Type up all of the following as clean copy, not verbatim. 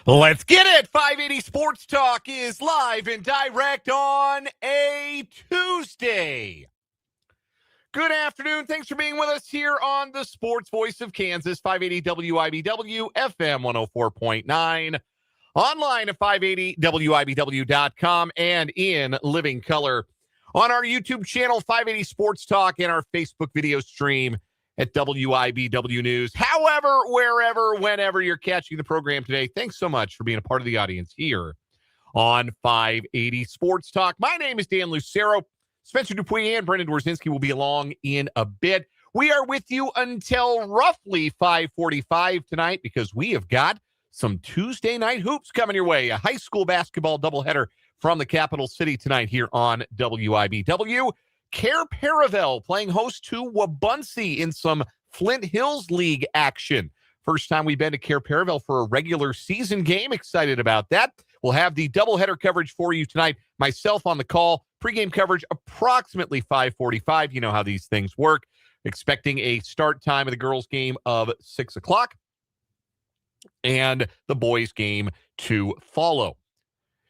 Let's get it. 580 Sports Talk is live and direct on a Tuesday. Good afternoon. Thanks for being with us here on the Sports Voice of Kansas, 580 WIBW, FM 104.9, online at 580WIBW.com, and in living color on our YouTube channel, 580 Sports Talk, and our Facebook video stream at WIBW News. However, wherever, whenever you're catching the program today, thanks so much for being a part of the audience here on 580 Sports Talk. My name is Dan Lucero. Spencer Dupuy and Brendan Dworzinski will be along in a bit. We are with you until roughly 5:45 tonight because we have got some Tuesday night hoops coming your way. A high school basketball doubleheader from the capital city tonight here on WIBW. Care Paravel playing host to Wabaunsee in some Flint Hills League action. First time we've been to Care Paravel for a regular season game. Excited about that. We'll have the doubleheader coverage for you tonight. Myself on the call. Pregame coverage approximately 5:45. You know how these things work. Expecting a start time of the girls' game of 6 o'clock and the boys' game to follow.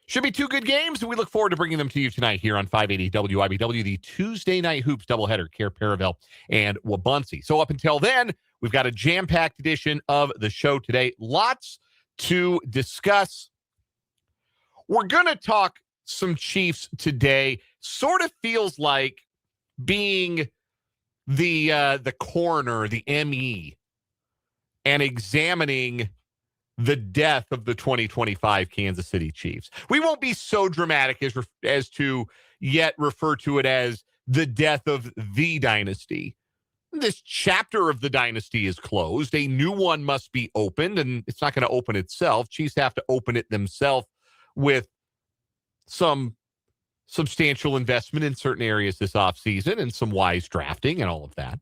Should be two good games, and we look forward to bringing them to you tonight here on 580 WIBW, the Tuesday night hoops doubleheader, Care Paravel and Wabaunsee. So up until then, we've got a jam-packed edition of the show today. Lots to discuss. We're going to talk some Chiefs today. Sort of feels like being the coroner, the ME, and examining the death of the 2025 Kansas City Chiefs. We won't be so dramatic as to yet refer to it as the death of the dynasty. This chapter of the dynasty is closed. A new one must be opened, and it's not going to open itself. Chiefs have to open it themselves with some substantial investment in certain areas this offseason and some wise drafting and all of that.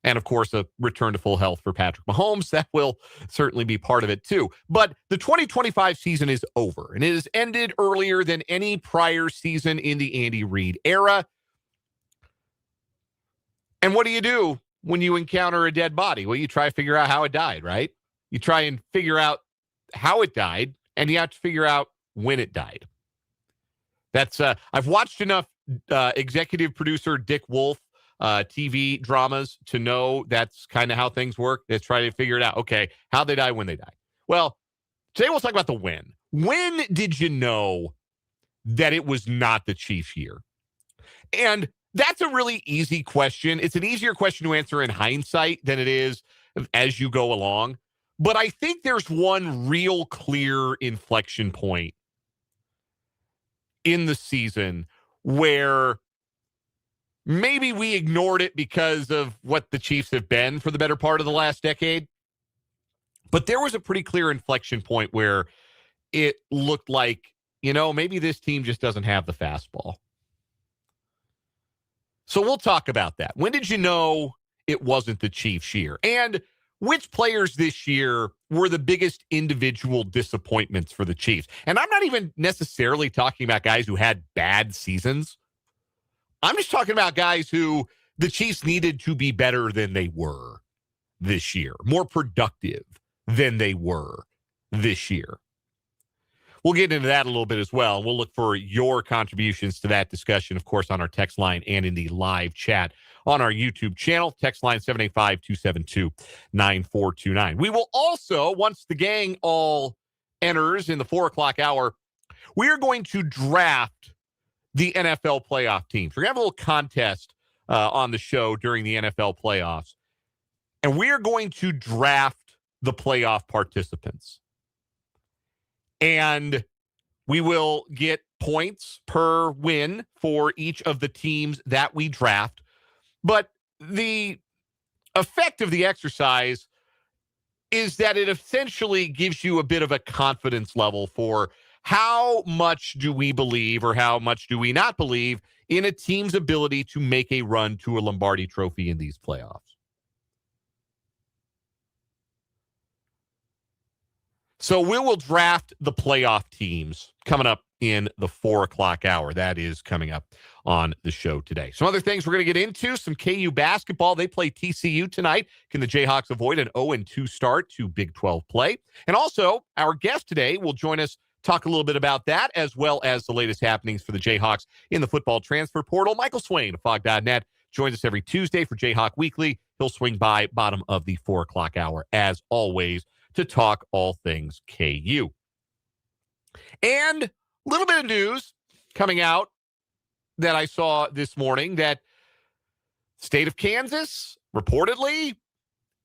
And, of course, a return to full health for Patrick Mahomes. That will certainly be part of it, too. But the 2025 season is over, and it has ended earlier than any prior season in the Andy Reid era. And what do you do when you encounter a dead body? Well, you try to figure out how it died, right? You try and figure out how it died, and you have to figure out when it died. That's I've watched enough executive producer Dick Wolf TV dramas to know that's kind of how things work. Let's try to figure it out. Okay, how they die, when they die. Well, today we'll talk about the when. When did you know that it was not the Chiefs' year? And that's a really easy question. It's an easier question to answer in hindsight than it is as you go along. But I think there's one real clear inflection point in the season where maybe we ignored it because of what the Chiefs have been for the better part of the last decade. But there was a pretty clear inflection point where it looked like, maybe this team just doesn't have the fastball. So we'll talk about that. When did you know it wasn't the Chiefs' year? And which players this year were the biggest individual disappointments for the Chiefs? And I'm not even necessarily talking about guys who had bad seasons. I'm just talking about guys who the Chiefs needed to be better than they were this year, more productive than they were this year. We'll get into that a little bit as well. We'll look for your contributions to that discussion, of course, on our text line and in the live chat on our YouTube channel. Text line 785-272-9429. We will also, once the gang all enters in the 4 o'clock hour, we are going to draft the NFL playoff teams. We're going to have a little contest on the show during the NFL playoffs, and we are going to draft the playoff participants. And we will get points per win for each of the teams that we draft. But the effect of the exercise is that it essentially gives you a bit of a confidence level for how much do we believe or how much do we not believe in a team's ability to make a run to a Lombardi Trophy in these playoffs. So we will draft the playoff teams coming up in the 4 o'clock hour. That is coming up on the show today. Some other things we're going to get into, some KU basketball. They play TCU tonight. Can the Jayhawks avoid an 0-2 start to Big 12 play? And also, our guest today will join us, talk a little bit about that, as well as the latest happenings for the Jayhawks in the football transfer portal. Michael Swain of Fog.net joins us every Tuesday for Jayhawk Weekly. He'll swing by bottom of the 4 o'clock hour, as always, to talk all things KU. And a little bit of news coming out that I saw this morning that state of Kansas reportedly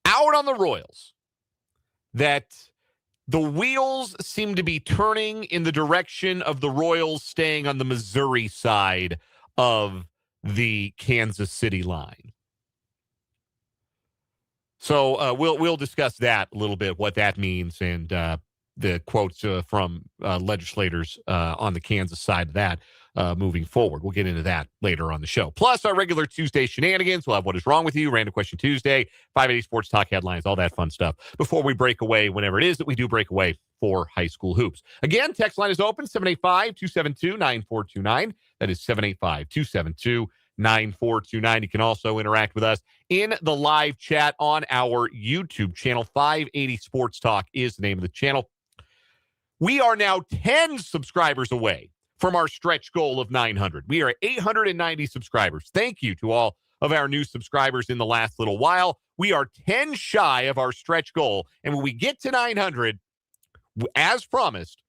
out on the Royals, that the wheels seem to be turning in the direction of the Royals staying on the Missouri side of the Kansas City line. So we'll discuss that a little bit, what that means, and the quotes from legislators on the Kansas side of that moving forward. We'll get into that later on the show. Plus, our regular Tuesday shenanigans. We'll have What Is Wrong With You, Random Question Tuesday, 580 Sports Talk headlines, all that fun stuff before we break away, whenever it is that we do break away for high school hoops. Again, text line is open, 785-272-9429. That is 785-272-9429. You can also interact with us in the live chat on our YouTube channel. 580 Sports Talk is the name of the channel. We are now 10 subscribers away from our stretch goal of 900. We are at 890 subscribers. Thank you to all of our new subscribers in the last little while. We are 10 shy of our stretch goal. And when we get to 900, as promised,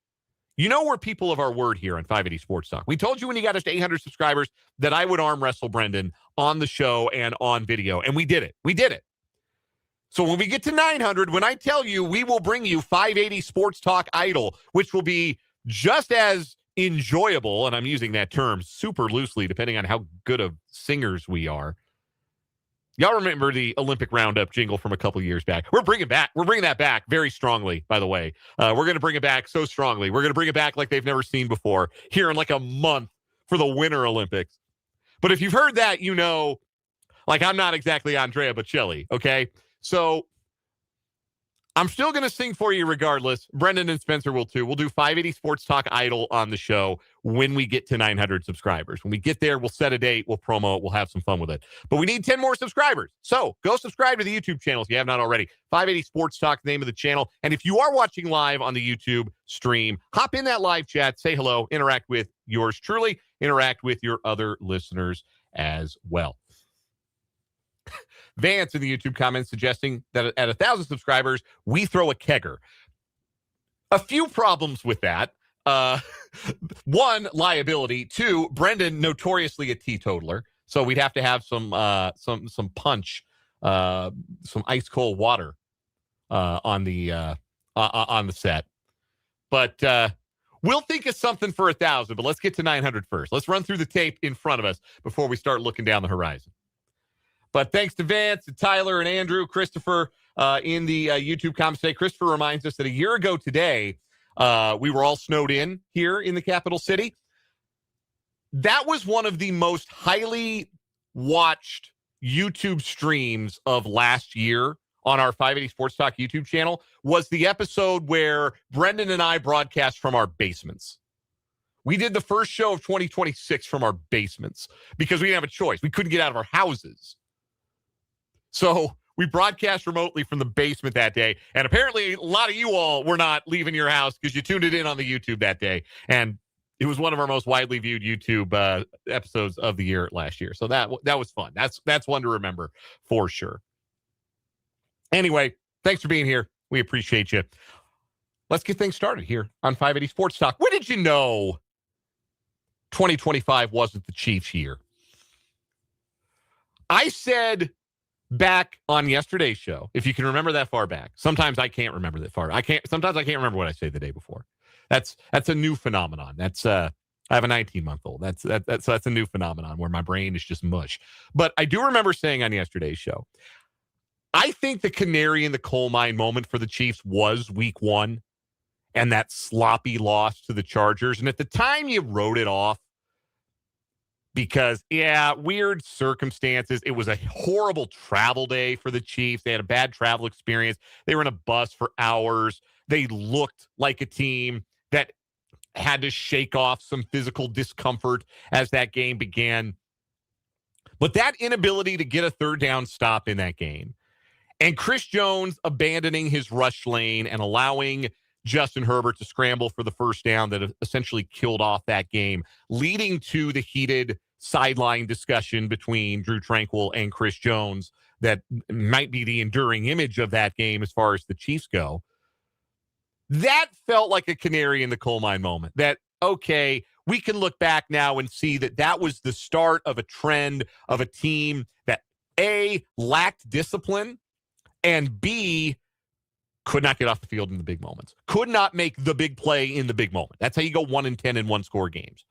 you know we're people of our word here on 580 Sports Talk. We told you when you got us to 800 subscribers that I would arm wrestle Brendan on the show and on video. And we did it. We did it. So when we get to 900, when I tell you we will bring you 580 Sports Talk Idol, which will be just as enjoyable, and I'm using that term super loosely depending on how good of singers we are. Y'all remember the Olympic Roundup jingle from a couple years back? We're bringing that back very strongly, by the way. We're going to bring it back so strongly. We're going to bring it back like they've never seen before here in like a month for the Winter Olympics. But if you've heard that, you know, like I'm not exactly Andrea Bocelli, okay? So I'm still going to sing for you regardless. Brendan and Spencer will too. We'll do 580 Sports Talk Idol on the show when we get to 900 subscribers. When we get there, we'll set a date, we'll promo it, we'll have some fun with it. But we need 10 more subscribers. So go subscribe to the YouTube channel if you have not already. 580 Sports Talk, name of the channel. And if you are watching live on the YouTube stream, hop in that live chat, say hello, interact with yours truly, interact with your other listeners as well. Vance in the YouTube comments suggesting that at 1,000 subscribers, we throw a kegger. A few problems with that. One, liability. Two, Brendan, notoriously a teetotaler. So we'd have to have some punch, some ice cold water on the set. But we'll think of something for 1,000. But let's get to 900 first. Let's run through the tape in front of us before we start looking down the horizon. But thanks to Vance and Tyler and Andrew, Christopher in the YouTube comments today. Christopher reminds us that a year ago today, we were all snowed in here in the capital city. That was one of the most highly watched YouTube streams of last year on our 580 Sports Talk YouTube channel, was the episode where Brendan and I broadcast from our basements. We did the first show of 2026 from our basements because we didn't have a choice. We couldn't get out of our houses. So we broadcast remotely from the basement that day. And apparently a lot of you all were not leaving your house because you tuned it in on the YouTube that day. And it was one of our most widely viewed YouTube episodes of the year last year. So that was fun. That's one to remember for sure. Anyway, thanks for being here. We appreciate you. Let's get things started here on 580 Sports Talk. When did you know 2025 wasn't the Chiefs' year? I said back on yesterday's show, if you can remember that far back. Sometimes I can't remember that far. Sometimes I can't remember what I say the day before. That's a new phenomenon. I have a 19-month-old. That's a new phenomenon where my brain is just mush. But I do remember saying on yesterday's show, I think the canary in the coal mine moment for the Chiefs was week 1 and that sloppy loss to the Chargers. And at the time you wrote it off, because, weird circumstances. It was a horrible travel day for the Chiefs. They had a bad travel experience. They were in a bus for hours. They looked like a team that had to shake off some physical discomfort as that game began. But that inability to get a third down stop in that game, and Chris Jones abandoning his rush lane and allowing Justin Herbert to scramble for the first down that essentially killed off that game, leading to the heated sideline discussion between Drew Tranquill and Chris Jones that might be the enduring image of that game as far as the Chiefs go. That felt like a canary in the coal mine moment. That, okay, we can look back now and see that that was the start of a trend of a team that, A, lacked discipline, and B, could not get off the field in the big moments. Could not make the big play in the big moment. That's how you go 1-10 in one-score games.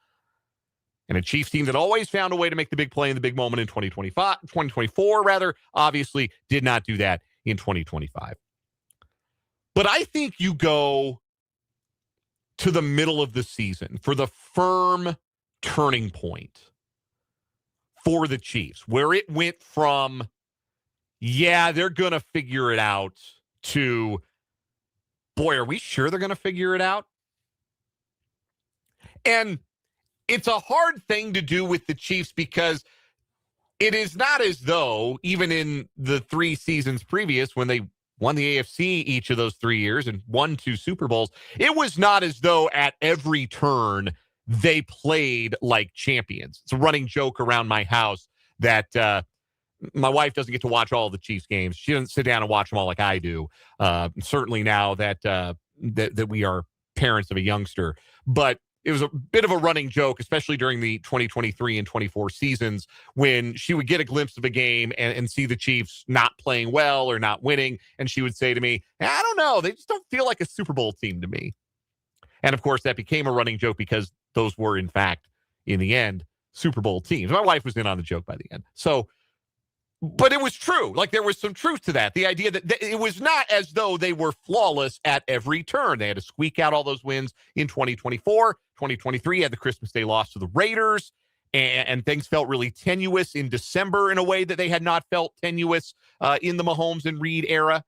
And a Chiefs team that always found a way to make the big play in the big moment in 2024, obviously did not do that in 2025. But I think you go to the middle of the season for the firm turning point for the Chiefs, where it went from, yeah, they're going to figure it out, to, boy, are we sure they're going to figure it out? And it's a hard thing to do with the Chiefs because it is not as though, even in the 3 seasons previous when they won the AFC each of those 3 years and won 2 Super Bowls, it was not as though at every turn they played like champions. It's a running joke around my house that my wife doesn't get to watch all the Chiefs games. She doesn't sit down and watch them all like I do. Certainly now that that we are parents of a youngster. But it was a bit of a running joke, especially during the 2023 and 24 seasons, when she would get a glimpse of a game and see the Chiefs not playing well or not winning. And she would say to me, I don't know, they just don't feel like a Super Bowl team to me. And of course, that became a running joke because those were, in fact, in the end, Super Bowl teams. My wife was in on the joke by the end. So, but it was true. Like, there was some truth to that. The idea that it was not as though they were flawless at every turn. They had to squeak out all those wins in 2024. 2023 had the Christmas Day loss to the Raiders, and things felt really tenuous in December in a way that they had not felt tenuous in the Mahomes and Reed era.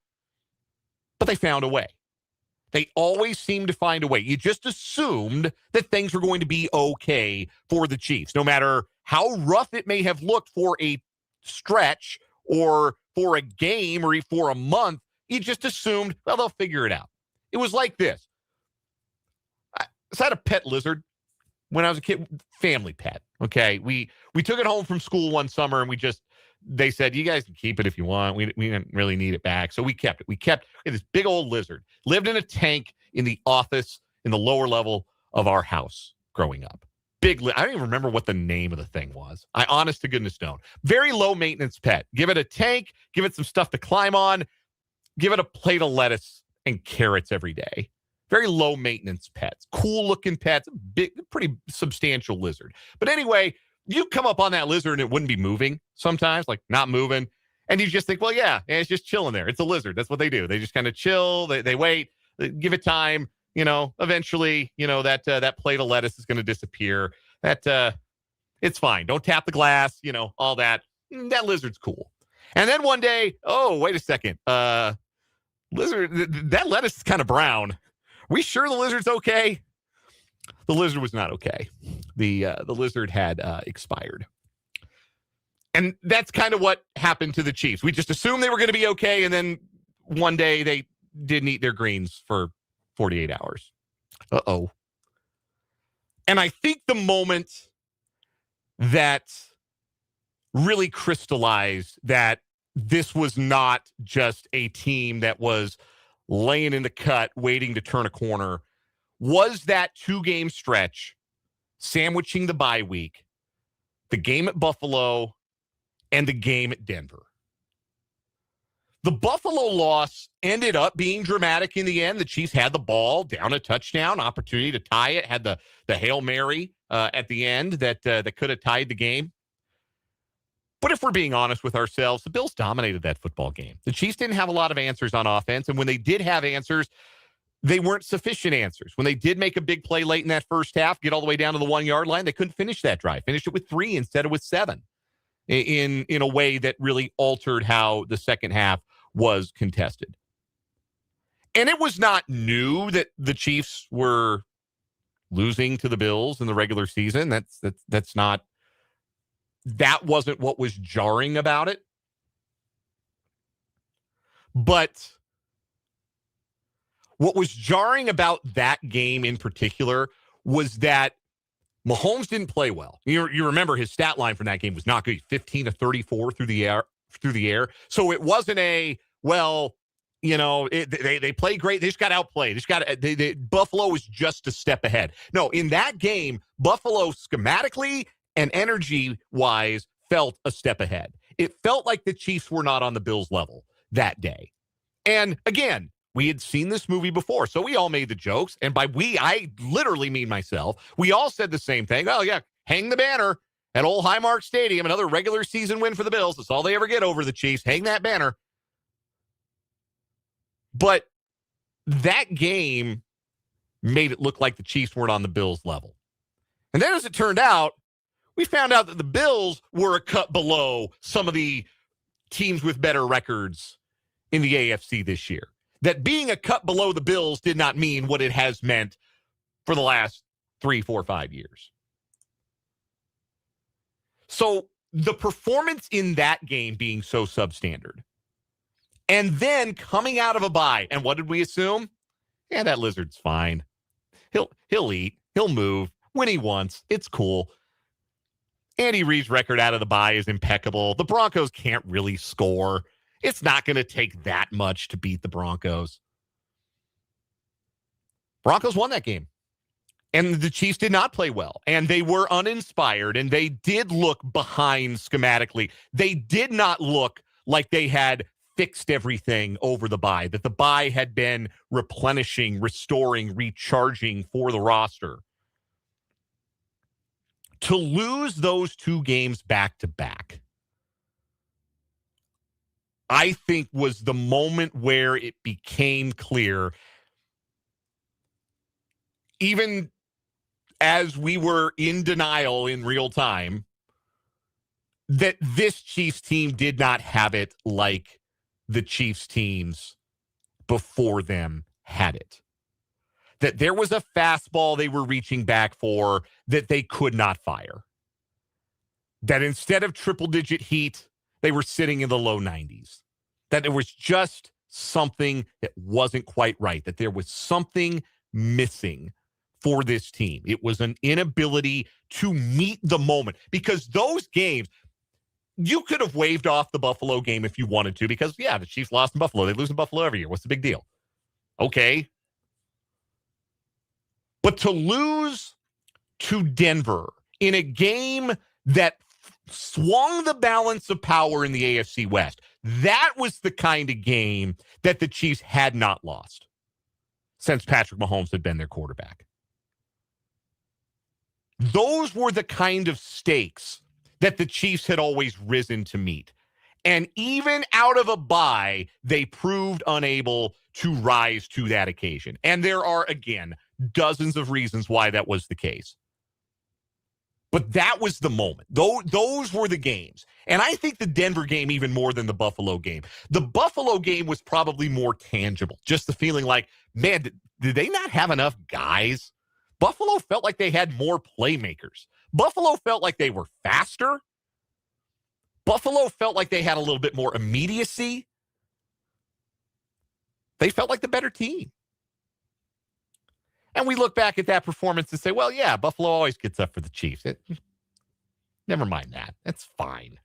But they found a way. They always seemed to find a way. You just assumed that things were going to be okay for the Chiefs, no matter how rough it may have looked for a stretch or for a game or for a month. You just assumed, well, they'll figure it out. It was like this. I had a pet lizard when I was a kid, family pet. Okay. We took it home from school one summer and they said, you guys can keep it if you want. We didn't really need it back. So we kept it. We had this big old lizard, lived in a tank in the office in the lower level of our house growing up. I don't even remember what the name of the thing was. I honest to goodness don't. Very low maintenance pet. Give it a tank, give it some stuff to climb on, give it a plate of lettuce and carrots every day. Very low maintenance pets. Cool looking pets. Big, pretty substantial lizard. But anyway, you come up on that lizard and it wouldn't be moving sometimes, like not moving. And you just think, well, yeah, it's just chilling there. It's a lizard. That's what they do. They just kind of chill. They wait, they give it time. Eventually, that plate of lettuce is going to disappear. It's fine. Don't tap the glass, all that. That lizard's cool. And then one day, oh, wait a second. Lizard, that lettuce is kind of brown. Are we sure the lizard's okay? The lizard was not okay. The lizard had expired. And that's kind of what happened to the Chiefs. We just assumed they were going to be okay, and then one day they didn't eat their greens for 48 hours. Uh-oh. And I think the moment that really crystallized that this was not just a team that was laying in the cut, waiting to turn a corner, was that 2-game stretch, sandwiching the bye week, the game at Buffalo, and the game at Denver. The Buffalo loss ended up being dramatic in the end. The Chiefs had the ball down a touchdown, opportunity to tie it, had the Hail Mary at the end that could have tied the game. But if we're being honest with ourselves, the Bills dominated that football game. The Chiefs didn't have a lot of answers on offense, and when they did have answers, they weren't sufficient answers. When they did make a big play late in that first half, get all the way down to the 1-yard line, they couldn't finish that drive. Finished it with 3 instead of with 7 in a way that really altered how the second half was contested. And it was not new that the Chiefs were losing to the Bills in the regular season. That wasn't what was jarring about it. But what was jarring about that game in particular was that Mahomes didn't play well. You remember his stat line from that game was not good. 15 to 34 through the air. So it wasn't they play great. They just got outplayed. Buffalo was just a step ahead. No, in that game, Buffalo schematically and energy-wise felt a step ahead. It felt like the Chiefs were not on the Bills' level that day. And again, we had seen this movie before, so we all made the jokes. And by we, I literally mean myself. We all said the same thing. Oh, yeah, hang the banner at Old Highmark Stadium. Another regular season win for the Bills. That's all they ever get over the Chiefs. Hang that banner. But that game made it look like the Chiefs weren't on the Bills' level. And then as it turned out, we found out that the Bills were a cut below some of the teams with better records in the AFC this year. That being a cut below the Bills did not mean what it has meant for the last 3, 4, 5 years. So the performance in that game being so substandard, and then coming out of a bye, and what did we assume? Yeah, that lizard's fine. He'll eat. He'll move when he wants. It's cool. Andy Reid's record out of the bye is impeccable. The Broncos can't really score. It's not going to take that much to beat the Broncos. Broncos won that game. And the Chiefs did not play well. And they were uninspired. And they did look behind schematically. They did not look like they had fixed everything over the bye. That the bye had been replenishing, restoring, recharging for the roster. To lose those 2 games back to back, I think was the moment where it became clear, even as we were in denial in real time, that this Chiefs team did not have it like the Chiefs teams before them had it. That there was a fastball they were reaching back for that they could not fire. That instead of triple-digit heat, they were sitting in the low 90s. That there was just something that wasn't quite right. That there was something missing for this team. It was an inability to meet the moment. Because those games, you could have waved off the Buffalo game if you wanted to. Because, yeah, the Chiefs lost in Buffalo. They lose in Buffalo every year. What's the big deal? Okay. But to lose to Denver in a game that swung the balance of power in the AFC West, that was the kind of game that the Chiefs had not lost since Patrick Mahomes had been their quarterback. Those were the kind of stakes that the Chiefs had always risen to meet. And even out of a bye, they proved unable to rise to that occasion. And there are, again, dozens of reasons why that was the case. But that was the moment. Those were the games. And I think the Denver game even more than the Buffalo game. The Buffalo game was probably more tangible. Just the feeling like, man, did they not have enough guys? Buffalo felt like they had more playmakers. Buffalo felt like they were faster. Buffalo felt like they had a little bit more immediacy. They felt like the better team. And we look back at that performance and say, well, yeah, Buffalo always gets up for the Chiefs. Never mind that. That's fine.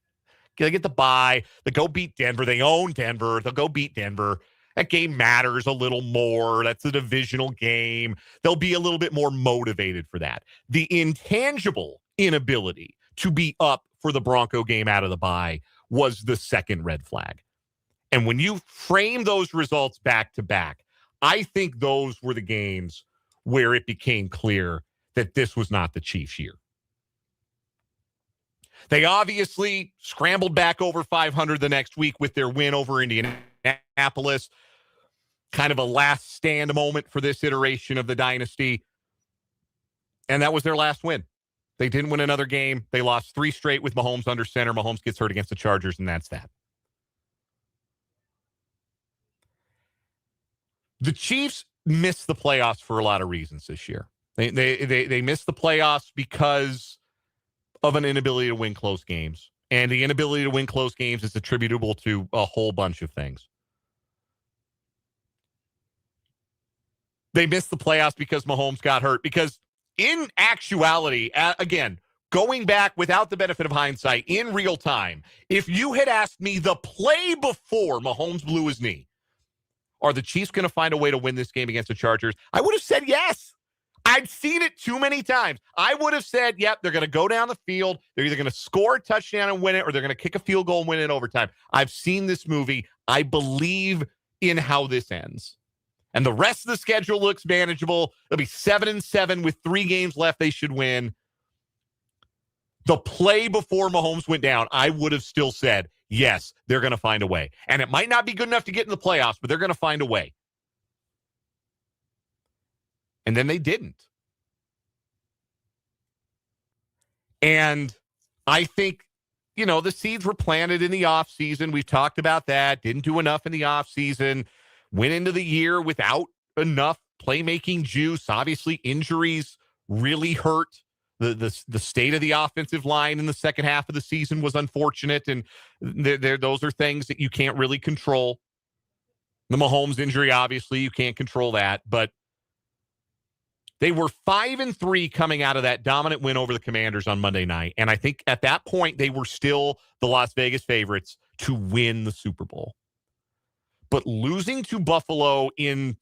They get the bye. They go beat Denver. They own Denver. They'll go beat Denver. That game matters a little more. That's a divisional game. They'll be a little bit more motivated for that. The intangible inability to be up for the Bronco game out of the bye was the second red flag. And when you frame those results back to back, I think those were the games where it became clear that this was not the Chiefs' year. They obviously scrambled back over 500 the next week with their win over Indianapolis. Kind of a last stand moment for this iteration of the dynasty. And that was their last win. They didn't win another game. They lost 3 straight with Mahomes under center. Mahomes gets hurt against the Chargers, and that's that. The Chiefs missed the playoffs for a lot of reasons this year. They missed the playoffs because of an inability to win close games. And the inability to win close games is attributable to a whole bunch of things. They missed the playoffs because Mahomes got hurt. Because in actuality, again, going back without the benefit of hindsight, in real time, if you had asked me the play before Mahomes blew his knee, are the Chiefs going to find a way to win this game against the Chargers? I would have said yes. I'd seen it too many times. I would have said, yep, they're going to go down the field. They're either going to score a touchdown and win it, or they're going to kick a field goal and win it in overtime. I've seen this movie. I believe in how this ends. And the rest of the schedule looks manageable. They'll be 7-7 with 3 games left they should win. The play before Mahomes went down, I would have still said, yes, they're going to find a way. And it might not be good enough to get in the playoffs, but they're going to find a way. And then they didn't. And I think, the seeds were planted in the offseason. We've talked about that. Didn't do enough in the offseason. Went into the year without enough playmaking juice. Obviously, injuries really hurt. The state of the offensive line in the second half of the season was unfortunate, and those are things that you can't really control. The Mahomes injury, obviously, you can't control that, but they were 5-3 coming out of that dominant win over the Commanders on Monday night, and I think at that point they were still the Las Vegas favorites to win the Super Bowl. But losing to Buffalo in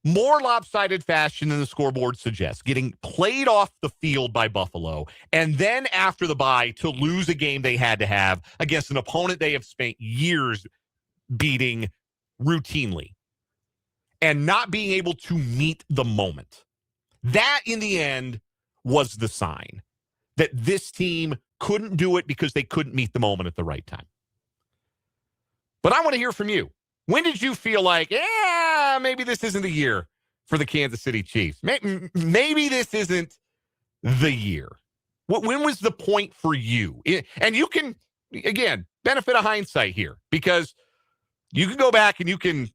more lopsided fashion than the scoreboard suggests, getting played off the field by Buffalo, and then after the bye to lose a game they had to have against an opponent they have spent years beating routinely, and not being able to meet the moment. That, in the end, was the sign that this team couldn't do it because they couldn't meet the moment at the right time. But I want to hear from you. When did you feel like, maybe this isn't the year for the Kansas City Chiefs? Maybe this isn't the year. When was the point for you? And you can, again, benefit of hindsight here, because you can go back and you can,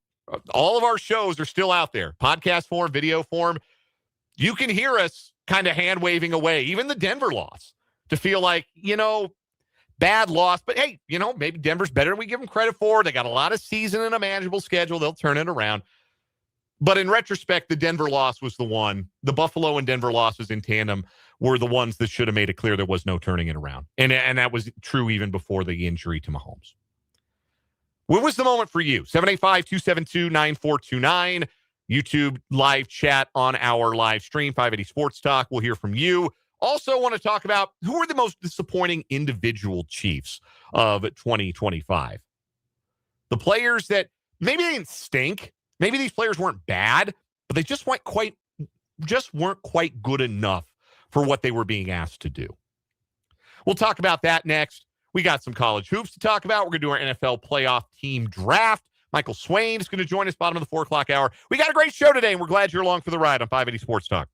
all of our shows are still out there, podcast form, video form. You can hear us kind of hand waving away, even the Denver loss, to feel like, bad loss, but hey, maybe Denver's better than we give them credit for. They got a lot of season and a manageable schedule. They'll turn it around. But in retrospect, the Denver loss was the one. The Buffalo and Denver losses in tandem were the ones that should have made it clear there was no turning it around. And that was true even before the injury to Mahomes. When was the moment for you? 785-272-9429. YouTube live chat on our live stream, 580 Sports Talk. We'll hear from you. Also want to talk about who are the most disappointing individual Chiefs of 2025. The players that maybe they didn't stink. Maybe these players weren't bad, but they just weren't quite good enough for what they were being asked to do. We'll talk about that next. We got some college hoops to talk about. We're going to do our NFL playoff team draft. Michael Swain is going to join us bottom of the 4 o'clock hour. We got a great show today, and we're glad you're along for the ride on 580 Sports Talk.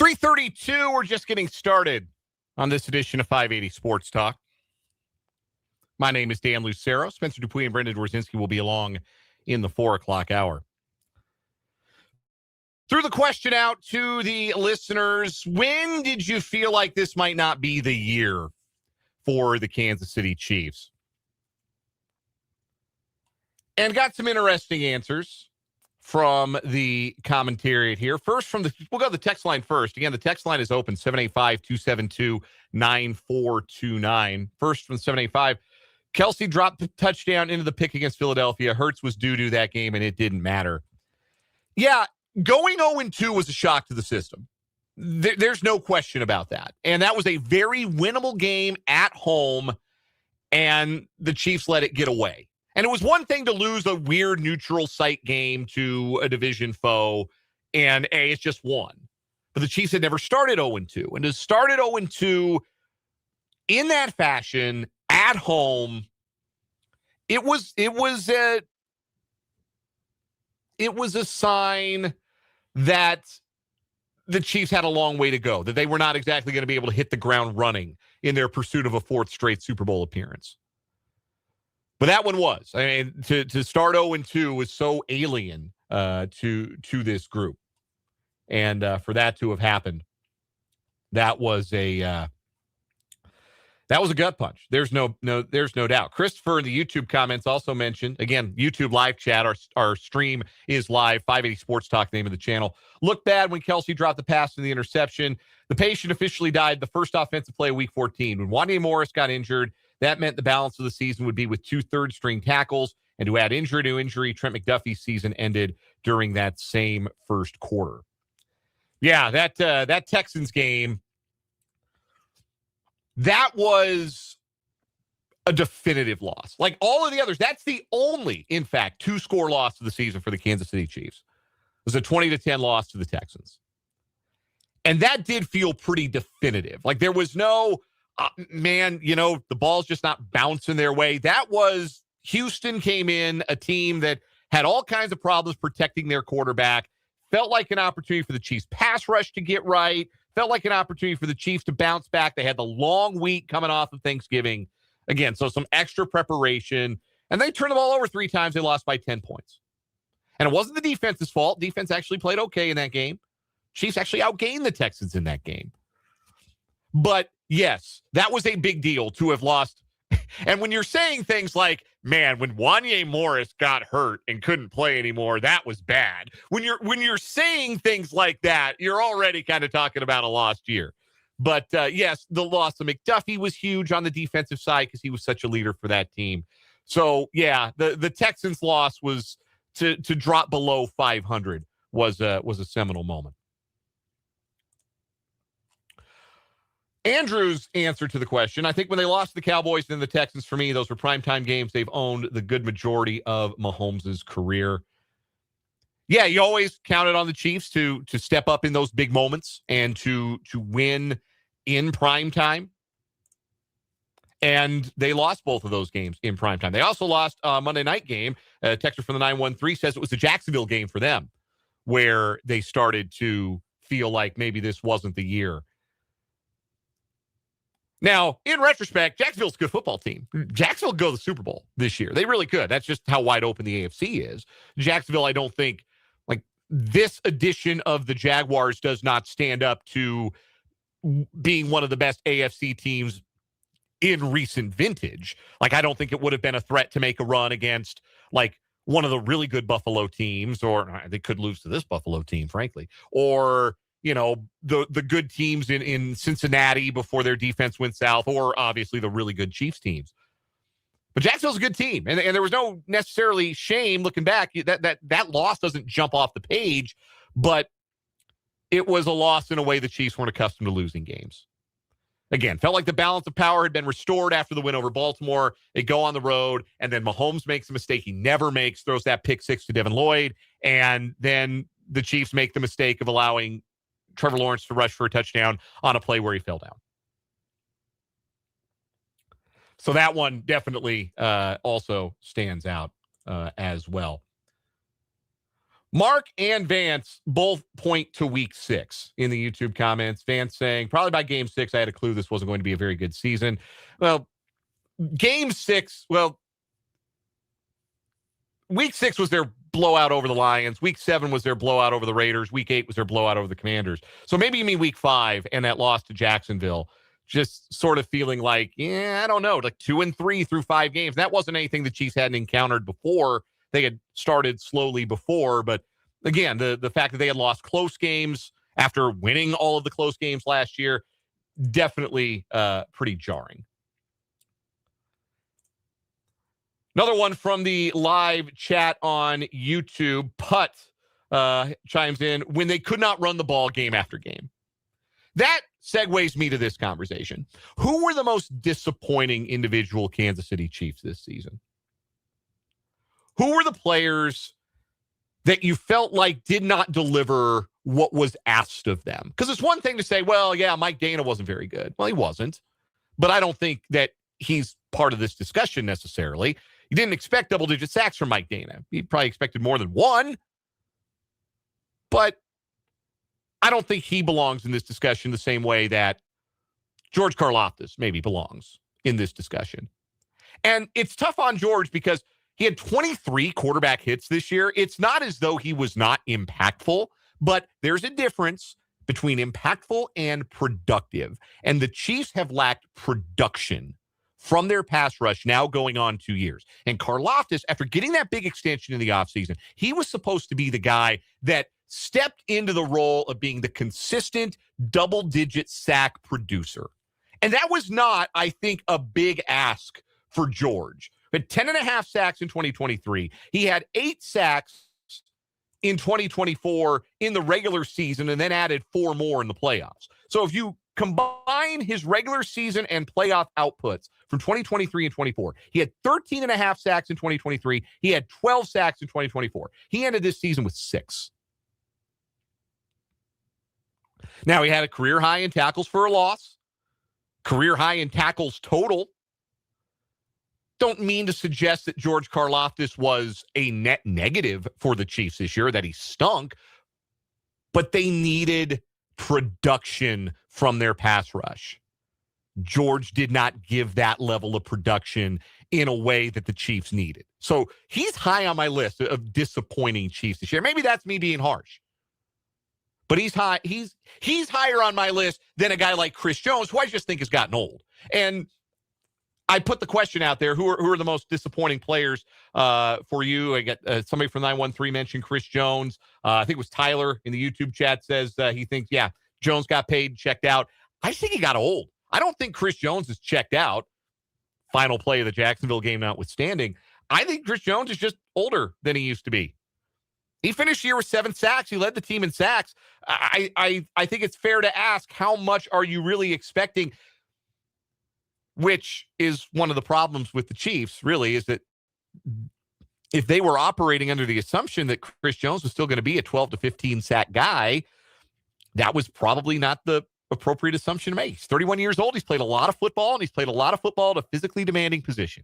3:32, we're just getting started on this edition of 580 Sports Talk. My name is Dan Lucero. Spencer Dupuis and Brendan Dworzinski will be along in the 4 o'clock hour. Threw the question out to the listeners, when did you feel like this might not be the year for the Kansas City Chiefs? And got some interesting answers from the commentariat here. First, we'll go to the text line first. Again, the text line is open, 785-272-9429. First from 785, Kelsey dropped the touchdown into the pick against Philadelphia. Hurts was due-due that game, and it didn't matter. Yeah, going 0-2 was a shock to the system. There's no question about that. And that was a very winnable game at home, and the Chiefs let it get away. And it was one thing to lose a weird neutral site game to a division foe, and it's just one. But the Chiefs had never started 0-2. And to start at 0-2 in that fashion at home, it was a sign that the Chiefs had a long way to go, that they were not exactly going to be able to hit the ground running in their pursuit of a fourth straight Super Bowl appearance. But that one was. I mean, to start 0-2 was so alien to this group. And for that to have happened, that was a gut punch. There's no doubt. Christopher in the YouTube comments also mentioned, again, YouTube live chat, our stream is live, 580 Sports Talk, name of the channel. Looked bad when Kelsey dropped the pass and the interception. The patient officially died the first offensive play of week 14. When Wanya Morris got injured, that meant the balance of the season would be with 2 third-string tackles. And to add injury to injury, Trent McDuffie's season ended during that same first quarter. Yeah, that Texans game, that was a definitive loss. Like all of the others, that's the only, in fact, 2-score loss of the season for the Kansas City Chiefs. It was a 20-10 loss to the Texans. And that did feel pretty definitive. Like there was no, the ball's just not bouncing their way. That was, Houston came in, a team that had all kinds of problems protecting their quarterback, felt like an opportunity for the Chiefs pass rush to get right, felt like an opportunity for the Chiefs to bounce back. They had the long week coming off of Thanksgiving. Again, so some extra preparation. And they turned the ball over 3 times. They lost by 10 points. And it wasn't the defense's fault. Defense actually played okay in that game. Chiefs actually outgained the Texans in that game. But yes, that was a big deal to have lost. And when you're saying things like, man, when Wanya Morris got hurt and couldn't play anymore, that was bad. When you're saying things like that, you're already kind of talking about a lost year. But yes, the loss of McDuffie was huge on the defensive side because he was such a leader for that team. So yeah, the Texans loss was to drop below 500 was a seminal moment. Andrew's answer to the question, I think when they lost to the Cowboys and the Texans, for me, those were primetime games. They've owned the good majority of Mahomes' career. Yeah, you always counted on the Chiefs to step up in those big moments and to win in primetime. And they lost both of those games in primetime. They also lost a Monday night game. A texter from the 913 says it was the Jacksonville game for them where they started to feel like maybe this wasn't the year. Now, in retrospect, Jacksonville's a good football team. Jacksonville go to the Super Bowl this year. They really could. That's just how wide open the AFC is. Jacksonville, I don't think, like this edition of the Jaguars does not stand up to being one of the best AFC teams in recent vintage. Like, I don't think it would have been a threat to make a run against, like, one of the really good Buffalo teams, or they could lose to this Buffalo team, frankly, or the good teams in Cincinnati before their defense went south, or obviously the really good Chiefs teams. But Jacksonville's a good team, and there was no necessarily shame looking back. That loss doesn't jump off the page, but it was a loss in a way the Chiefs weren't accustomed to losing games. Again, felt like the balance of power had been restored after the win over Baltimore. They go on the road, and then Mahomes makes a mistake he never makes, throws that pick 6 to Devin Lloyd, and then the Chiefs make the mistake of allowing Trevor Lawrence to rush for a touchdown on a play where he fell down. So that one definitely also stands out as well. Mark and Vance both point to week 6 in the YouTube comments. Vance saying, probably by game 6, I had a clue this wasn't going to be a very good season. Well, game 6, week 6 was their blowout over the Lions. Week 7 was their blowout over the Raiders. Week 8 was their blowout over the Commanders. So maybe you mean week 5 and that loss to Jacksonville. Just sort of feeling like, I don't know, like 2-3 through 5 games. That wasn't anything the Chiefs hadn't encountered before. They had started slowly before. But again, the fact that they had lost close games after winning all of the close games last year, definitely pretty jarring. Another one from the live chat on YouTube. Putt chimes in, when they could not run the ball game after game. That segues me to this conversation. Who were the most disappointing individual Kansas City Chiefs this season? Who were the players that you felt like did not deliver what was asked of them? Because it's one thing to say, well, yeah, Mike Dana wasn't very good. Well, he wasn't. But I don't think that he's part of this discussion necessarily. You didn't expect double-digit sacks from Mike Dana. You probably expected more than one. But I don't think he belongs in this discussion the same way that George Karlaftis maybe belongs in this discussion. And it's tough on George because he had 23 quarterback hits this year. It's not as though he was not impactful, but there's a difference between impactful and productive. And the Chiefs have lacked production from their pass rush now going on 2 years. And Karlaftis, after getting that big extension in the offseason, he was supposed to be the guy that stepped into the role of being the consistent double-digit sack producer. And that was not, I think, a big ask for George. But 10.5 sacks in 2023. He had 8 sacks in 2024 in the regular season and then added 4 more in the playoffs. So if you combine his regular season and playoff outputs from 2023 and 24, he had 13.5 sacks in 2023. He had 12 sacks in 2024. He ended this season with 6. Now, he had a career high in tackles for a loss, career high in tackles total. Don't mean to suggest that George Karlaftis was a net negative for the Chiefs this year, that he stunk, but they needed production from their pass rush. George did not give that level of production in a way that the Chiefs needed. So he's high on my list of disappointing Chiefs this year. Maybe that's me being harsh. But he's high. He's higher on my list than a guy like Chris Jones, who I just think has gotten old. And I put the question out there: who are the most disappointing players for you? I got somebody from 913 mentioned Chris Jones. I think it was Tyler in the YouTube chat says he thinks, Jones got paid, checked out. I think he got old. I don't think Chris Jones is checked out. Final play of the Jacksonville game notwithstanding, I think Chris Jones is just older than he used to be. He finished the year with 7 sacks. He led the team in sacks. I think it's fair to ask, how much are you really expecting? Which is one of the problems with the Chiefs, really, is that if they were operating under the assumption that Chris Jones was still going to be a 12 to 15 sack guy, that was probably not the appropriate assumption to make. He's 31 years old. He's played a lot of football, and he's played a lot of football at a physically demanding position.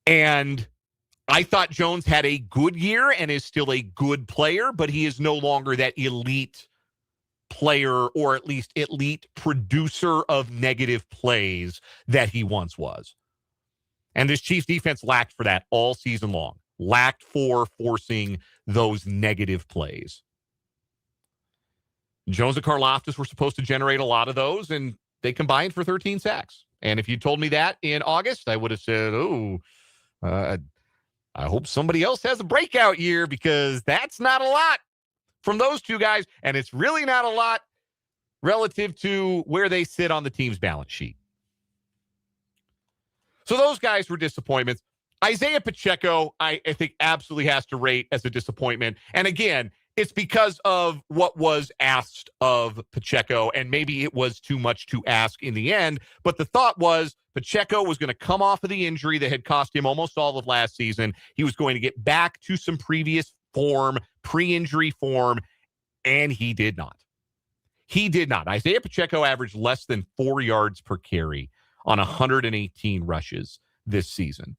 And I thought Jones had a good year and is still a good player, but he is no longer that elite player, or at least elite producer of negative plays that he once was. And this Chiefs defense lacked for that all season long. Lacked for forcing those negative plays. Jones and Karlaftis were supposed to generate a lot of those, and they combined for 13 sacks. And if you told me that in August, I would have said, I hope somebody else has a breakout year, because that's not a lot from those two guys, and it's really not a lot relative to where they sit on the team's balance sheet. So those guys were disappointments. Isaiah Pacheco, I think, absolutely has to rate as a disappointment. And again, it's because of what was asked of Pacheco, and maybe it was too much to ask in the end. But the thought was Pacheco was going to come off of the injury that had cost him almost all of last season. He was going to get back to some previous form, pre-injury form, and he did not. He did not. Isaiah Pacheco averaged less than 4 yards per carry on 118 rushes this season.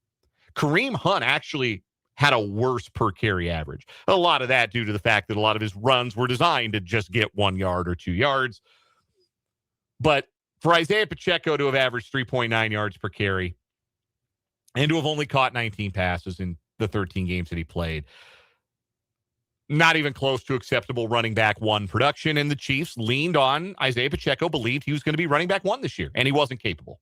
Kareem Hunt actually had a worse per carry average. A lot of that due to the fact that a lot of his runs were designed to just get 1 yard or 2 yards. But for Isaiah Pacheco to have averaged 3.9 yards per carry and to have only caught 19 passes in the 13 games that he played, not even close to acceptable running back one production. And the Chiefs leaned on Isaiah Pacheco, believed he was going to be running back one this year, and he wasn't capable.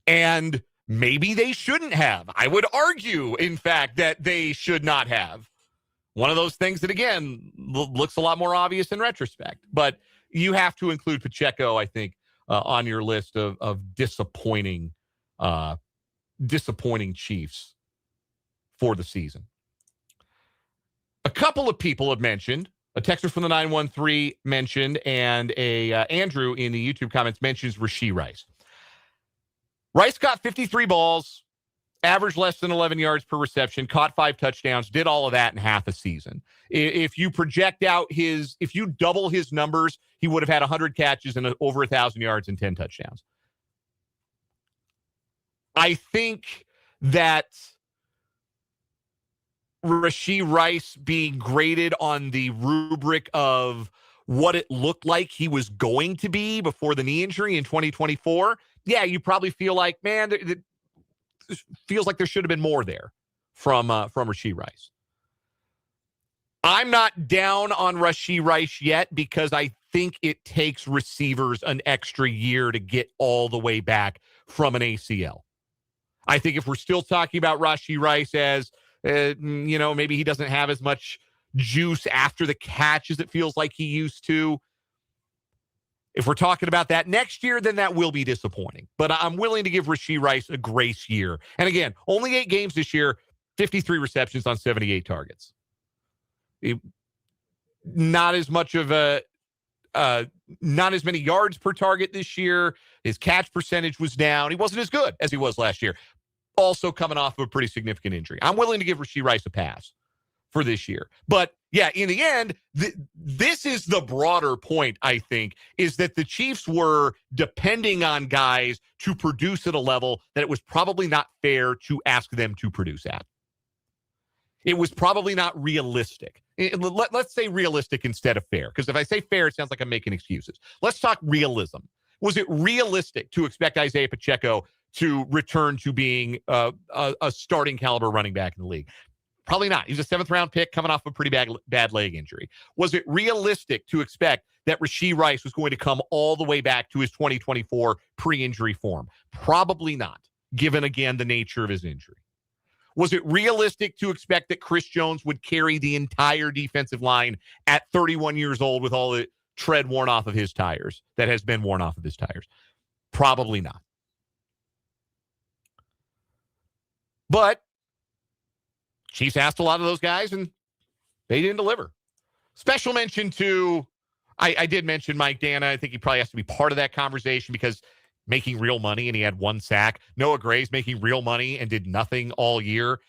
And maybe they shouldn't have. I would argue, in fact, that they should not have. One of those things that, again, looks a lot more obvious in retrospect. But you have to include Pacheco, I think, on your list of disappointing Chiefs for the season. A couple of people have mentioned, a texter from the 913 mentioned, and Andrew in the YouTube comments mentions Rashee Rice. Rice got 53 balls, averaged less than 11 yards per reception, caught 5 touchdowns, did all of that in half a season. If you project out if you double his numbers, he would have had 100 catches and over 1,000 yards and 10 touchdowns. I think that Rashee Rice being graded on the rubric of what it looked like he was going to be before the knee injury in 2024, yeah, you probably feel like, man, it feels like there should have been more there from Rashee Rice. I'm not down on Rashee Rice yet because I think it takes receivers an extra year to get all the way back from an ACL. I think if we're still talking about Rashee Rice as, maybe he doesn't have as much juice after the catch as it feels like he used to. If we're talking about that next year, then that will be disappointing. But I'm willing to give Rashee Rice a grace year. And again, only 8 games this year, 53 receptions on 78 targets. Not as much of not as many yards per target this year. His catch percentage was down. He wasn't as good as he was last year. Also coming off of a pretty significant injury. I'm willing to give Rashee Rice a pass for this year. But yeah, in the end, this is the broader point, I think, is that the Chiefs were depending on guys to produce at a level that it was probably not fair to ask them to produce at. It was probably not realistic. Let's say realistic instead of fair, because if I say fair, it sounds like I'm making excuses. Let's talk realism. Was it realistic to expect Isaiah Pacheco to return to being a starting caliber running back in the league? Probably not. He's a 7th-round pick coming off a pretty bad leg injury. Was it realistic to expect that Rashee Rice was going to come all the way back to his 2024 pre-injury form? Probably not, given, again, the nature of his injury. Was it realistic to expect that Chris Jones would carry the entire defensive line at 31 years old with all the tread worn off of his tires that has been worn off of his tires? Probably not. But Chiefs asked a lot of those guys, and they didn't deliver. Special mention to, I did mention Mike Dana. I think he probably has to be part of that conversation because making real money, and he had 1 sack. Noah Gray's making real money and did nothing all year.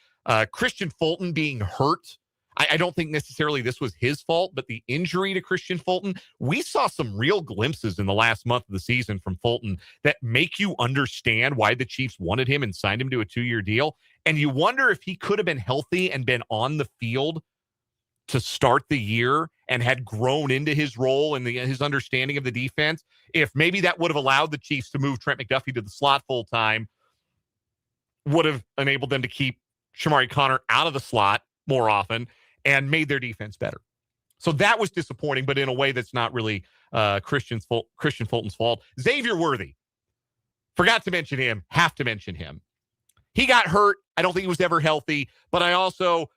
Christian Fulton being hurt. I don't think necessarily this was his fault, but the injury to Christian Fulton, we saw some real glimpses in the last month of the season from Fulton that make you understand why the Chiefs wanted him and signed him to a 2-year deal. And you wonder if he could have been healthy and been on the field to start the year and had grown into his role and his understanding of the defense, if maybe that would have allowed the Chiefs to move Trent McDuffie to the slot full time, would have enabled them to keep Shamari Connor out of the slot more often and made their defense better. So that was disappointing, but in a way that's not really Christian Fulton's fault. Xavier Worthy. Forgot to mention him. Have to mention him. He got hurt. I don't think he was ever healthy, but I also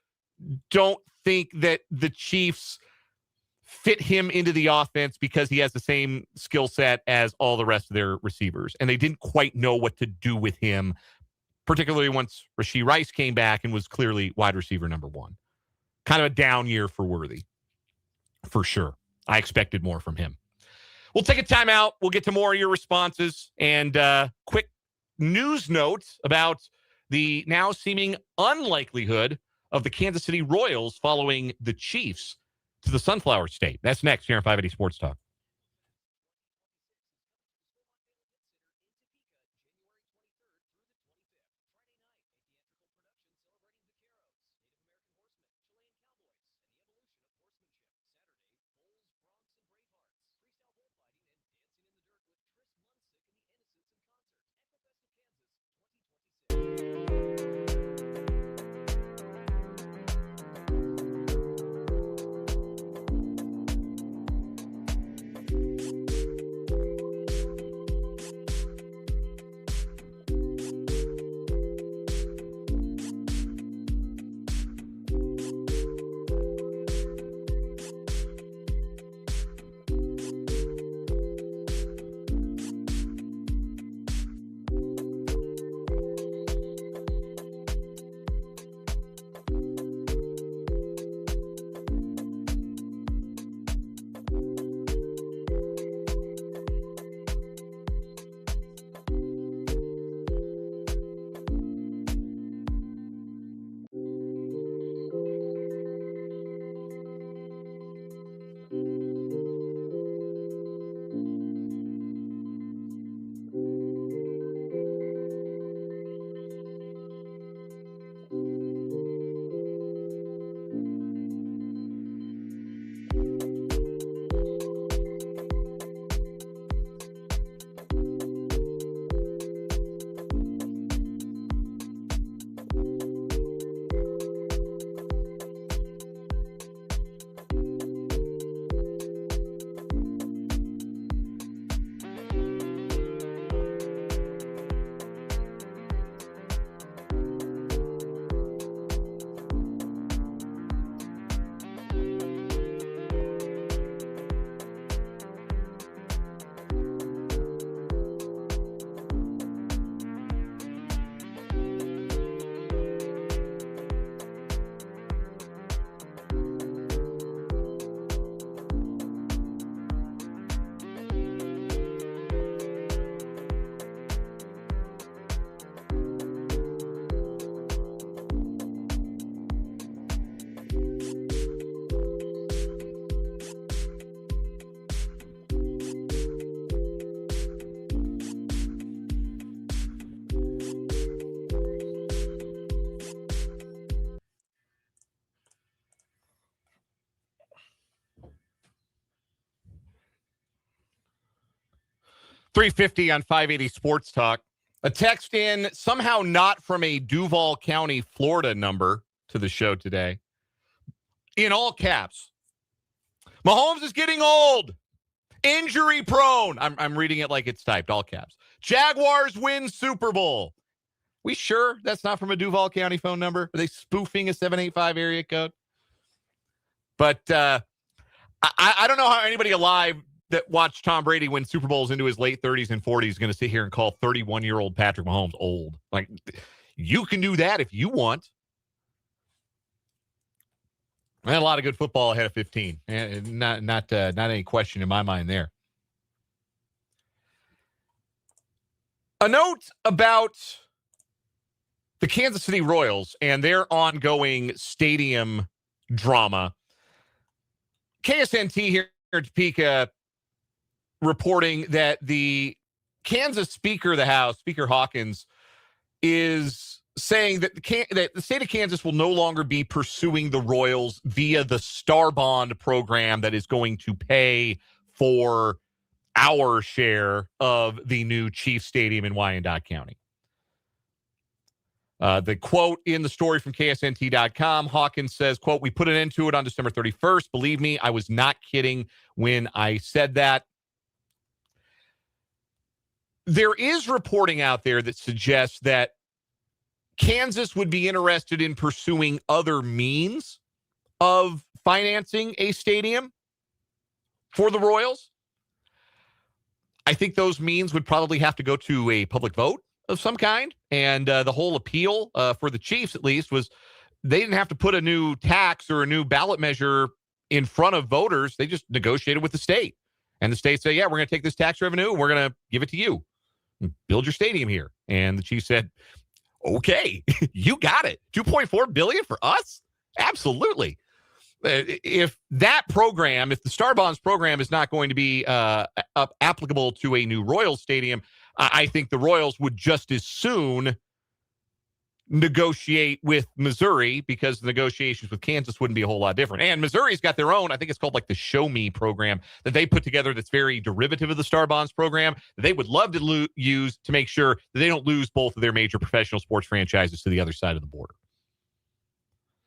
don't think that the Chiefs fit him into the offense because he has the same skill set as all the rest of their receivers. And they didn't quite know what to do with him, particularly once Rashee Rice came back and was clearly wide receiver number 1. Kind of a down year for Worthy, for sure. I expected more from him. We'll take a timeout. We'll get to more of your responses. And quick news note about the now seeming unlikelihood of the Kansas City Royals following the Chiefs to the Sunflower State. That's next here on 580 Sports Talk. 350 on 580 Sports Talk. A text in, somehow not from a Duval County, Florida number to the show today. In all caps. Mahomes is getting old. Injury prone. I'm reading it like it's typed, all caps. Jaguars win Super Bowl. We sure that's not from a Duval County phone number? Are they spoofing a 785 area code? But I don't know how anybody alive that watched Tom Brady win Super Bowls into his late 30s and 40s is going to sit here and call 31-year-old Patrick Mahomes old. Like, you can do that if you want. I had a lot of good football ahead of 15. Not any question in my mind there. A note about the Kansas City Royals and their ongoing stadium drama. KSNT here in Topeka reporting that the Kansas Speaker of the House, Speaker Hawkins, is saying that the state of Kansas will no longer be pursuing the Royals via the Star Bond program that is going to pay for our share of the new Chiefs Stadium in Wyandotte County. The quote in the story from KSNT.com, Hawkins says, quote, "We put an end to it on December 31st. Believe me, I was not kidding when I said that." There is reporting out there that suggests that Kansas would be interested in pursuing other means of financing a stadium for the Royals. I think those means would probably have to go to a public vote of some kind. And the whole appeal for the Chiefs, at least, was they didn't have to put a new tax or a new ballot measure in front of voters. They just negotiated with the state. And the state said, yeah, we're going to take this tax revenue and we're going to give it to you. Build your stadium here. And the Chiefs said, okay, you got it. $2.4 billion for us? Absolutely. If that program, if the Star Bonds program is not going to be applicable to a new Royals stadium, I think the Royals would just as soon negotiate with Missouri, because the negotiations with Kansas wouldn't be a whole lot different. And Missouri's got their own, I think it's called like the Show Me program that they put together that's very derivative of the Star Bonds program that they would love to use to make sure that they don't lose both of their major professional sports franchises to the other side of the border.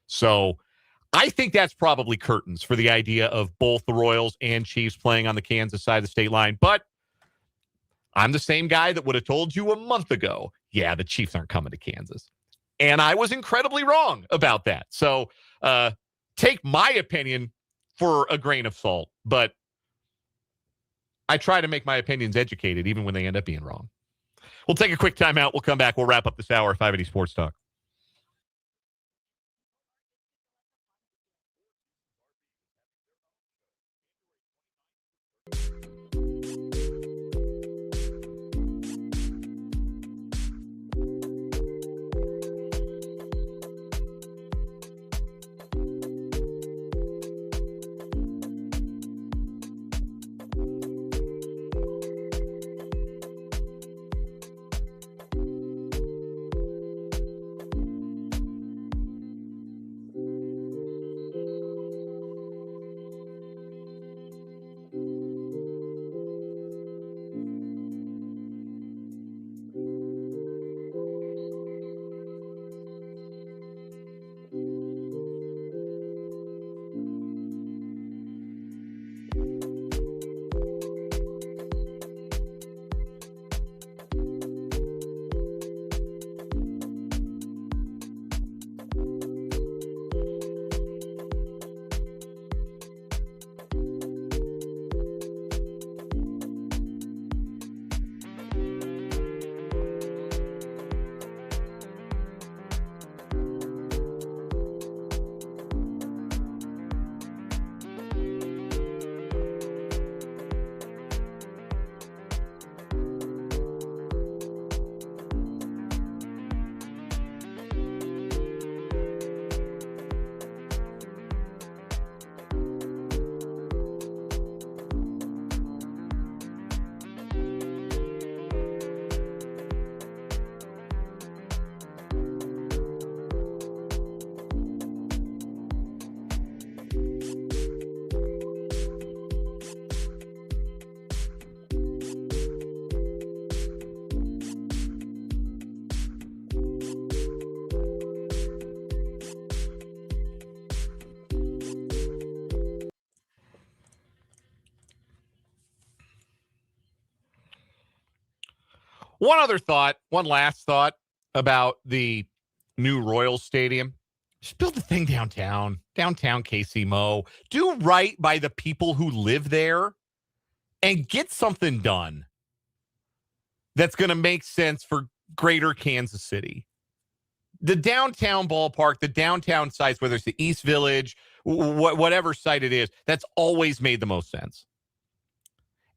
So I think that's probably curtains for the idea of both the Royals and Chiefs playing on the Kansas side of the state line. But I'm the same guy that would have told you a month ago, yeah, the Chiefs aren't coming to Kansas. And I was incredibly wrong about that. So take my opinion for a grain of salt, but I try to make my opinions educated even when they end up being wrong. We'll take a quick timeout. We'll come back. We'll wrap up this hour of 580 Sports Talk. One last thought about the new Royals Stadium. Just build the thing downtown KC Mo. Do right by the people who live there and get something done that's going to make sense for greater Kansas City. The downtown ballpark, the downtown sites, whether it's the East Village, whatever site it is, that's always made the most sense.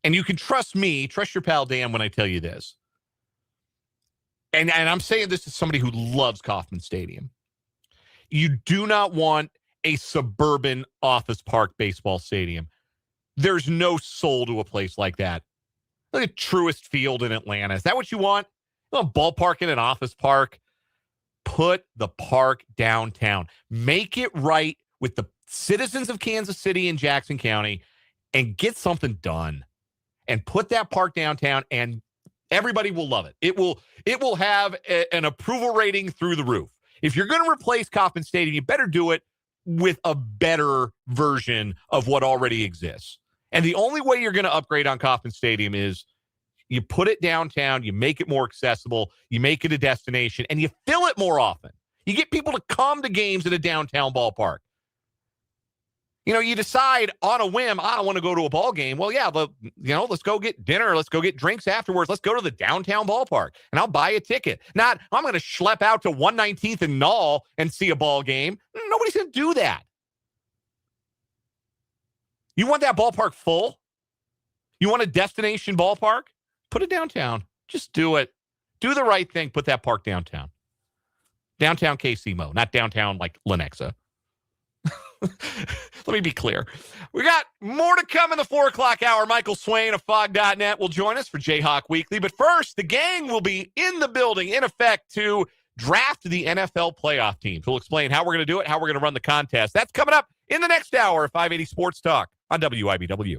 And you can trust me, trust your pal Dan when I tell you this. And I'm saying this as somebody who loves Kauffman Stadium. You do not want a suburban office park baseball stadium. There's no soul to a place like that. Look at Truist Field in Atlanta. Is that what you want? You want a ballpark in an office park? Put the park downtown. Make it right with the citizens of Kansas City and Jackson County and get something done. And put that park downtown and everybody will love it. It will have an approval rating through the roof. If you're going to replace Kauffman Stadium, you better do it with a better version of what already exists. And the only way you're going to upgrade on Kauffman Stadium is you put it downtown, you make it more accessible, you make it a destination, and you fill it more often. You get people to come to games at a downtown ballpark. You know, you decide on a whim, I don't want to go to a ball game. Well, yeah, but, let's go get dinner. Let's go get drinks afterwards. Let's go to the downtown ballpark, and I'll buy a ticket. Not, I'm going to schlep out to 119th and Knoll and see a ball game. Nobody's going to do that. You want that ballpark full? You want a destination ballpark? Put it downtown. Just do it. Do the right thing. Put that park downtown. Downtown KC Mo, not downtown like Lenexa. Let me be clear. We got more to come in the 4 o'clock hour. Michael Swain of Fog.net will join us for Jayhawk Weekly. But first, the gang will be in the building in effect to draft the NFL playoff teams. We'll explain how we're going to do it, how we're going to run the contest. That's coming up in the next hour of 580 Sports Talk on WIBW.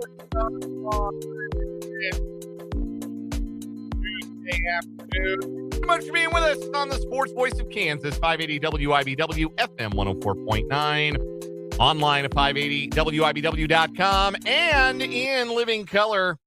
Tuesday afternoon. So much for being with us on the Sports Voice of Kansas, 580 WIBW FM 104.9, online at 580WIBW.com, and in living color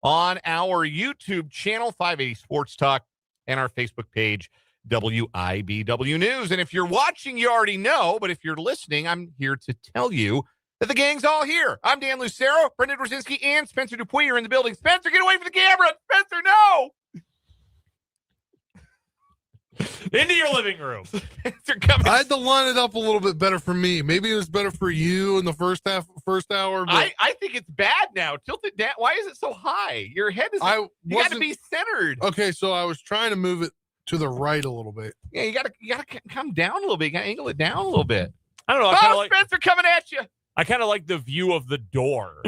on our YouTube channel, 580 Sports Talk, and our Facebook page, WIBW News. And if you're watching, you already know, but if you're listening, I'm here to tell you that the gang's all here. I'm Dan Lucero, Brendan Rosinski, and Spencer Dupuy are in the building. Spencer, get away from the camera! Spencer, no! Into your living room. Spencer, coming. I had to line it up a little bit better for me. Maybe it was better for you in the first hour. But I think it's bad now. Tilt it down. Why is it so high? Your head is. You got to be centered. Okay, so I was trying to move it to the right a little bit. Yeah, you gotta come down a little bit. You gotta angle it down a little bit. I don't know. Spencer coming at you. I kind of like the view of the door.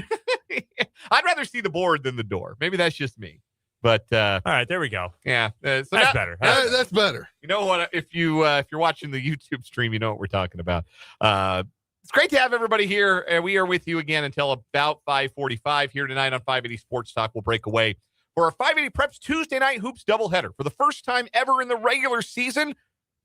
I'd rather see the board than the door. Maybe that's just me. But all right, there we go. Yeah, so that's better. That's better. You know what? If you're watching the YouTube stream, you know what we're talking about. It's great to have everybody here. We are with you again until about 5:45 here tonight on 580 Sports Talk. We'll break away for our 580 Preps Tuesday night hoops doubleheader. For the first time ever in the regular season,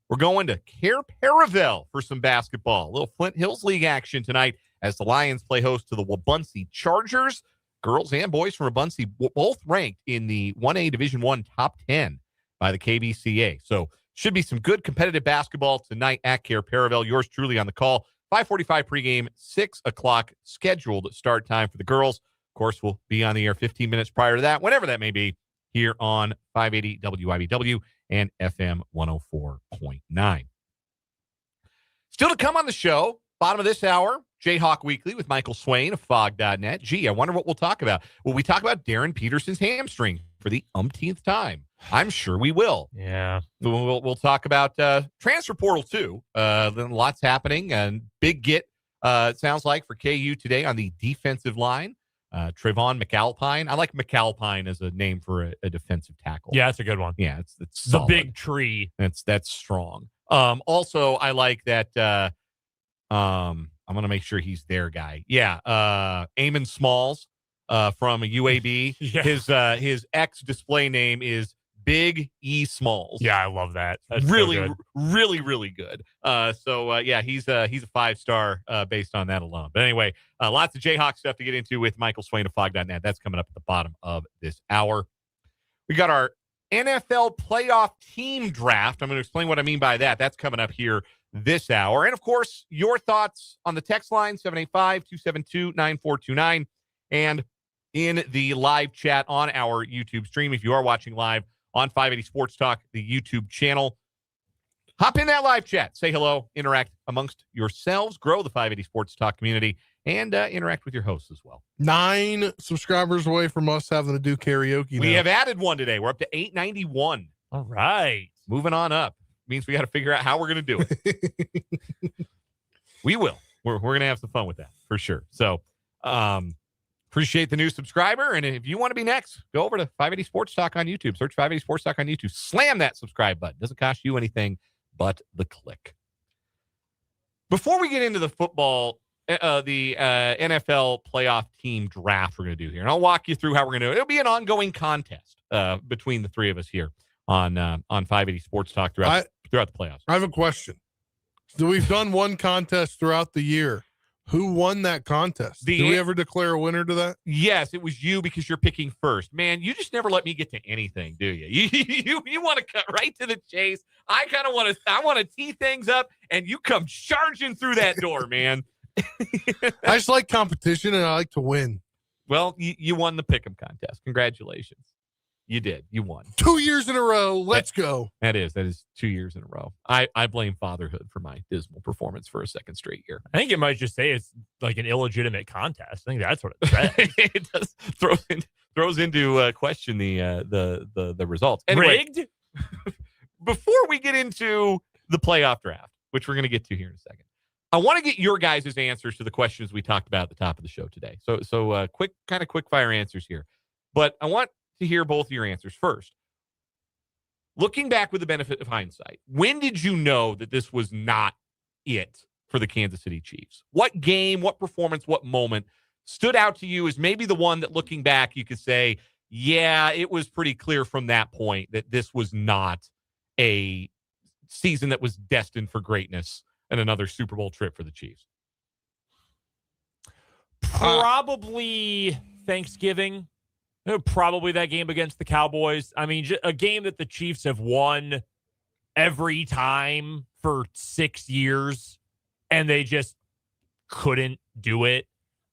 we're going to Care Paravel for some basketball. A little Flint Hills League action tonight as the Lions play host to the Wabaunsee Chargers. Girls and boys from Wabaunsee both ranked in the 1A Division I top 10 by the KBCA. So should be some good competitive basketball tonight at Care Paravel. Yours truly on the call. 5:45 pregame, 6 o'clock scheduled start time for the girls. Of course, we'll be on the air 15 minutes prior to that, whenever that may be, here on 580 WIBW and FM 104.9. Still to come on the show, bottom of this hour, Jayhawk Weekly with Michael Swain of Fog.net. Gee, I wonder what we'll talk about. Will we talk about Darren Peterson's hamstring for the umpteenth time? I'm sure we will. Yeah. We'll talk about transfer portal, too. Then lots happening, and big get, it sounds like, for KU today on the defensive line. Trayvon McAlpine. I like McAlpine as a name for a defensive tackle. Yeah, that's a good one. Yeah, it's the solid. Big tree. That's strong. Also, I like that. I'm going to make sure he's their guy. Yeah. Eamon Smalls from UAB. Yeah. His X display name is Big E Smalls. Yeah, I love that. That's really, so good. really good. Yeah, he's a 5-star based on that alone. But anyway, lots of Jayhawk stuff to get into with Michael Swain of Fog.net. That's coming up at the bottom of this hour. We got our NFL playoff team draft. I'm going to explain what I mean by that. That's coming up here this hour. And, of course, your thoughts on the text line, 785-272-9429, and in the live chat on our YouTube stream. If you are watching live on 580 Sports Talk, the YouTube channel, hop in that live chat. Say hello, interact amongst yourselves, grow the 580 Sports Talk community, and interact with your hosts as well. 9 subscribers away from us having to do karaoke. We have added one today. We're up to 891. All right. Moving on up. Means we got to figure out how we're going to do it. We will. We're going to have some fun with that for sure. So appreciate the new subscriber. And if you want to be next, go over to 580 Sports Talk on YouTube. Search 580 Sports Talk on YouTube. Slam that subscribe button. Doesn't cost you anything but the click. Before we get into the football, the NFL playoff team draft we're going to do here, and I'll walk you through how we're going to do it. It'll be an ongoing contest between the three of us here on 580 Sports Talk throughout the playoffs. I have a question. So we've done one contest throughout the year. Who won that contest? Did we ever declare a winner to that? Yes, it was you because you're picking first. Man, you just never let me get to anything, do you? You want to cut right to the chase. I kind of want to tee things up, and you come charging through that door, man. I just like competition, and I like to win. Well, you won the Pick'em contest. Congratulations. You did. You won. 2 years in a row. Let's go. That is 2 years in a row. I blame fatherhood for my dismal performance for a second straight year. I think it might just say it's like an illegitimate contest. I think that's what it says. It does throws into question the results. Anyway, Rigged? Before we get into the playoff draft, which we're going to get to here in a second, I want to get your guys' answers to the questions we talked about at the top of the show today. So quick fire answers here. But I want to hear both of your answers first. Looking back with the benefit of hindsight, when did you know that this was not it for the Kansas City Chiefs? What game, what performance, what moment stood out to you as maybe the one that, looking back, you could say, yeah, it was pretty clear from that point that this was not a season that was destined for greatness and another Super Bowl trip for the Chiefs? Probably Thanksgiving. Probably that game against the Cowboys. I mean, a game that the Chiefs have won every time for 6 years, and they just couldn't do it.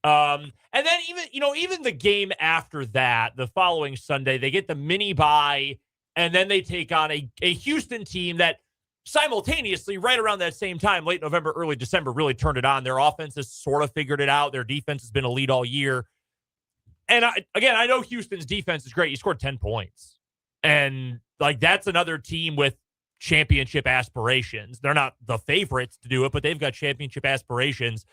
And then even the game after that, the following Sunday, they get the mini bye, and then they take on a Houston team that simultaneously, right around that same time, late November, early December, really turned it on. Their offense has sort of figured it out. Their defense has been elite all year. And I know Houston's defense is great. You scored 10 points. And that's another team with championship aspirations. They're not the favorites to do it, but they've got championship aspirations.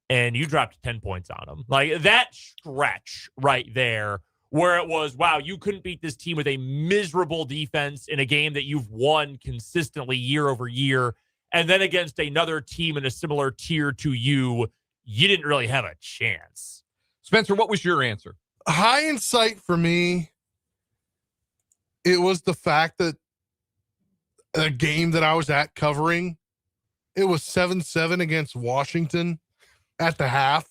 And you dropped 10 points on them. That stretch right there where it was, wow, you couldn't beat this team with a miserable defense in a game that you've won consistently year over year. And then against another team in a similar tier to you, you didn't really have a chance. Spencer, what was your answer? Hindsight for me, it was the fact that a game that I was at covering, it was 7-7 against Washington at the half.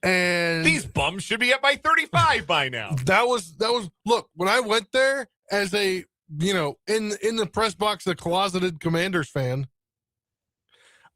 And these bums should be up by 35 by now. That was look, when I went there as a, in the press box, a closeted Commanders fan,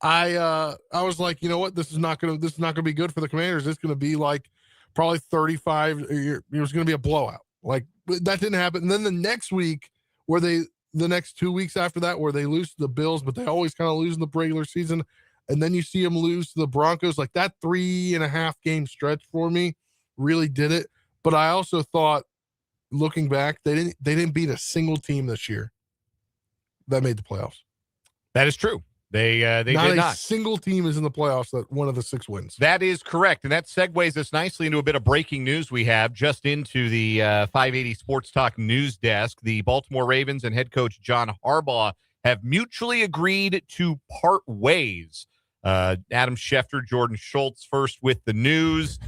I was like, you know what, this is not gonna be good for the Commanders. It's gonna be like probably 35. It was gonna be a blowout. That didn't happen. And then the next week, the next 2 weeks after that, where they lose to the Bills, but they always kind of lose in the regular season. And then you see them lose to the Broncos. That 3.5 game stretch for me really did it. But I also thought, looking back, they didn't beat a single team this year that made the playoffs. That is true. They not did a not. Single team is in the playoffs that one of the 6 wins. That is correct. And that segues us nicely into a bit of breaking news we have just into the 580 Sports Talk news desk. The Baltimore Ravens and head coach John Harbaugh have mutually agreed to part ways. Adam Schefter, Jordan Schultz first with the news.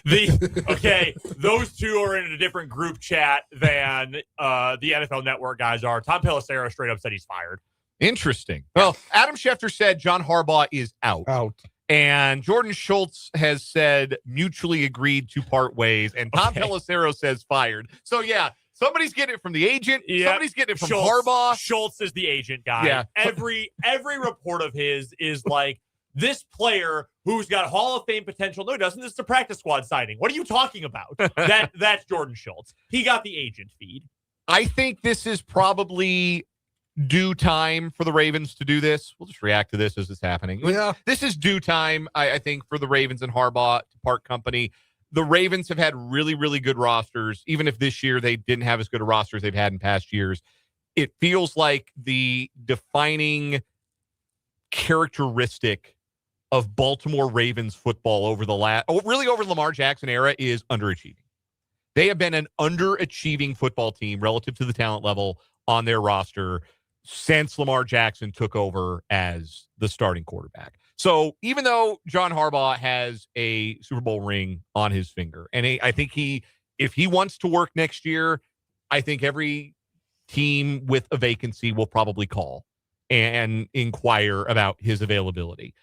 Those two are in a different group chat than the NFL Network guys are. Tom Pelissero straight up said he's fired. Interesting. Well, Adam Schefter said John Harbaugh is out. And Jordan Schultz has said mutually agreed to part ways. And Tom Pelissero says fired. So, yeah, somebody's getting it from the agent. Yep. Somebody's getting it from Harbaugh. Schultz is the agent guy. Yeah. Every report of his is like, this player who's got Hall of Fame potential. No, he doesn't. This is a practice squad signing. What are you talking about? That's Jordan Schultz. He got the agent feed. I think this is probably due time for the Ravens to do this. We'll just react to this as it's happening. Yeah. This is due time, I think, for the Ravens and Harbaugh to part company. The Ravens have had really, really good rosters. Even if this year they didn't have as good a roster as they've had in past years, it feels like the defining characteristic of Baltimore Ravens football over the Lamar Jackson era is underachieving. They have been an underachieving football team relative to the talent level on their roster since Lamar Jackson took over as the starting quarterback. So even though John Harbaugh has a Super Bowl ring on his finger, and I think if he wants to work next year, I think every team with a vacancy will probably call and inquire about his availability.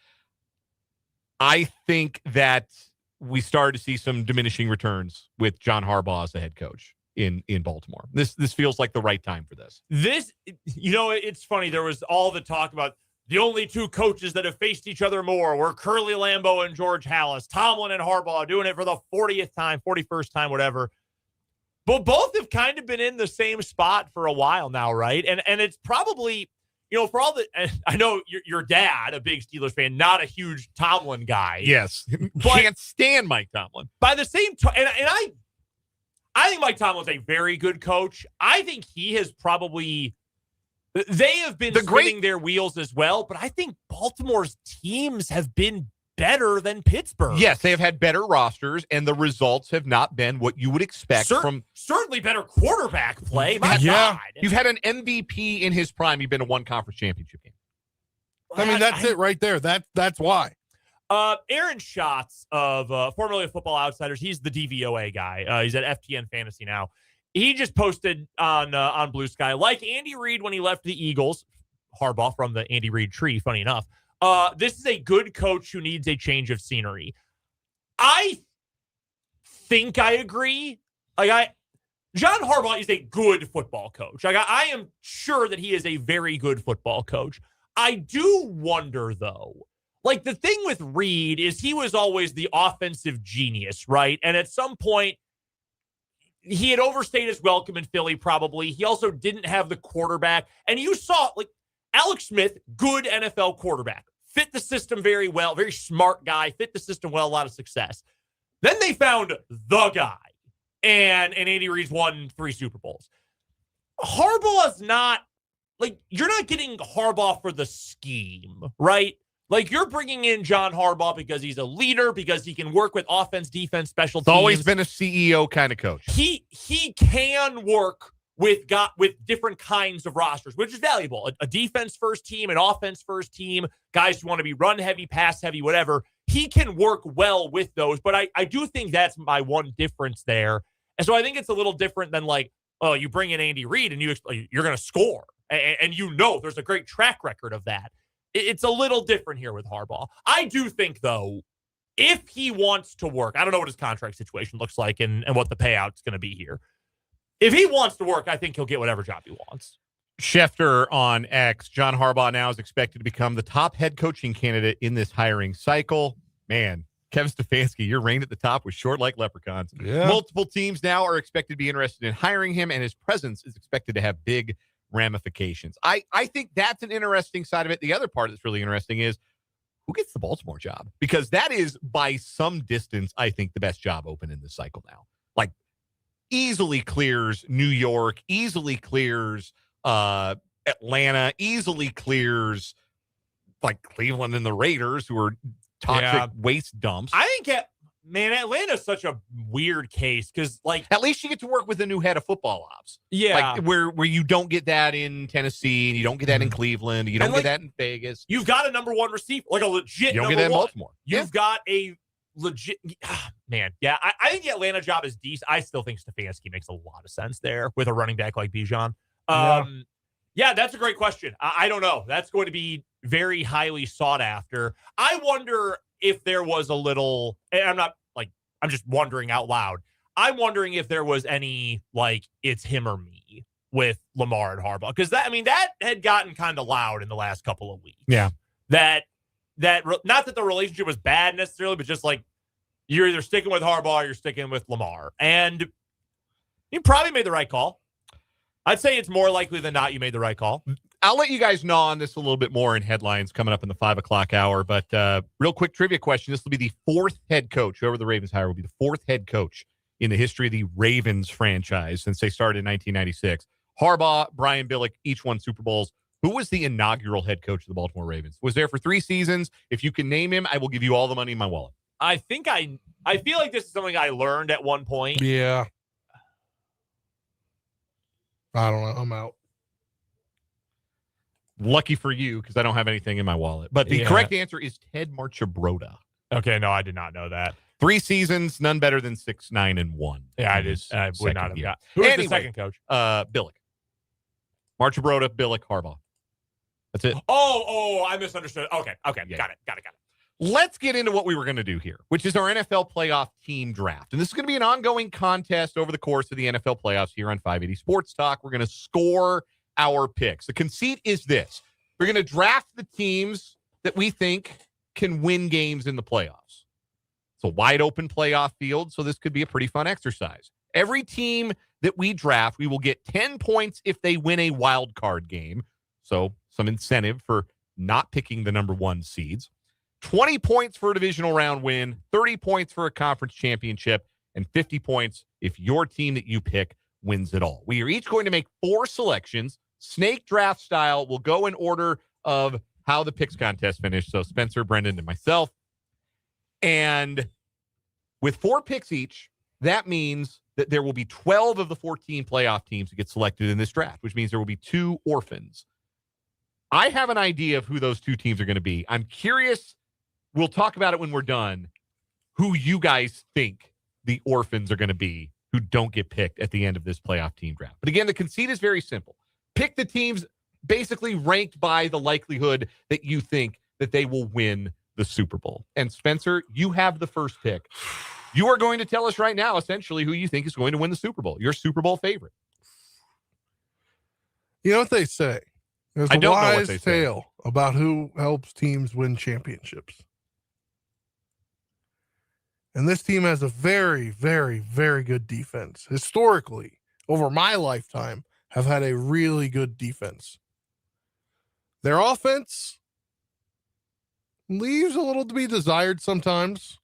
I think that we started to see some diminishing returns with John Harbaugh as the head coach in Baltimore. This feels like the right time for this. It's funny. There was all the talk about the only two coaches that have faced each other more were Curly Lambeau and George Halas. Tomlin and Harbaugh doing it for the 40th time, 41st time, whatever. But both have kind of been in the same spot for a while now, right? And it's probably, for all the, I know your dad, a big Steelers fan, not a huge Tomlin guy. Yes. Can't stand Mike Tomlin. By the same time, and I think Mike Tomlin's a very good coach. I think he has probably, they have been spinning their wheels as well, but I think Baltimore's teams have been better than Pittsburgh. Yes, they have had better rosters, and the results have not been what you would expect from... Certainly better quarterback play. My God. You've had an MVP in his prime. You've been to one conference championship game. I mean, that's it right there. That's why. Aaron Schatz of formerly of Football Outsiders. He's the DVOA guy. He's at FTN Fantasy now. He just posted on Blue Sky, like Andy Reid when he left the Eagles, Harbaugh from the Andy Reid tree, funny enough. This is a good coach who needs a change of scenery. I think I agree. John Harbaugh is a good football coach. I am sure that he is a very good football coach. I do wonder, though, like the thing with Reid is he was always the offensive genius, right? And at some point, he had overstayed his welcome in Philly, probably. He also didn't have the quarterback. And you saw, like, Alex Smith, good NFL quarterback, fit the system very well, very smart guy, fit the system well, a lot of success. Then they found the guy, and Andy Reid's won 3 Super Bowls. Harbaugh's not, like, you're not getting Harbaugh for the scheme, right? Like, you're bringing in John Harbaugh because he's a leader, because he can work with offense, defense, special teams. It's always been a CEO kind of coach. He can work with different kinds of rosters, which is valuable. A defense-first team, an offense-first team, guys who want to be run-heavy, pass-heavy, whatever. He can work well with those, but I do think that's my one difference there. And so I think it's a little different than, like, oh, you bring in Andy Reid and you're going to score. And there's a great track record of that. It's a little different here with Harbaugh. I do think, though, if he wants to work, I don't know what his contract situation looks like and what the payout's going to be here. If he wants to work, I think he'll get whatever job he wants. Schefter on X, John Harbaugh now is expected to become the top head coaching candidate in this hiring cycle. Man, Kevin Stefanski, you're ranked at the top with short like leprechauns. Yeah. Multiple teams now are expected to be interested in hiring him, and his presence is expected to have big ramifications. I think that's an interesting side of it. The other part that's really interesting is who gets the Baltimore job? Because that is by some distance, I think, the best job open in this cycle now. Like, easily clears New York, easily clears Atlanta, easily clears like Cleveland and the Raiders, who are toxic waste dumps. I think Atlanta's such a weird case because, like, at least you get to work with a new head of football ops. Yeah, like where you don't get that in Tennessee, and you don't get that in Cleveland, you don't get that in Vegas. You've got a number one receiver, like a legit. You don't number get that in one. Baltimore. You've got a legit man. Yeah, I think the Atlanta job is decent. I still think Stefanski makes a lot of sense there with a running back like Bijan. Yeah, that's a great question. I don't know. That's going to be very highly sought after. I wonder if there was a little, and I'm just wondering out loud. I'm wondering if there was any, like, it's him or me with Lamar and Harbaugh. Because that had gotten kind of loud in the last couple of weeks. Yeah. That not that the relationship was bad necessarily, but just like you're either sticking with Harbaugh or you're sticking with Lamar. And you probably made the right call. I'd say it's more likely than not you made the right call. I'll let you guys know on this a little bit more in headlines coming up in the 5 o'clock hour. But real quick trivia question. This will be the 4th head coach. Whoever the Ravens hire will be the 4th head coach in the history of the Ravens franchise since they started in 1996. Harbaugh, Brian Billick, each won Super Bowls. Who was the inaugural head coach of the Baltimore Ravens? Was there for 3 seasons. If you can name him, I will give you all the money in my wallet. I think I feel like this is something I learned at one point. Yeah. I don't know. I'm out. Lucky for you, because I don't have anything in my wallet. But the correct answer is Ted Marchibroda. Okay, no, I did not know that. 3 seasons, none better than 6, 9, and 1. Yeah, I would not have got. Who is the second coach? Billick. Marchibroda, Billick, Harbaugh. That's it. Oh, I misunderstood. Okay, Yeah. Got it. Let's get into what we were going to do here, which is our NFL playoff team draft. And this is going to be an ongoing contest over the course of the NFL playoffs here on 580 Sports Talk. We're going to score our picks. The conceit is this. We're going to draft the teams that we think can win games in the playoffs. It's a wide open playoff field, so this could be a pretty fun exercise. Every team that we draft, we will get 10 points if they win a wild card game. So some incentive for not picking the number 1 seeds. 20 points for a divisional round win, 30 points for a conference championship, and 50 points if your team that you pick wins it all. We are each going to make 4 selections, snake draft style. We'll go in order of how the picks contest finished. So Spencer, Brendan, and myself. And with 4 picks each, that means that there will be 12 of the 14 playoff teams that get selected in this draft, which means there will be 2 orphans. I have an idea of who those 2 teams are going to be. I'm curious we'll talk about it when we're done, who you guys think the orphans are going to be who don't get picked at the end of this playoff team draft. But again, the conceit is very simple. Pick the teams basically ranked by the likelihood that you think that they will win the Super Bowl. And Spencer, you have the first pick. You are going to tell us right now, essentially, who you think is going to win the Super Bowl, your Super Bowl favorite. You know what they say? There's I a don't know what wise they say. tale about who helps teams win championships. And this team has a very, very, very good defense. Historically, over my lifetime, have had a really good defense. Their offense leaves a little to be desired sometimes.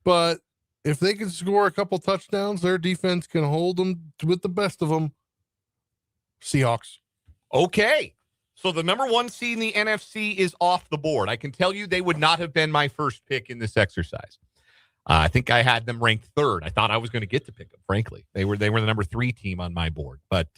But if they can score a couple touchdowns, their defense can hold them with the best of them. Seahawks. Okay. So the number 1 seed in the NFC is off the board. I can tell you they would not have been my first pick in this exercise. I think I had them ranked 3rd. I thought I was going to get to pick them, frankly. They were the number 3 team on my board. But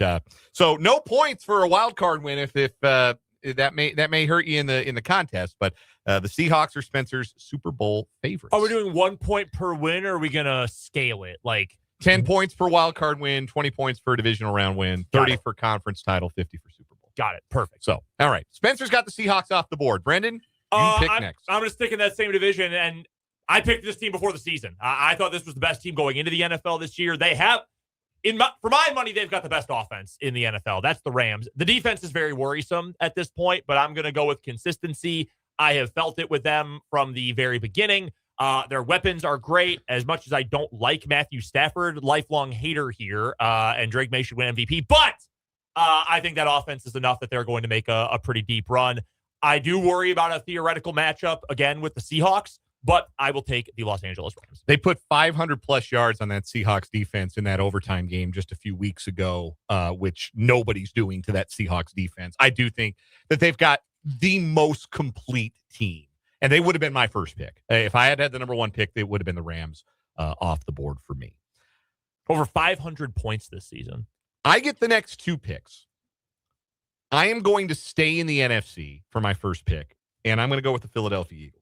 so no points for a wild card win if that may hurt you in the contest. But the Seahawks are Spencer's Super Bowl favorites. Are we doing 1 point per win, or are we gonna scale it? Like 10 points per wild card win, 20 points for a divisional round win, 30 for conference title, 50 for Super Bowl. Got it. Perfect. So, all right. Spencer's got the Seahawks off the board. Brendan, you pick next. I'm going to stick in that same division, and I picked this team before the season. I thought this was the best team going into the NFL this year. They have, for my money, they've got the best offense in the NFL. That's the Rams. The defense is very worrisome at this point, but I'm going to go with consistency. I have felt it with them from the very beginning. Their weapons are great. As much as I don't like Matthew Stafford, lifelong hater here, and Drake May should win MVP, but I think that offense is enough that they're going to make a pretty deep run. I do worry about a theoretical matchup, again, with the Seahawks, but I will take the Los Angeles Rams. They put 500-plus yards on that Seahawks defense in that overtime game just a few weeks ago, which nobody's doing to that Seahawks defense. I do think that they've got the most complete team, and they would have been my first pick. If I had the number 1 pick, it would have been the Rams off the board for me. Over 500 points this season. I get the next 2 picks. I am going to stay in the NFC for my first pick, and I'm going to go with the Philadelphia Eagles.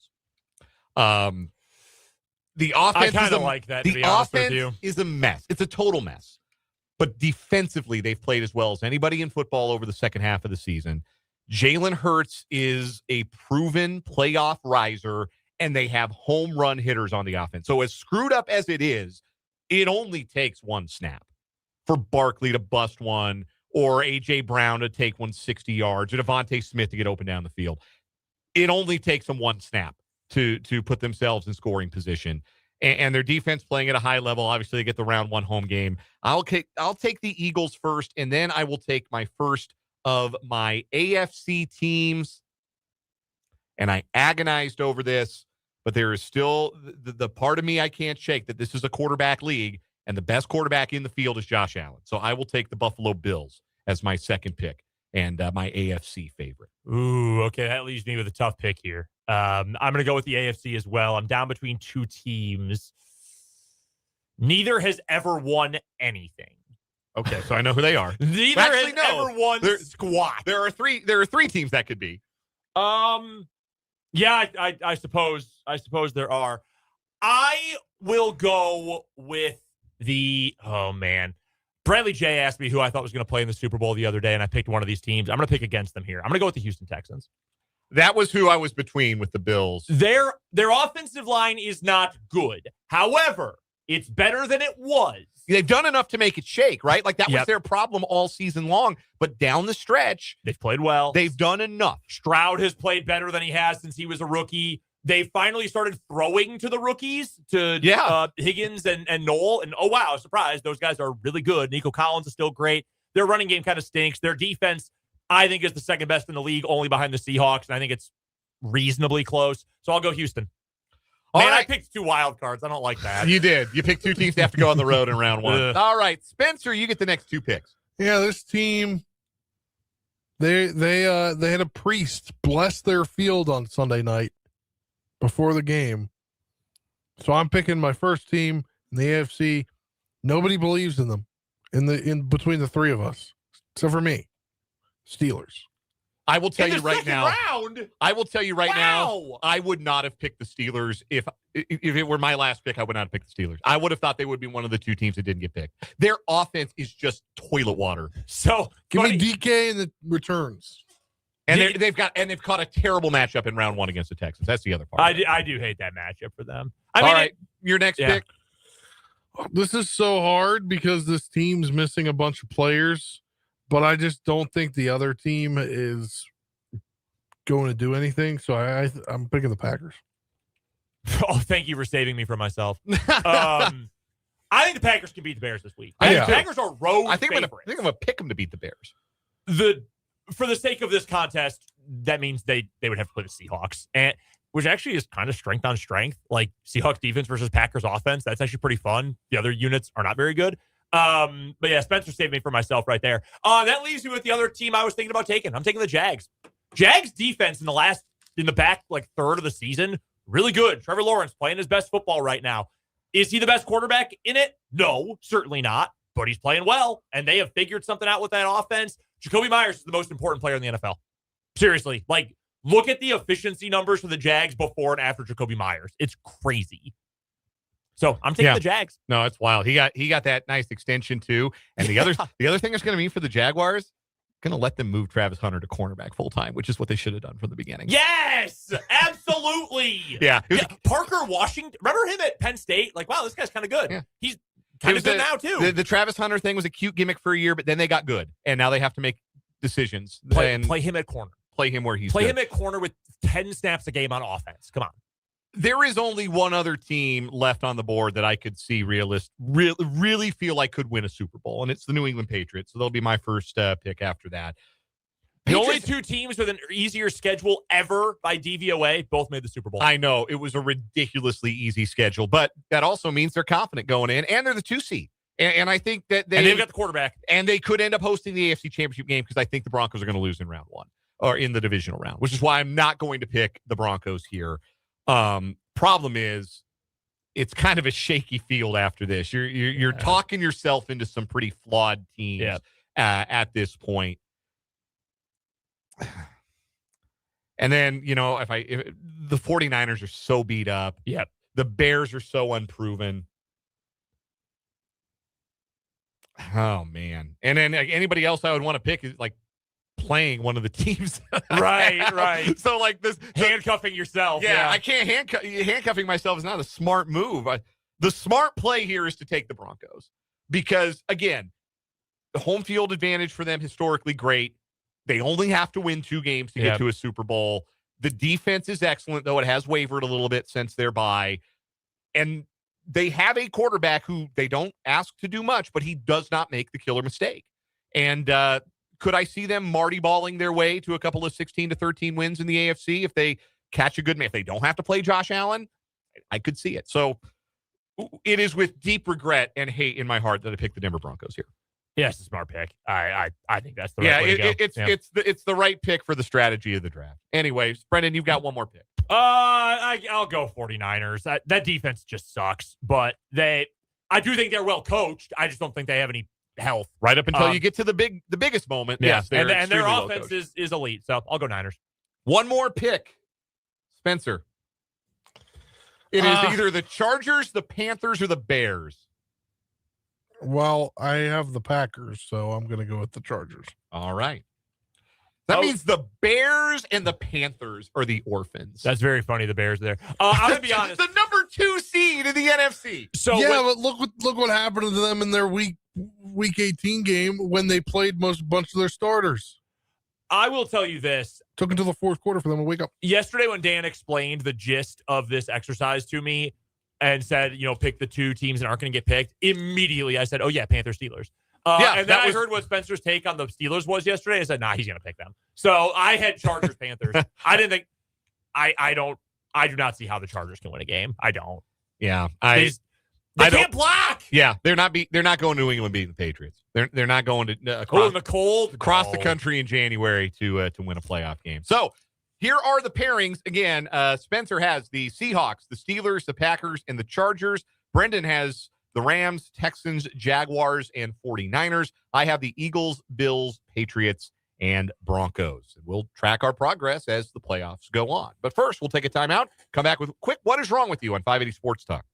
The offense, I kind of like that. To be honest with you, is a mess. It's a total mess. But defensively, they've played as well as anybody in football over the second half of the season. Jalen Hurts is a proven playoff riser, and they have home run hitters on the offense. So as screwed up as it is, it only takes 1 snap for Barkley to bust one, or A.J. Brown to take 160 yards, or Devontae Smith to get open down the field. It only takes them 1 snap to put themselves in scoring position. And their defense playing at a high level. Obviously, they get the round 1 home game. I'll take the Eagles first, and then I will take my first of my AFC teams. And I agonized over this, but there is still the part of me I can't shake that this is a quarterback league, and the best quarterback in the field is Josh Allen. So I will take the Buffalo Bills as my second pick and my AFC favorite. Ooh, okay. That leaves me with a tough pick here. I'm going to go with the AFC as well. I'm down between 2 teams. Neither has ever won anything. Okay, so I know who they are. Neither has ever won squat. There are 3 teams that could be. Yeah, I suppose there are. I will go with Bradley J asked me who I thought was going to play in the Super Bowl the other day, and I picked one of these teams. I'm going to pick against them here. I'm going to go with the Houston Texans. That was who I was between with the Bills. Their offensive line is not good. However, it's better than it was. They've done enough to make it shake, right? Like that was their problem all season long. But down the stretch, they've played well. They've done enough. Stroud has played better than he has since he was a rookie. They finally started throwing to the rookies, to Higgins and Noel. And, oh, wow, surprise. Those guys are really good. Nico Collins is still great. Their running game kind of stinks. Their defense, I think, is the second best in the league, only behind the Seahawks. And I think it's reasonably close. So I'll go Houston. Man, I picked 2 wild cards. I don't like that. You did. You picked 2 teams that have to go on the road in round 1. All right, Spencer, you get the next 2 picks. Yeah, this team, they had a priest bless their field on Sunday night before the game. So I'm picking my first team in the AFC. Nobody believes in them in between the 3 of us, except for me. Steelers. I will tell In you the right second now. round? I will tell you right now. Wow. I would not have picked the Steelers if it were my last pick. I would not have picked the Steelers. I would have thought they would be one of the two teams that didn't get picked. Their offense is just toilet water. So Give me DK and the returns. And they've caught a terrible matchup in round 1 against the Texans. That's the other part. I do hate that matchup for them. All right, your next pick. This is so hard because this team's missing a bunch of players, but I just don't think the other team is going to do anything. So I'm picking the Packers. Oh, thank you for saving me from myself. I think the Packers can beat the Bears this week. Yeah. The Packers are road favorites. I'm going to pick them to beat the Bears. For the sake of this contest, that means they would have to play the Seahawks, and which actually is kind of strength on strength. Like Seahawks defense versus Packers offense. That's actually pretty fun. The other units are not very good. But yeah, Spencer saved me for myself right there. That leaves me with the other team I was thinking about taking. I'm taking the Jags. Jags defense in the back like third of the season, really good. Trevor Lawrence playing his best football right now. Is he the best quarterback in it? No, certainly not. But he's playing well, and they have figured something out with that offense. Jacoby Myers is the most important player in the NFL. Seriously, like look at the efficiency numbers for the Jags before and after Jacoby Myers. It's crazy. So I'm taking the Jags. No, it's wild. He got that nice extension too. And the other thing it's going to mean for the Jaguars, going to let them move Travis Hunter to cornerback full time, which is what they should have done from the beginning. Yes, absolutely. Yeah. Parker Washington. Remember him at Penn State? Like, wow, this guy's kind of good. Yeah. He's kind of good now too. The Travis Hunter thing was a cute gimmick for a year, but then they got good, and now they have to make decisions. Play him at corner. Play him where he's Play good. him at corner with 10 snaps a game on offense. Come on. There is only one other team left on the board that I could see really feel like could win a Super Bowl, and it's the New England Patriots. So they'll be my first pick after that. The only two teams with an easier schedule ever by DVOA both made the Super Bowl. I know. It was a ridiculously easy schedule, but that also means they're confident going in, and they're the 2 seed. And I think that they've got the quarterback. And they could end up hosting the AFC Championship game because I think the Broncos are going to lose in round 1 or in the divisional round, which is why I'm not going to pick the Broncos here. Problem is, it's kind of a shaky field after this. You're talking yourself into some pretty flawed teams at this point. And then, if the 49ers are so beat up. Yep. The Bears are so unproven. Oh, man. And then anybody else I would want to pick is like playing one of the teams. Right. So like this. Handcuffing yourself. Yeah. I can't handcuffing myself is not a smart move. The smart play here is to take the Broncos because, again, the home field advantage for them historically great. They only have to win 2 games to get to a Super Bowl. The defense is excellent, though it has wavered a little bit since their bye. And they have a quarterback who they don't ask to do much, but he does not make the killer mistake. And could I see them Marty balling their way to a couple of 16-13 wins in the AFC if they catch a good man? If they don't have to play Josh Allen, I could see it. So it is with deep regret and hate in my heart that I picked the Denver Broncos here. Yeah, it's a smart pick. I think that's the right way to go. It's the right pick for the strategy of the draft. Anyways, Brendan, you've got one more pick. I'll go 49ers. That defense just sucks, but I do think they're well coached. I just don't think they have any health right up until you get to the biggest moment. Yeah. Yes, and their offense is elite. So I'll go Niners. One more pick, Spencer. It is either the Chargers, the Panthers, or the Bears. Well, I have the Packers, so I'm going to go with the Chargers. All right. That means the Bears and the Panthers are the orphans. That's very funny. The Bears there. I'm going to be honest. The number 2 seed in the NFC. So but look what happened to them in their week 18 game when they played bunch of their starters. I will tell you this. Took until the fourth quarter for them to wake up. Yesterday when Dan explained the gist of this exercise to me and said, pick the 2 teams that aren't going to get picked, immediately I said, oh, yeah, Panthers, Steelers. And then I heard what Spencer's take on the Steelers was yesterday. I said, nah, he's going to pick them. So I had Chargers, Panthers. I didn't think I do not see how the Chargers can win a game. I don't. Yeah. They can't block. Yeah, they're not going to New England beating the Patriots. They're not going to across the country in January to win a playoff game. So here are the pairings. Again, Spencer has the Seahawks, the Steelers, the Packers, and the Chargers. Brendan has the Rams, Texans, Jaguars, and 49ers. I have the Eagles, Bills, Patriots, and Broncos. We'll track our progress as the playoffs go on. But first, we'll take a timeout, come back with a quick What is Wrong with You on 580 Sports Talk.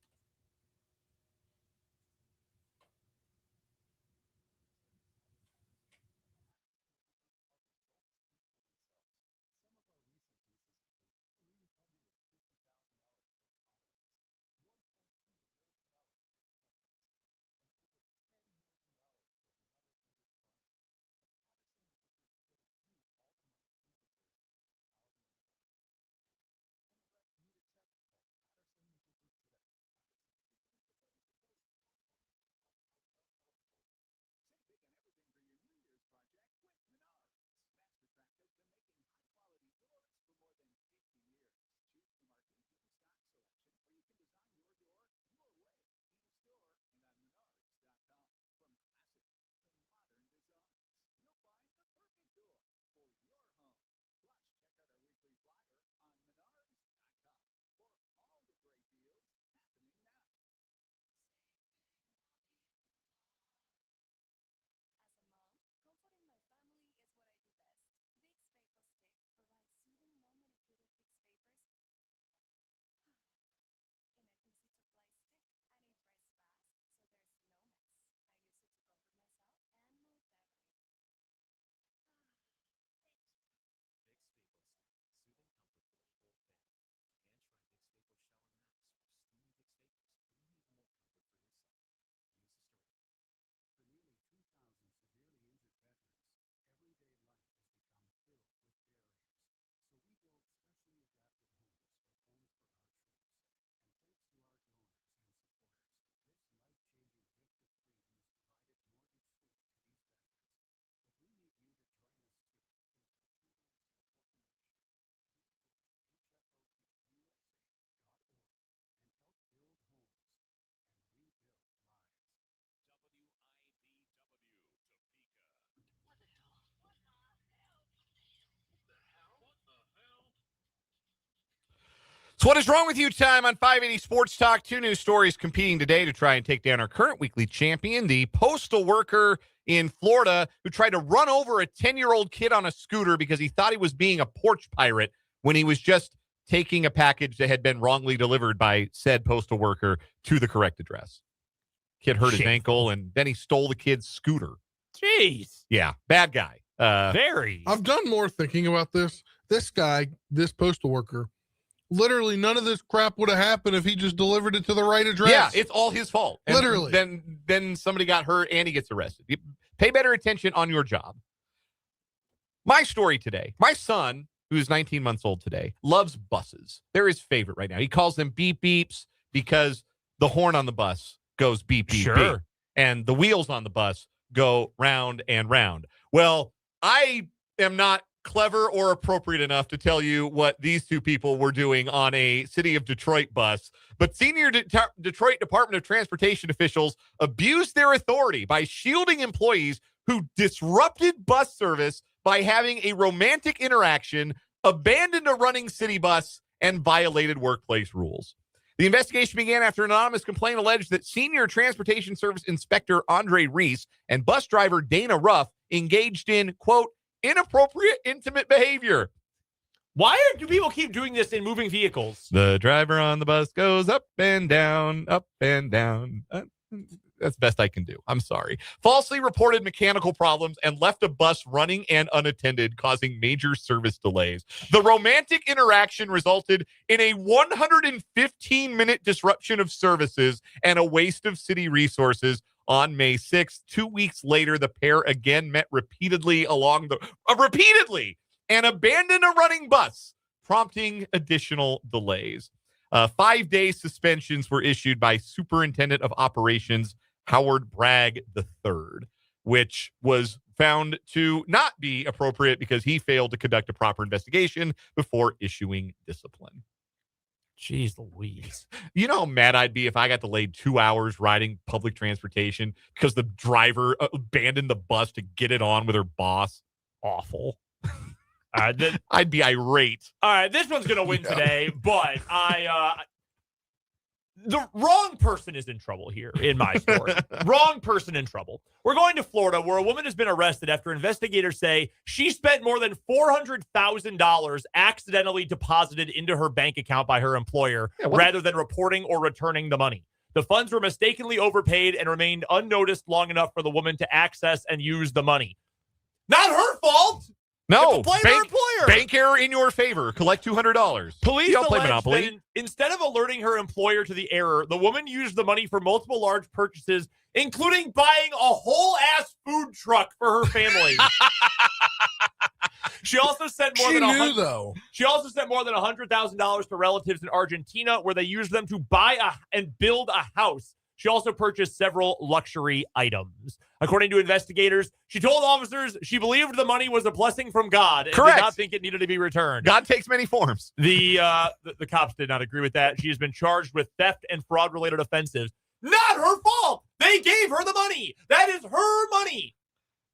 So what is wrong with you time on 580 Sports Talk? Two news stories competing today to try and take down our current weekly champion, the postal worker in Florida who tried to run over a 10-year-old kid on a scooter because he thought he was being a porch pirate when he was just taking a package that had been wrongly delivered by said postal worker to the correct address. Kid hurt his ankle, and then he stole the kid's scooter. Jeez. Yeah, bad guy. Very. I've done more thinking about this. This guy, this postal worker, literally none of this crap would have happened if he just delivered it to the right address. Yeah, it's all his fault. And literally. Then somebody got hurt and he gets arrested. You pay better attention on your job. My story today. My son, who's 19 months old today, loves buses. They're his favorite right now. He calls them beep beeps because the horn on the bus goes beep beep beep. And the wheels on the bus go round and round. Well, I am not clever or appropriate enough to tell you what these two people were doing on a City of Detroit bus, but senior Detroit Department of Transportation officials abused their authority by shielding employees who disrupted bus service by having a romantic interaction, abandoned a running city bus, and violated workplace rules. The investigation began after an anonymous complaint alleged that Senior Transportation Service Inspector Andre Reese and bus driver Dana Ruff engaged in, quote, inappropriate intimate behavior. Why do people keep doing this in moving vehicles? The driver on the bus goes up and down, up and down. That's the best I can do. I'm sorry. Falsely reported mechanical problems and left a bus running and unattended, causing major service delays. The romantic interaction resulted in a 115-minute disruption of services and a waste of city resources. On May 6th, 2 weeks later, the pair again met repeatedly and abandoned a running bus, prompting additional delays. 5-day suspensions were issued by Superintendent of Operations Howard Bragg III, which was found to not be appropriate because he failed to conduct a proper investigation before issuing discipline. Jeez Louise. You know how mad I'd be if I got delayed 2 hours riding public transportation because the driver abandoned the bus to get it on with her boss? Awful. I'd be irate. All right, this one's going to win today, but the wrong person is in trouble here in my story. Wrong person in trouble. We're going to Florida, where a woman has been arrested after investigators say she spent more than $400,000 accidentally deposited into her bank account by her employer rather than reporting or returning the money. The funds were mistakenly overpaid and remained unnoticed long enough for the woman to access and use the money. Not her fault. No, blame her employer. Bank error in your favor. Collect $200. Police Don't play allege Monopoly. that instead of alerting her employer to the error, the woman used the money for multiple large purchases, including buying a whole-ass food truck for her family. She also sent more than $100,000 to relatives in Argentina, where they used them to buy and build a house. She also purchased several luxury items. According to investigators, she told officers she believed the money was a blessing from God and Correct. did not think it needed to be returned. God takes many forms. The cops did not agree with that. She has been charged with theft and fraud-related offenses. Not her fault. They gave her the money. That is her money.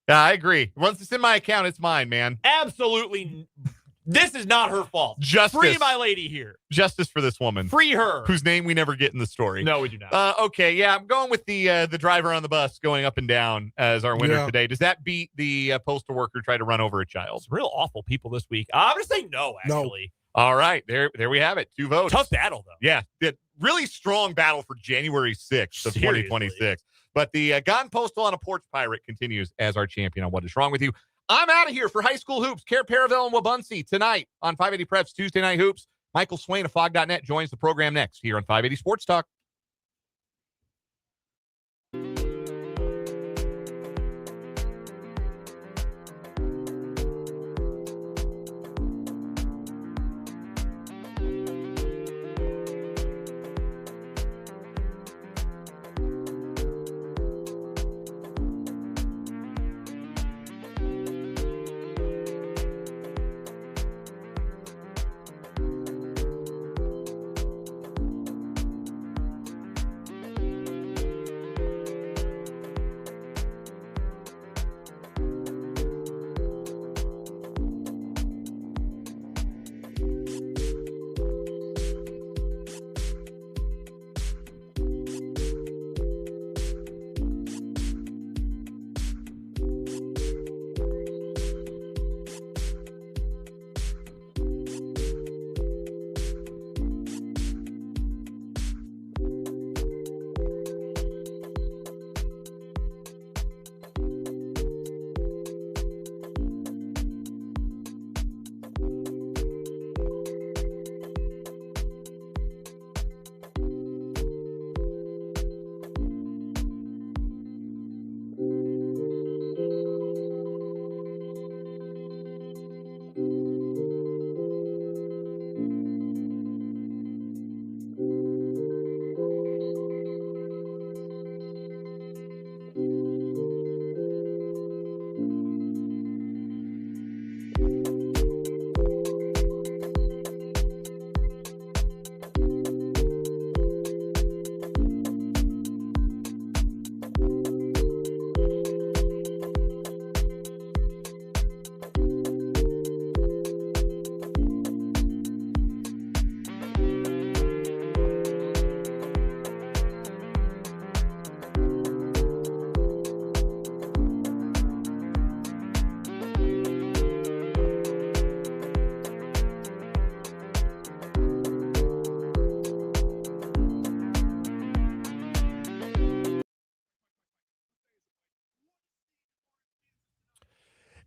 Yeah, I agree. Once it's in my account, it's mine, man. Absolutely. This is not her fault. Justice. Free my lady here. Justice for this woman. Free her. Whose name we never get in the story. No, we do not. Okay, yeah, I'm going with the driver on the bus going up and down as our winner today. Does that beat the postal worker trying to run over a child? Some real awful people this week. I'm going to say no, actually. No. All right, there we have it. 2 votes. Tough battle, though. Yeah, really strong battle for January 6th of 2026. But the Gone Postal on a Porch Pirate continues as our champion on What Is Wrong With You. I'm out of here for High School Hoops. Care Paravel and Wabunsie tonight on 580 Preps Tuesday Night Hoops. Michael Swain of Fog.net joins the program next here on 580 Sports Talk.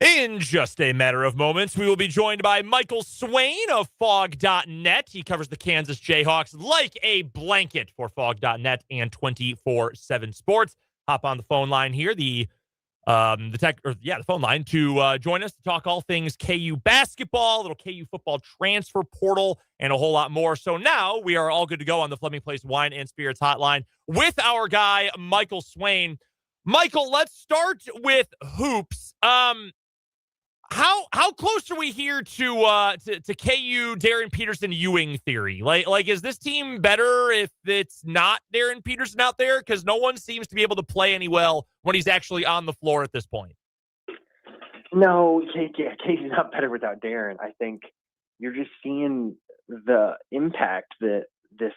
In just a matter of moments, we will be joined by Michael Swain of Fog.net. He covers the Kansas Jayhawks like a blanket for Fog.net and 24/7 Sports. Hop on the phone line here, the phone line to join us to talk all things KU basketball, a little KU football transfer portal, and a whole lot more. So now we are all good to go on the Fleming Place Wine and Spirits hotline with our guy, Michael Swain. Michael, let's start with hoops. How close are we here to KU Darren Peterson Ewing theory? Like is this team better if it's not Darren Peterson out there? Because no one seems to be able to play any well when he's actually on the floor at this point. No, KU's not better without Darren. I think you're just seeing the impact that this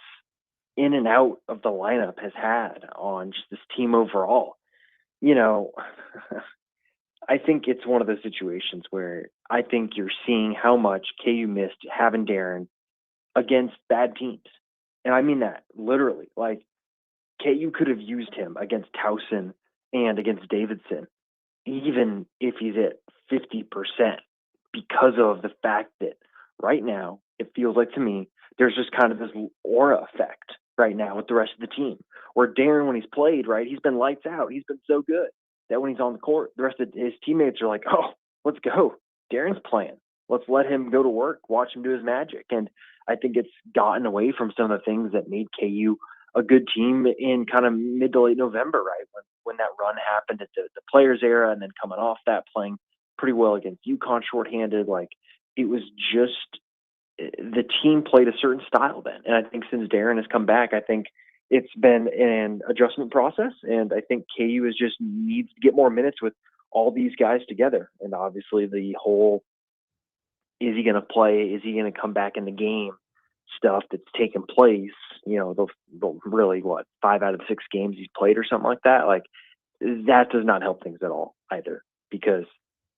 in and out of the lineup has had on just this team overall. You know, I think it's one of those situations where I think you're seeing how much KU missed having Darren against bad teams. And I mean that literally. Like, KU could have used him against Towson and against Davidson, even if he's at 50%, because of the fact that right now, it feels like to me, there's just kind of this aura effect right now with the rest of the team. Where Darren, when he's played, right, he's been lights out. He's been so good that when he's on the court, the rest of his teammates are like, oh, let's go. Darren's playing. Let's let him go to work, watch him do his magic. And I think it's gotten away from some of the things that made KU a good team in kind of mid to late November, right? When that run happened at the players era, and then coming off that, playing pretty well against UConn shorthanded. Like, it was just, the team played a certain style then. And I think since Darren has come back, I think it's been an adjustment process. And I think KU is just needs to get more minutes with all these guys together. And obviously the whole, is he going to play? Is he going to come back in the game stuff that's taken place? You know, the really, 5 out of the 6 games he's played or something like that. Like, that does not help things at all either, because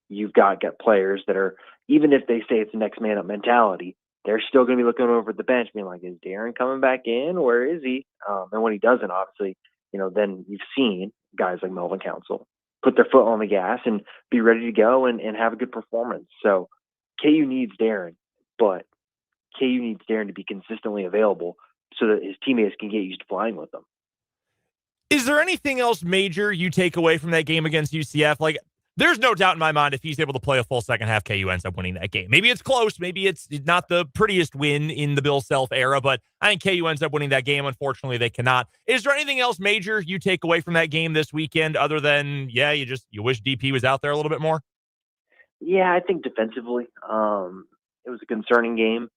you've got players that are, even if they say it's a next man up mentality, they're still going to be looking over at the bench being like, is Darren coming back in? Where is he? And when he doesn't, obviously, you know, then you've seen guys like Melvin Council put their foot on the gas and be ready to go and have a good performance. So KU needs Darren, but KU needs Darren to be consistently available so that his teammates can get used to playing with him. Is there anything else major you take away from that game against UCF? Like, there's no doubt in my mind if he's able to play a full second half, KU ends up winning that game. Maybe it's close. Maybe it's not the prettiest win in the Bill Self era, but I think KU ends up winning that game. Unfortunately, they cannot. Is there anything else major you take away from that game this weekend other than, you wish DP was out there a little bit more? Yeah, I think defensively, it was a concerning game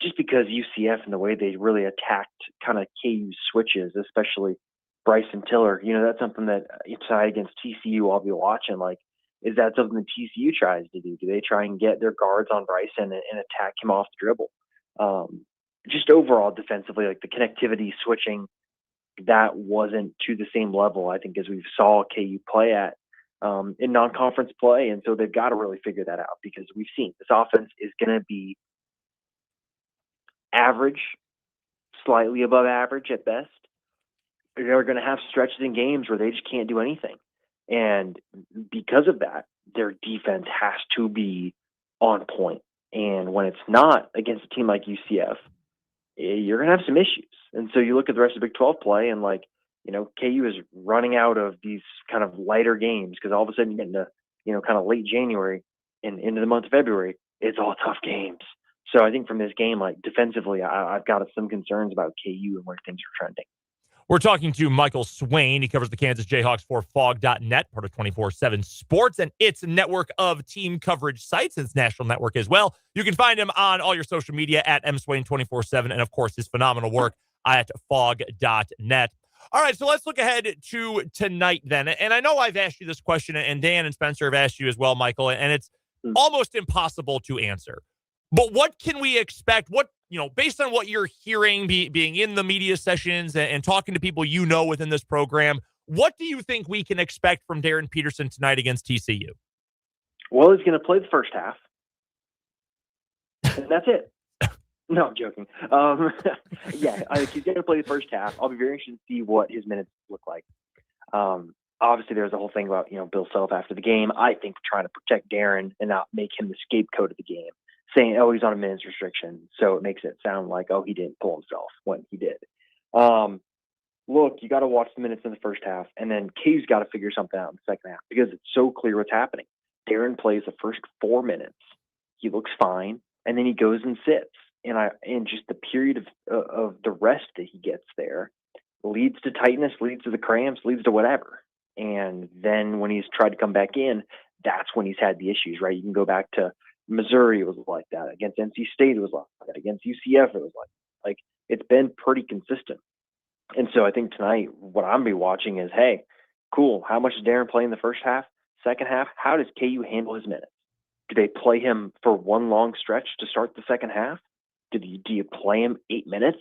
just because UCF and the way they really attacked kind of KU switches, especially Bryson Tiller. You know, that's something that inside against TCU I'll be watching. Like, is that something that TCU tries to do? Do they try and get their guards on Bryson and attack him off the dribble? Just overall defensively, like the connectivity switching, that wasn't to the same level, I think, as we saw KU play at in non-conference play. And so they've got to really figure that out, because we've seen this offense is going to be average, slightly above average at best. They're going to have stretches in games where they just can't do anything. And because of that, their defense has to be on point. And when it's not against a team like UCF, you're going to have some issues. And so you look at the rest of Big 12 play, and KU is running out of these kind of lighter games, because all of a sudden you get into, kind of late January and into the month of February, it's all tough games. So I think from this game, like defensively, I've got some concerns about KU and where things are trending. We're talking to Michael Swain. He covers the Kansas Jayhawks for Fog.net, part of 24/7 Sports, and its network of team coverage sites. It's national network as well. You can find him on all your social media at mswain247, and of course his phenomenal work at Fog.net. All right, so let's look ahead to tonight then. And I know I've asked you this question, and Dan and Spencer have asked you as well, Michael, and it's almost impossible to answer. But what can we expect? Based on what you're hearing, being in the media sessions and talking to people within this program, what do you think we can expect from Darren Peterson tonight against TCU? Well, he's going to play the first half, and that's it. No, I'm joking. He's going to play the first half. I'll be very interested to see what his minutes look like. Obviously, there's a whole thing about Bill Self after the game. I think trying to protect Darren and not make him the scapegoat of the game, saying, oh, he's on a minutes restriction. So it makes it sound like, oh, he didn't pull himself when he did. Look, you got to watch the minutes in the first half, and then KU's got to figure something out in the second half, because it's so clear what's happening. Darren plays the first 4 minutes. He looks fine, and then he goes and sits. And just the period of the rest that he gets there leads to tightness, leads to the cramps, leads to whatever. And then when he's tried to come back in, that's when he's had the issues, right? You can go back to Missouri, it was like that. Against NC State, it was like that. Against UCF, it was like it's been pretty consistent. And so I think tonight, what I'm going to be watching is, hey, cool, how much does Darren play in the first half? Second half, how does KU handle his minutes? Do they play him for one long stretch to start the second half? Do you play him 8 minutes,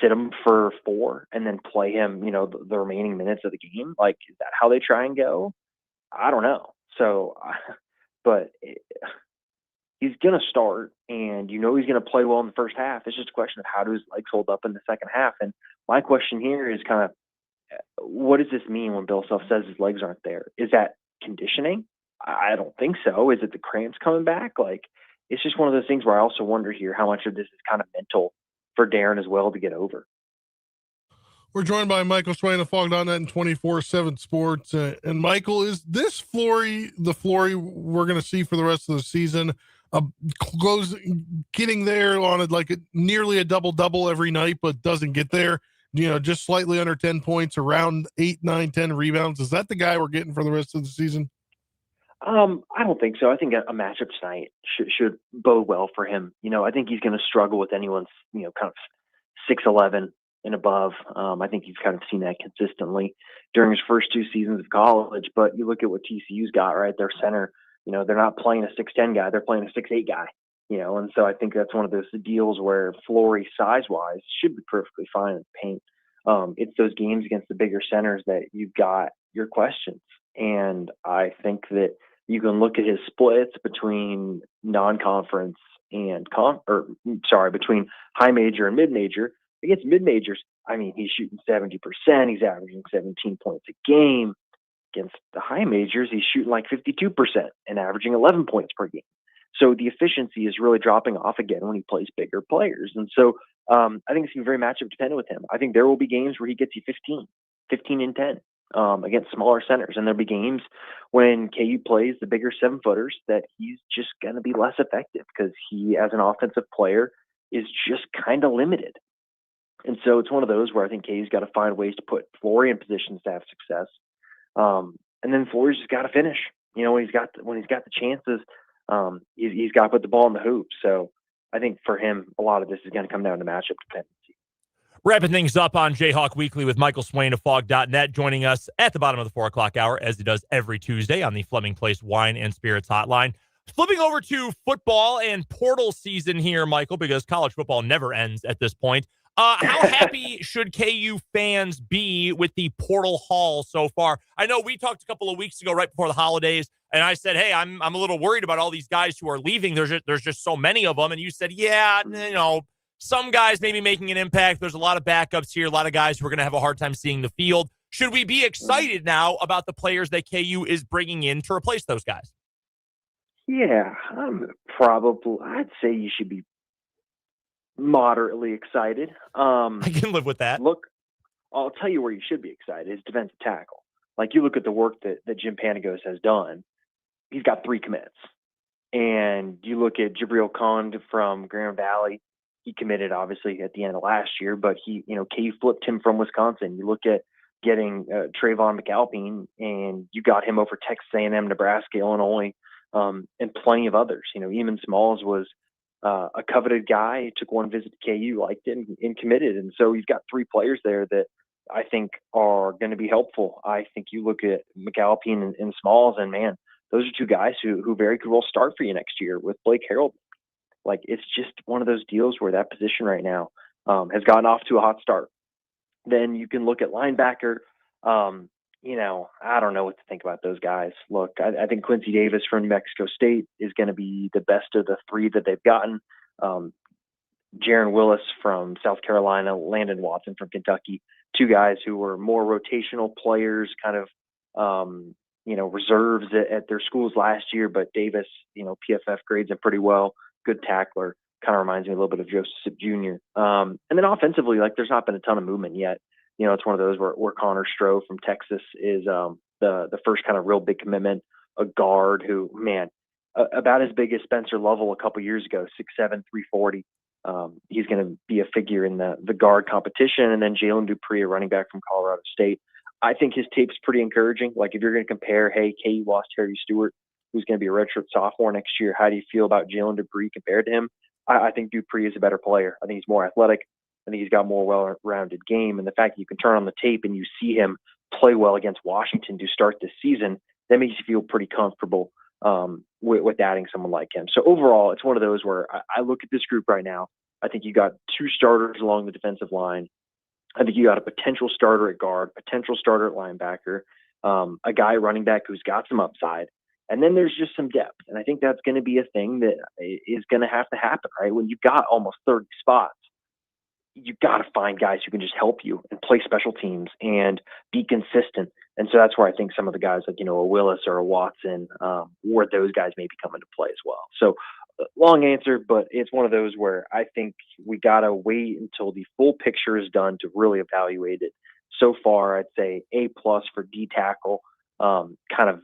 sit him for 4 and then play him, the remaining minutes of the game? Like, is that how they try and go? I don't know. So, but he's going to start, and he's going to play well in the first half. It's just a question of how do his legs hold up in the second half. And my question here is kind of, what does this mean when Bill Self says his legs aren't there? Is that conditioning? I don't think so. Is it the cramps coming back? Like, it's just one of those things where I also wonder here how much of this is kind of mental for Darren as well to get over. We're joined by Michael Swain of Fog.net and 24/7 Sports. And Michael, is this Flory the Flory we're going to see for the rest of the season? Getting there on nearly a double-double every night, but doesn't get there. Just slightly under 10 points, around 8, 9, 10 rebounds. Is that the guy we're getting for the rest of the season? I don't think so. I think a matchup tonight should bode well for him. I think he's going to struggle with anyone's, kind of 6'11" and above. I think you've kind of seen that consistently during his first 2 seasons of college. But you look at what TCU's got, right? Their center, they're not playing a 6'10" guy. They're playing a 6'8" guy, and so I think that's one of those deals where Flory size-wise should be perfectly fine in the paint. It's those games against the bigger centers that you've got your questions. And I think that you can look at his splits between non-conference and between high major and mid-major. Against mid-majors, he's shooting 70%. He's averaging 17 points a game. Against the high majors, he's shooting like 52% and averaging 11 points per game. So the efficiency is really dropping off again when he plays bigger players. And so I think it's going to be very matchup dependent with him. I think there will be games where he gets you 15 and 10 against smaller centers. And there'll be games when KU plays the bigger 7-footers that he's just going to be less effective because he, as an offensive player, is just kind of limited. And so it's one of those where I think KU's got to find ways to put Flory in positions to have success. And then Flory's just got to finish. When he's got the chances, he's got to put the ball in the hoop. So I think for him, a lot of this is going to come down to matchup dependency. Wrapping things up on Jayhawk Weekly with Michael Swain of Fog.net, joining us at the bottom of the 4 o'clock hour, as he does every Tuesday on the Fleming Place Wine and Spirits Hotline. Flipping over to football and portal season here, Michael, because college football never ends at this point. How happy should KU fans be with the portal haul so far? I know we talked a couple of weeks ago right before the holidays, and I said, hey, I'm a little worried about all these guys who are leaving. There's just so many of them. And you said, yeah, some guys maybe making an impact. There's a lot of backups here, a lot of guys who are going to have a hard time seeing the field. Should we be excited now about the players that KU is bringing in to replace those guys? Yeah, I'd say you should be moderately excited. I can live with that. Look, I'll tell you where you should be excited is defensive tackle. Like, you look at the work that Jim Panagos has done. He's got 3 commits. And you look at Jabril Khan from Grand Valley. He committed, obviously, at the end of last year, but KU flipped him from Wisconsin. You look at getting Trayvon McAlpine, and you got him over Texas A&M, Nebraska, Illinois, and plenty of others. Eamon Smalls was a coveted guy. He took one visit to KU, liked it, and committed. And so you've got 3 players there that I think are going to be helpful. I think you look at McAlpine and Smalls, and man, those are 2 guys who very could well start for you next year with Blake Harrell. Like, it's just one of those deals where that position right now has gotten off to a hot start. Then you can look at linebacker. I don't know what to think about those guys. Look, I think Quincy Davis from New Mexico State is going to be the best of the 3 that they've gotten. Jaron Willis from South Carolina, Landon Watson from Kentucky, 2 guys who were more rotational players, kind of, reserves at their schools last year. But Davis, PFF grades him pretty well. Good tackler. Kind of reminds me a little bit of Joseph Jr. And then offensively, there's not been a ton of movement yet. It's one of those where Connor Stroh from Texas is the first kind of real big commitment, a guard who, man, about as big as Spencer Lovell a couple years ago, 6'7", 340. He's going to be a figure in the guard competition. And then Jalen Dupree, a running back from Colorado State. I think his tape's pretty encouraging. Like, if you're going to compare, hey, KU lost Terry Stewart, who's going to be a redshirt sophomore next year. How do you feel about Jalen Dupree compared to him? I think Dupree is a better player. I think he's more athletic. I think he's got more well-rounded game. And the fact that you can turn on the tape and you see him play well against Washington to start this season, that makes you feel pretty comfortable with adding someone like him. So overall, it's one of those where I look at this group right now I think you got 2 starters along the defensive line. I think you got a potential starter at guard, potential starter at linebacker, a guy running back who's got some upside. And then there's just some depth. And I think that's going to be a thing that is going to happen, right? When you've got almost 30 spots, you got to find guys who can just help you and play special teams and be consistent. And so that's where I think some of the guys like, a Willis or a Watson, where those guys maybe come into play as well. So long answer, but it's one of those where I think we got to wait until the full picture is done to really evaluate it. So far, I'd say A+ for D tackle, kind of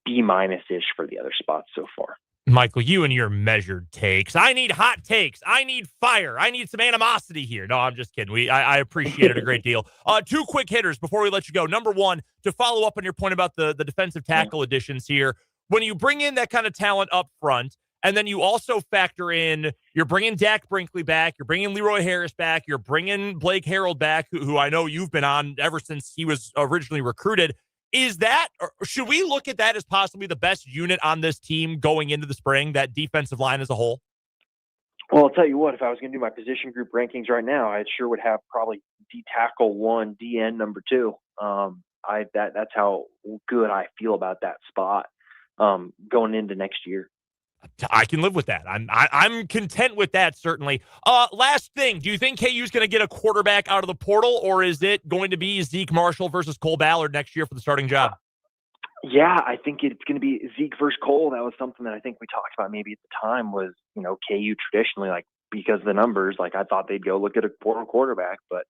B-ish for the other spots so far. Michael, you and your measured takes. I need hot takes. I need fire. I need some animosity here. No, I'm just kidding. I appreciate it a great deal. 2 quick hitters before we let you go. Number one, to follow up on your point about the defensive tackle additions here, when you bring in that kind of talent up front, and then you also factor in, you're bringing Dak Brinkley back, you're bringing Leroy Harris back, you're bringing Blake Harrell back, who I know you've been on ever since he was originally recruited. Is that, or should we look at that as possibly the best unit on this team going into the spring, that defensive line as a whole? Well, I'll tell you what, if I was going to do my position group rankings right now, I sure would have probably D tackle 1, DN number 2. That's how good I feel about that spot going into next year. I can live with that. I'm content with that, certainly. Last thing, do you think KU's going to get a quarterback out of the portal, or is it going to be Zeke Marshall versus Cole Ballard next year for the starting job? Yeah, I think it's going to be Zeke versus Cole. That was something that I think we talked about maybe at the time was, KU traditionally, like, because of the numbers, like I thought they'd go look at a portal quarterback, but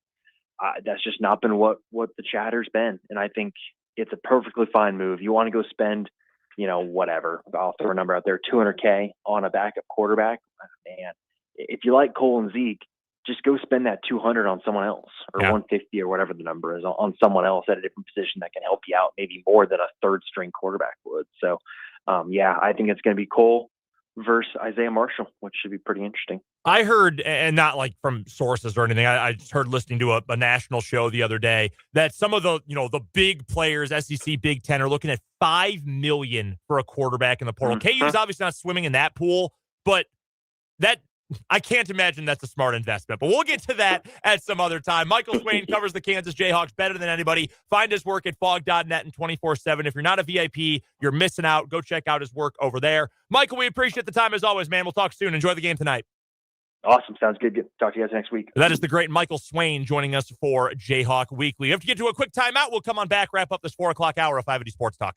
that's just not been what the chatter's been. And I think it's a perfectly fine move. You want to go spend whatever, I'll throw a number out there, $200K on a backup quarterback. Man, if you like Cole and Zeke, just go spend that $200 on someone else, or $150 or whatever the number is on someone else at a different position that can help you out maybe more than a third string quarterback would. So, I think it's going to be Cole versus Isaiah Marshall, which should be pretty interesting. I heard, and not like from sources or anything, I just heard listening to a national show the other day that some of the, the big players, SEC, Big Ten, are looking at $5 million for a quarterback in the portal. KU is obviously not swimming in that pool, but I can't imagine that's a smart investment. But we'll get to that at some other time. Michael Swain covers the Kansas Jayhawks better than anybody. Find his work at fog.net and 24/7. If you're not a VIP, you're missing out. Go check out his work over there. Michael, we appreciate the time as always, man. We'll talk soon. Enjoy the game tonight. Awesome. Sounds good. Talk to you guys next week. That is the great Michael Swain joining us for Jayhawk Weekly. We have to get to a quick timeout. We'll come on back, wrap up this 4 o'clock hour of 580 Sports Talk.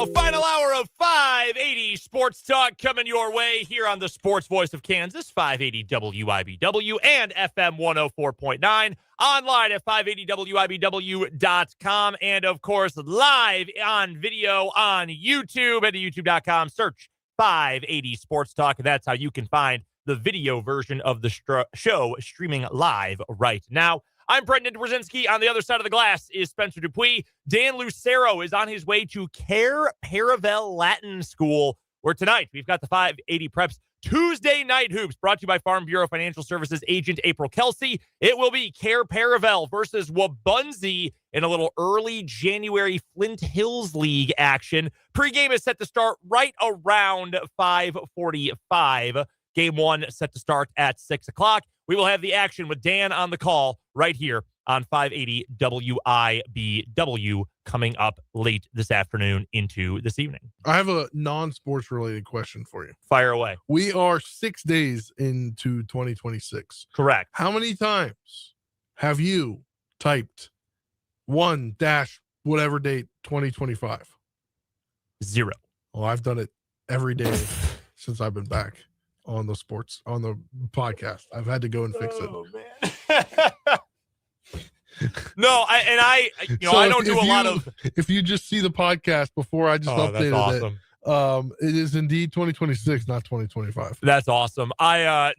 now, final hour of 580 Sports Talk coming your way here on the Sports Voice of Kansas, 580 WIBW and FM 104.9, online at 580WIBW.com, and of course, live on video on YouTube at youtube.com. Search 580 Sports Talk. That's how you can find the video version of the show streaming live right now. I'm Brendan Brzezinski. On the other side of the glass is Spencer Dupuis. Dan Lucero is on his way to Care Paravel Latin School, where tonight we've got the 580 Preps Tuesday Night Hoops, brought to you by Farm Bureau Financial Services agent April Kelsey. It will be Care Paravel versus Wabunzi in a little early January Flint Hills League action. Pre-game is set to start right around 5:45. Game one set to start at 6 o'clock. We will have the action with Dan on the call right here on 580 WIBW coming up late this afternoon into this evening. I have a non-sports related question for you. Fire away. We are 6 days into 2026. Correct. How many times have you typed 1-whatever date 2025? 0. Well, I've done it every day since I've been back on the podcast. I've had to go and fix it. Man. No, I don't do a lot of. If you just see the podcast before I just updated awesome. it is indeed 2026, not 2025. That's awesome. I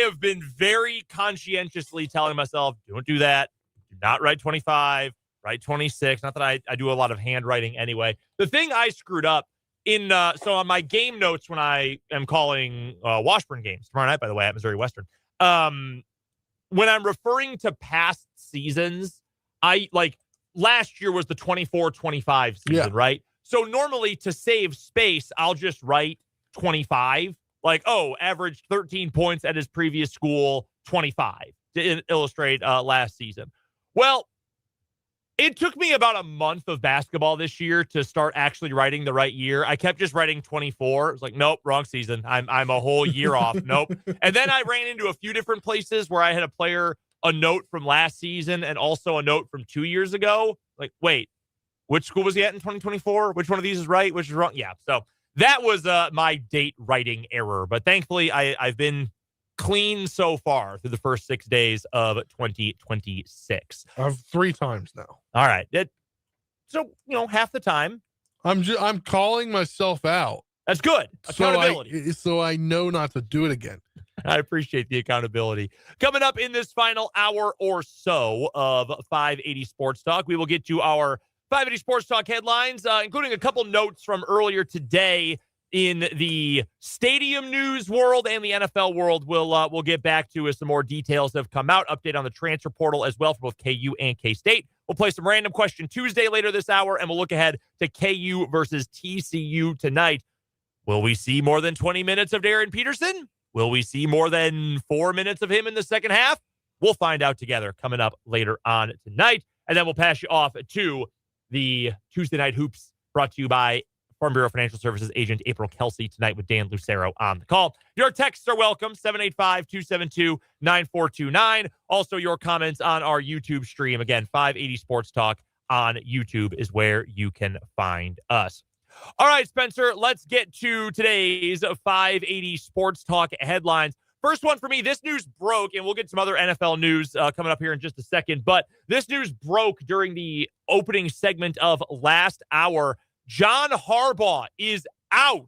have been very conscientiously telling myself, don't do that. Do not write 25, write 26. Not that I do a lot of handwriting anyway. The thing I screwed up so on my game notes when I am calling Washburn games tomorrow night, by the way, at Missouri Western, when I'm referring to past seasons, last year was the 24-25 season, right? So normally to save space, I'll just write 25, averaged 13 points at his previous school, 25 to illustrate last season. Well, it took me about a month of basketball this year to start actually writing the right year. I kept just writing 24. It was like, nope, wrong season. I'm a whole year off. Nope. And then I ran into a few different places where I had a note from last season and also a note from 2 years ago. Like, wait, which school was he at in 2024? Which one of these is right? Which is wrong? Yeah. So that was my date writing error. But thankfully, I've been clean so far through the first 6 days of 2026. I've 3 times now. All right. So half the time. I'm calling myself out. That's good. Accountability. So I know not to do it again. I appreciate the accountability. Coming up in this final hour or so of 580 Sports Talk, we will get to our 580 Sports Talk headlines, including a couple notes from earlier today in the stadium news world and the NFL world. We'll get back to as some more details have come out. Update on the transfer portal as well for both KU and K-State. We'll play some Random Question Tuesday later this hour, and we'll look ahead to KU versus TCU tonight. Will we see more than 20 minutes of Darren Peterson? Will we see more than 4 minutes of him in the second half? We'll find out together coming up later on tonight. And then we'll pass you off to the Tuesday Night Hoops brought to you by Farm Bureau Financial Services agent April Kelsey tonight with Dan Lucero on the call. Your texts are welcome, 785-272-9429. Also, your comments on our YouTube stream. Again, 580 Sports Talk on YouTube is where you can find us. All right, Spencer, let's get to today's 580 Sports Talk headlines. First one for me, this news broke, and we'll get some other NFL news coming up here in just a second, but this news broke during the opening segment of last hour. John Harbaugh is out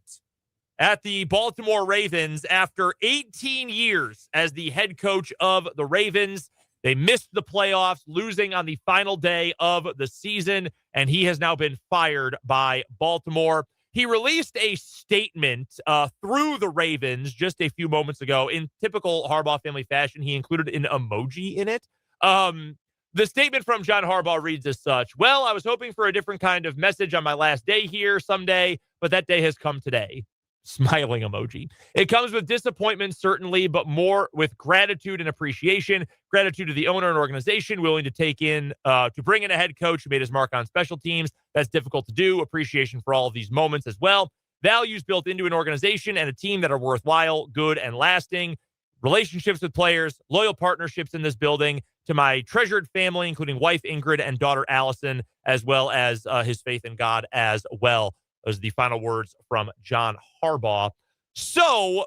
at the Baltimore Ravens after 18 years as the head coach of the Ravens. They missed the playoffs, losing on the final day of the season, and he has now been fired by Baltimore. He released a statement through the Ravens just a few moments ago. In typical Harbaugh family fashion, he included an emoji in it. The statement from John Harbaugh reads as such: well, I was hoping for a different kind of message on my last day here someday, but that day has come today. Smiling emoji. It comes with disappointment, certainly, but more with gratitude and appreciation. Gratitude to the owner and organization willing to bring in a head coach who made his mark on special teams. That's difficult to do. Appreciation for all of these moments as well. Values built into an organization and a team that are worthwhile, good, and lasting. Relationships with players, loyal partnerships in this building. To my treasured family, including wife Ingrid and daughter Allison, as well as his faith in God as well. Those are the final words from John Harbaugh. So,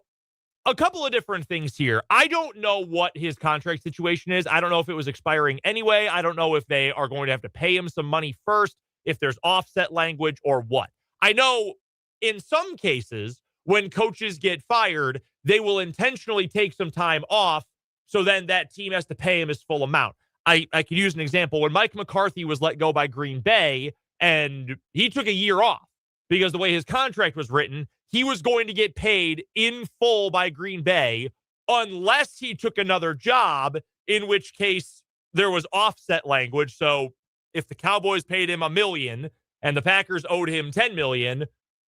a couple of different things here. I don't know what his contract situation is. I don't know if it was expiring anyway. I don't know if they are going to have to pay him some money first, if there's offset language or what. I know in some cases, when coaches get fired, they will intentionally take some time off, so then that team has to pay him his full amount. I could use an example. When Mike McCarthy was let go by Green Bay, and he took a year off because the way his contract was written, he was going to get paid in full by Green Bay unless he took another job, in which case there was offset language. So if the Cowboys paid him $1 million and the Packers owed him $10 million,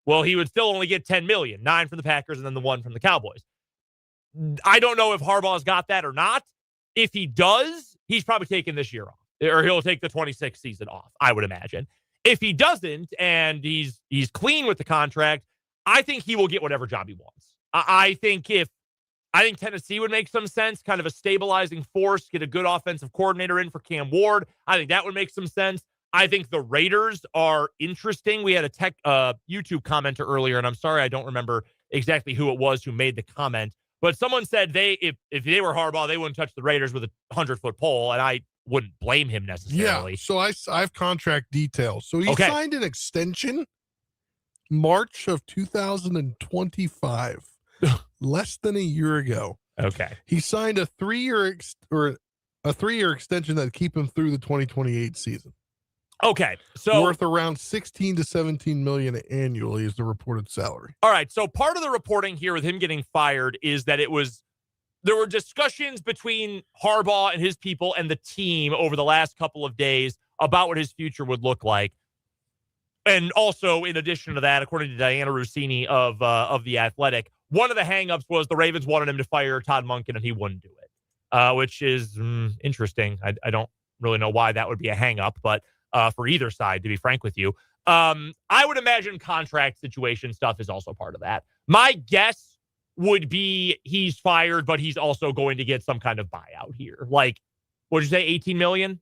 well, he would still only get $10 million, 9 from the Packers and then the 1 from the Cowboys. I don't know if Harbaugh's got that or not. If he does, he's probably taking this year off, or he'll take the 26th season off, I would imagine. If he doesn't, and he's clean with the contract, I think he will get whatever job he wants. I think Tennessee would make some sense, kind of a stabilizing force, get a good offensive coordinator in for Cam Ward. I think that would make some sense. I think the Raiders are interesting. We had a YouTube commenter earlier, and I'm sorry I don't remember exactly who it was who made the comment, but someone said if they were Harbaugh, they wouldn't touch the Raiders with a 100-foot pole, and I wouldn't blame him necessarily. Yeah, so I have contract details. So he signed an extension March of 2025, less than a year ago. Okay. He signed a 3-year extension that keep him through the 2028 season. Okay. So worth around 16 to 17 million annually is the reported salary. All right. So part of the reporting here with him getting fired is that there were discussions between Harbaugh and his people and the team over the last couple of days about what his future would look like. And also, in addition to that, according to Diana Rossini of The Athletic, one of the hangups was the Ravens wanted him to fire Todd Monken, and he wouldn't do it, which is interesting. I don't really know why that would be a hangup, but for either side, to be frank with you. I would imagine contract situation stuff is also part of that. My guess would be he's fired, but he's also going to get some kind of buyout here. Like, what did you say, 18 million?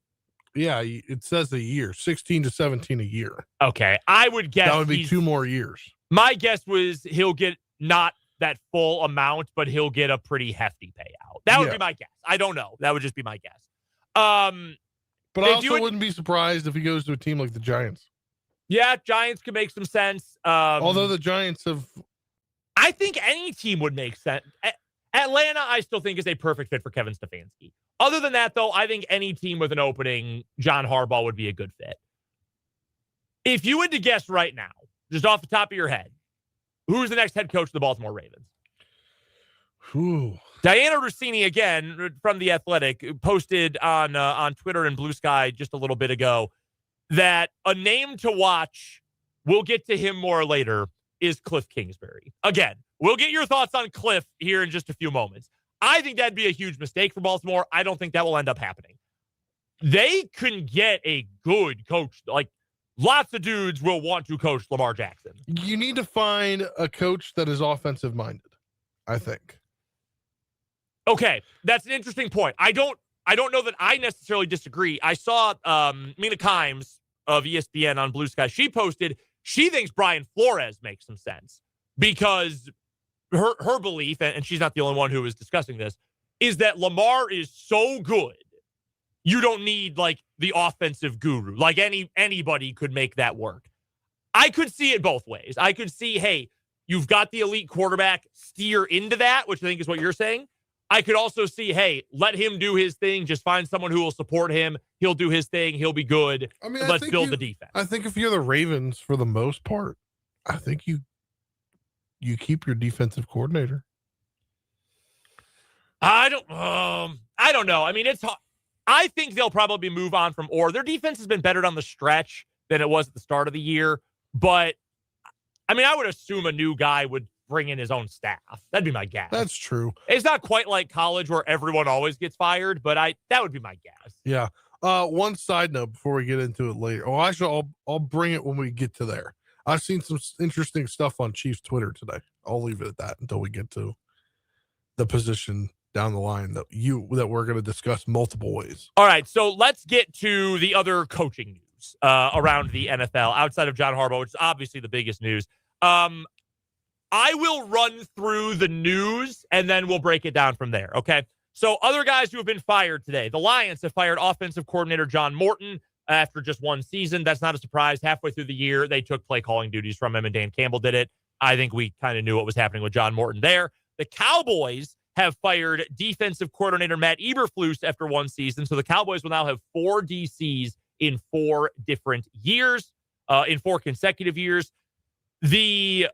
Yeah, it says a year, 16 to 17 a year. Okay, I would guess that would be 2 more years. My guess was he'll get not that full amount, but he'll get a pretty hefty payout. That would be my guess. I don't know. That would just be my guess. But I also wouldn't be surprised if he goes to a team like the Giants. Yeah, Giants could make some sense. Although the Giants have... I think any team would make sense. Atlanta, I still think, is a perfect fit for Kevin Stefanski. Other than that, though, I think any team with an opening, John Harbaugh would be a good fit. If you had to guess right now, just off the top of your head, who's the next head coach of the Baltimore Ravens? Ooh. Diana Rossini, again, from The Athletic, posted on Twitter and Blue Sky just a little bit ago that a name to watch, we'll get to him more later, is Cliff Kingsbury. Again, we'll get your thoughts on Cliff here in just a few moments. I think that'd be a huge mistake for Baltimore. I don't think that will end up happening. They can get a good coach. Like, lots of dudes will want to coach Lamar Jackson. You need to find a coach that is offensive minded, I think. Okay, that's an interesting point. I don't know that I necessarily disagree. I saw Mina Kimes of ESPN on Blue Sky. She posted she thinks Brian Flores makes some sense because her belief, and she's not the only one who is discussing this, is that Lamar is so good, you don't need like the offensive guru. Like anybody could make that work. I could see it both ways. I could see, hey, you've got the elite quarterback, steer into that, which I think is what you're saying. I could also see, hey, let him do his thing. Just find someone who will support him. He'll do his thing. He'll be good. I mean, let's build the defense. I think if you're the Ravens, for the most part, I think you keep your defensive coordinator. I don't know. I mean, it's hard. I think they'll probably move on from Orr. Their defense has been better down the stretch than it was at the start of the year. But, I mean, I would assume a new guy would bring in his own staff. That'd be my guess. That's true. It's not quite like college where everyone always gets fired, but that would be my guess. Yeah. One side note before we get into it later. Oh, actually, I'll bring it when we get to there. I've seen some interesting stuff on Chiefs Twitter today. I'll leave it at that until we get to the position down the line that we're going to discuss multiple ways. All right, so let's get to the other coaching news. news around the NFL outside of John Harbaugh, which is obviously the biggest news. I will run through the news and then we'll break it down from there. Okay. So other guys who have been fired today, the Lions have fired offensive coordinator John Morton after just one season. That's not a surprise. Halfway through the year, they took play calling duties from him and Dan Campbell did it. I think we kind of knew what was happening with John Morton there. The Cowboys have fired defensive coordinator Matt Eberflus after one season. So the Cowboys will now have 4 DCs in 4 different years, in 4 consecutive years. The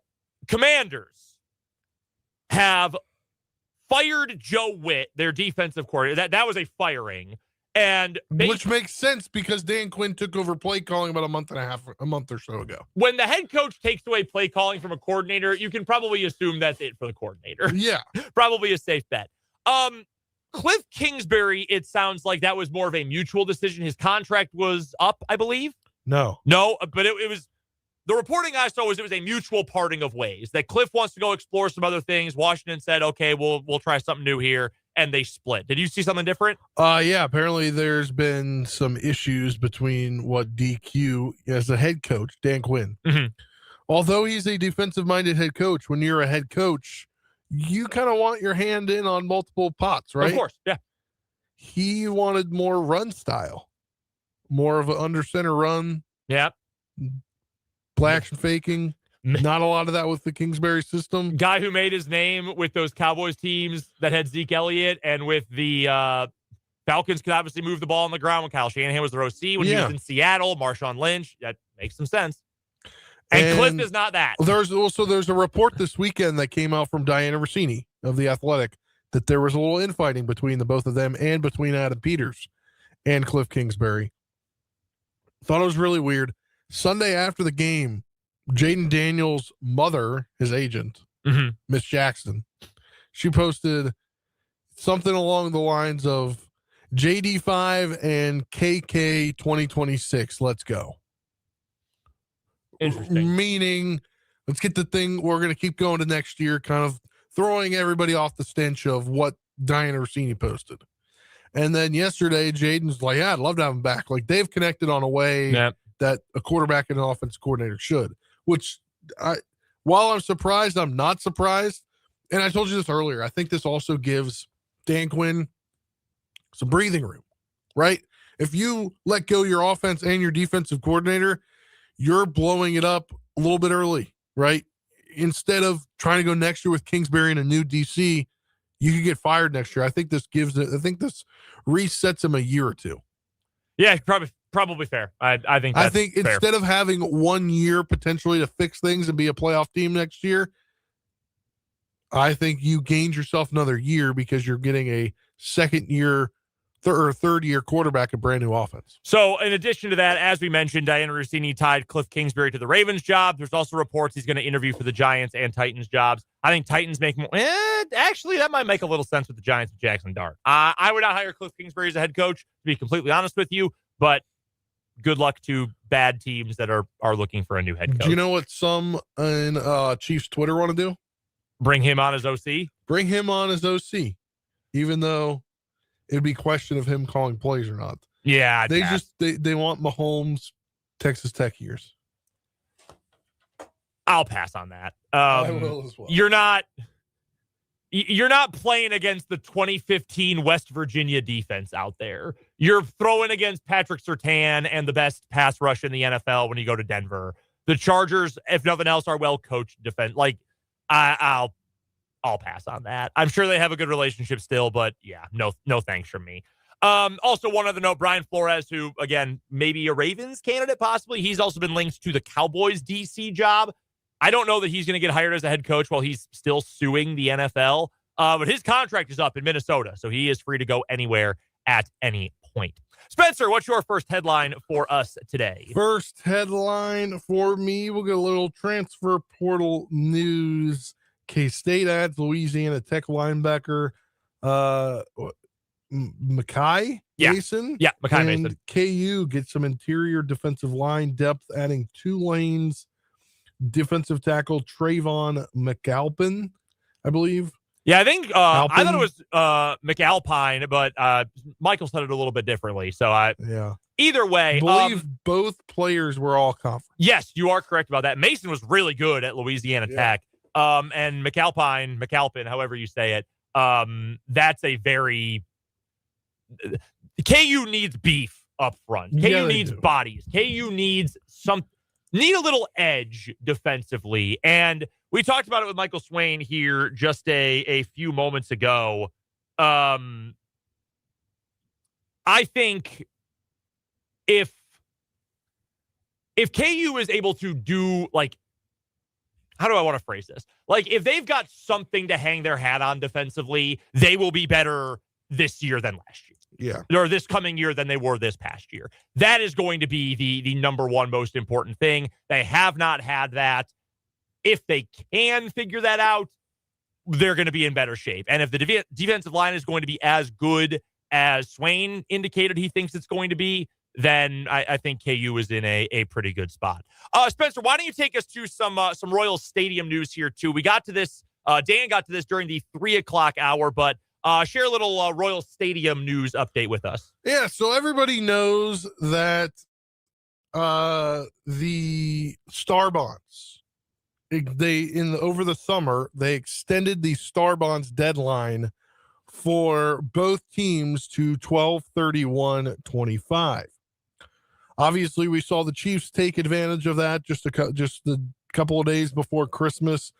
Commanders have fired Joe Witt, their defensive coordinator. That was a firing. And which makes sense because Dan Quinn took over play calling about a month or so ago. When the head coach takes away play calling from a coordinator, you can probably assume that's it for the coordinator. Yeah. Probably a safe bet. Cliff Kingsbury, it sounds like that was more of a mutual decision. His contract was up, I believe. No, but it was the reporting I saw was it was a mutual parting of ways. That Cliff wants to go explore some other things. Washington said, okay, we'll try something new here. And they split. Did you see something different? Yeah, apparently there's been some issues between what DQ as a head coach, Dan Quinn. Mm-hmm. Although he's a defensive-minded head coach, when you're a head coach, you kind of want your hand in on multiple pots, right? Of course, yeah. He wanted more run style, more of an under center run. Yeah. Play action faking. Not a lot of that with the Kingsbury system. Guy who made his name with those Cowboys teams that had Zeke Elliott and with the Falcons could obviously move the ball on the ground when Kyle Shanahan was their OC. When he was in Seattle, Marshawn Lynch, that makes some sense. And Cliff is not that. There's a report this weekend that came out from Diana Rossini of The Athletic that there was a little infighting between the both of them and between Adam Peters and Cliff Kingsbury. Thought it was really weird. Sunday after the game, Jaden Daniels' mother, his agent, Miss Jackson, she posted something along the lines of JD5 and KK 2026. Let's go. Interesting. Meaning, let's get the thing. We're going to keep going to next year, kind of throwing everybody off the stench of what Diana Rossini posted. And then yesterday, Jaden's like, yeah, I'd love to have him back. Like they've connected on a way that a quarterback and an offense coordinator should. Which, while I'm surprised, I'm not surprised. And I told you this earlier. I think this also gives Dan Quinn some breathing room, right? If you let go your offense and your defensive coordinator, you're blowing it up a little bit early, right? Instead of trying to go next year with Kingsbury and a new DC, you could get fired next year. I think this resets him a year or two. Yeah, probably fair. I think fair. Instead of having 1 year potentially to fix things and be a playoff team next year, I think you gained yourself another year because you're getting a second year or third year quarterback, a brand new offense. So in addition to that, as we mentioned, Diana Rossini tied Cliff Kingsbury to the Ravens job. There's also reports he's going to interview for the Giants and Titans jobs. I think Titans make more. Actually, that might make a little sense with the Giants and Jackson Dart. I would not hire Cliff Kingsbury as a head coach, to be completely honest with you, but good luck to bad teams that are looking for a new head coach. Do you know what some in Chiefs Twitter want to do? Bring him on as OC? Bring him on as OC, even though it'd be a question of him calling plays or not. Yeah. They want Mahomes, Texas Tech years. I'll pass on that. I will as well. You're not playing against the 2015 West Virginia defense out there. You're throwing against Patrick Surtain and the best pass rush in the NFL when you go to Denver. The Chargers, if nothing else, are well-coached defense. Like, I'll pass on that. I'm sure they have a good relationship still, but yeah, no thanks from me. Also, one other note, Brian Flores, who, again, maybe a Ravens candidate, possibly. He's also been linked to the Cowboys DC job. I don't know that he's going to get hired as a head coach while he's still suing the NFL, but his contract is up in Minnesota, so he is free to go anywhere at any point. Spencer, what's your first headline for us today? First headline for me, we'll get a little transfer portal news. K-State adds Louisiana Tech linebacker Makai Mason. Yeah, Makai Mason. KU gets some interior defensive line depth, adding 2 lanes. Defensive tackle Trayvon McAlpin, I believe. Yeah, I think I thought it was McAlpine, but Michael said it a little bit differently. So Either way, I believe both players were all conference. Yes, you are correct about that. Mason was really good at Louisiana Tech. And McAlpin, however you say it, that's a very KU needs beef up front. KU needs bodies. KU needs need a little edge defensively. And we talked about it with Michael Swain here just a few moments ago. I think if KU is able to do, like, how do I want to phrase this? Like, if they've got something to hang their hat on defensively, they will be better this year than last year. Yeah. Or this coming year than they were this past year. That is going to be the number one most important thing. They have not had that. If they can figure that out, they're going to be in better shape. And if the defensive line is going to be as good as Swain indicated he thinks it's going to be, then I think KU is in a pretty good spot. Spencer, why don't you take us to some Royals Stadium news here too? We got to this. Dan got to this during the 3:00 hour, but share a little Royals Stadium news update with us. Yeah, so everybody knows that the Star Bonds, over the summer they extended the Star Bonds deadline for both teams to 12/31/25. Obviously, we saw the Chiefs take advantage of that just a couple of days before Christmas,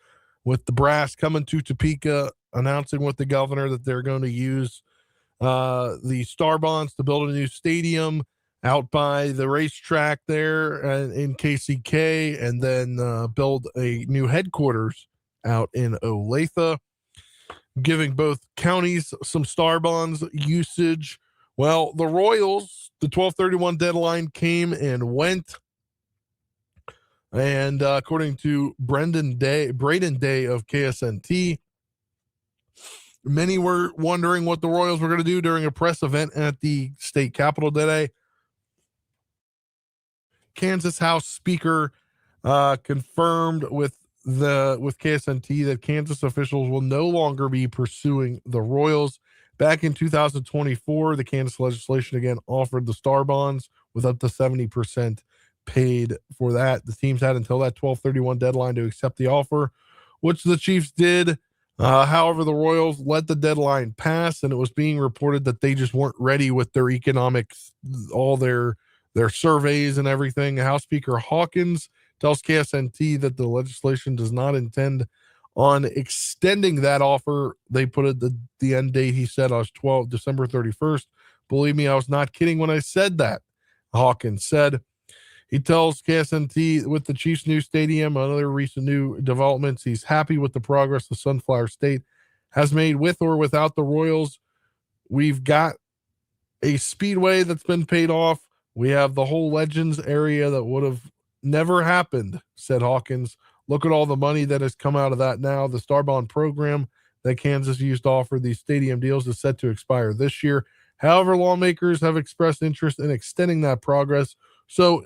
with the brass coming to Topeka, announcing with the governor that they're going to use the Star Bonds to build a new stadium out by the racetrack there in KCK, and then build a new headquarters out in Olathe, giving both counties some Star Bonds usage. Well, the Royals, the 12/31 deadline came and went. And according to Braden Day of KSNT, many were wondering what the Royals were going to do during a press event at the state capitol today. Kansas House Speaker confirmed with KSNT that Kansas officials will no longer be pursuing the Royals. Back in 2024, the Kansas legislation again offered the Star Bonds with up to 70% paid for that. The teams had until that 12/31 deadline to accept the offer, which the Chiefs did. However, the Royals let the deadline pass, and it was being reported that they just weren't ready with their economics, all their surveys and everything. House Speaker Hawkins tells KSNT that the legislation does not intend on extending that offer. They put it the end date, he said, on December 31st. Believe me, I was not kidding when I said that, Hawkins said. He tells KSNT with the Chiefs' new stadium and other recent new developments, he's happy with the progress the Sunflower State has made with or without the Royals. We've got a speedway that's been paid off. We have the whole Legends area that would have never happened, said Hawkins. Look at all the money that has come out of that now. The Star Bond program that Kansas used to offer these stadium deals is set to expire this year. However, lawmakers have expressed interest in extending that progress. So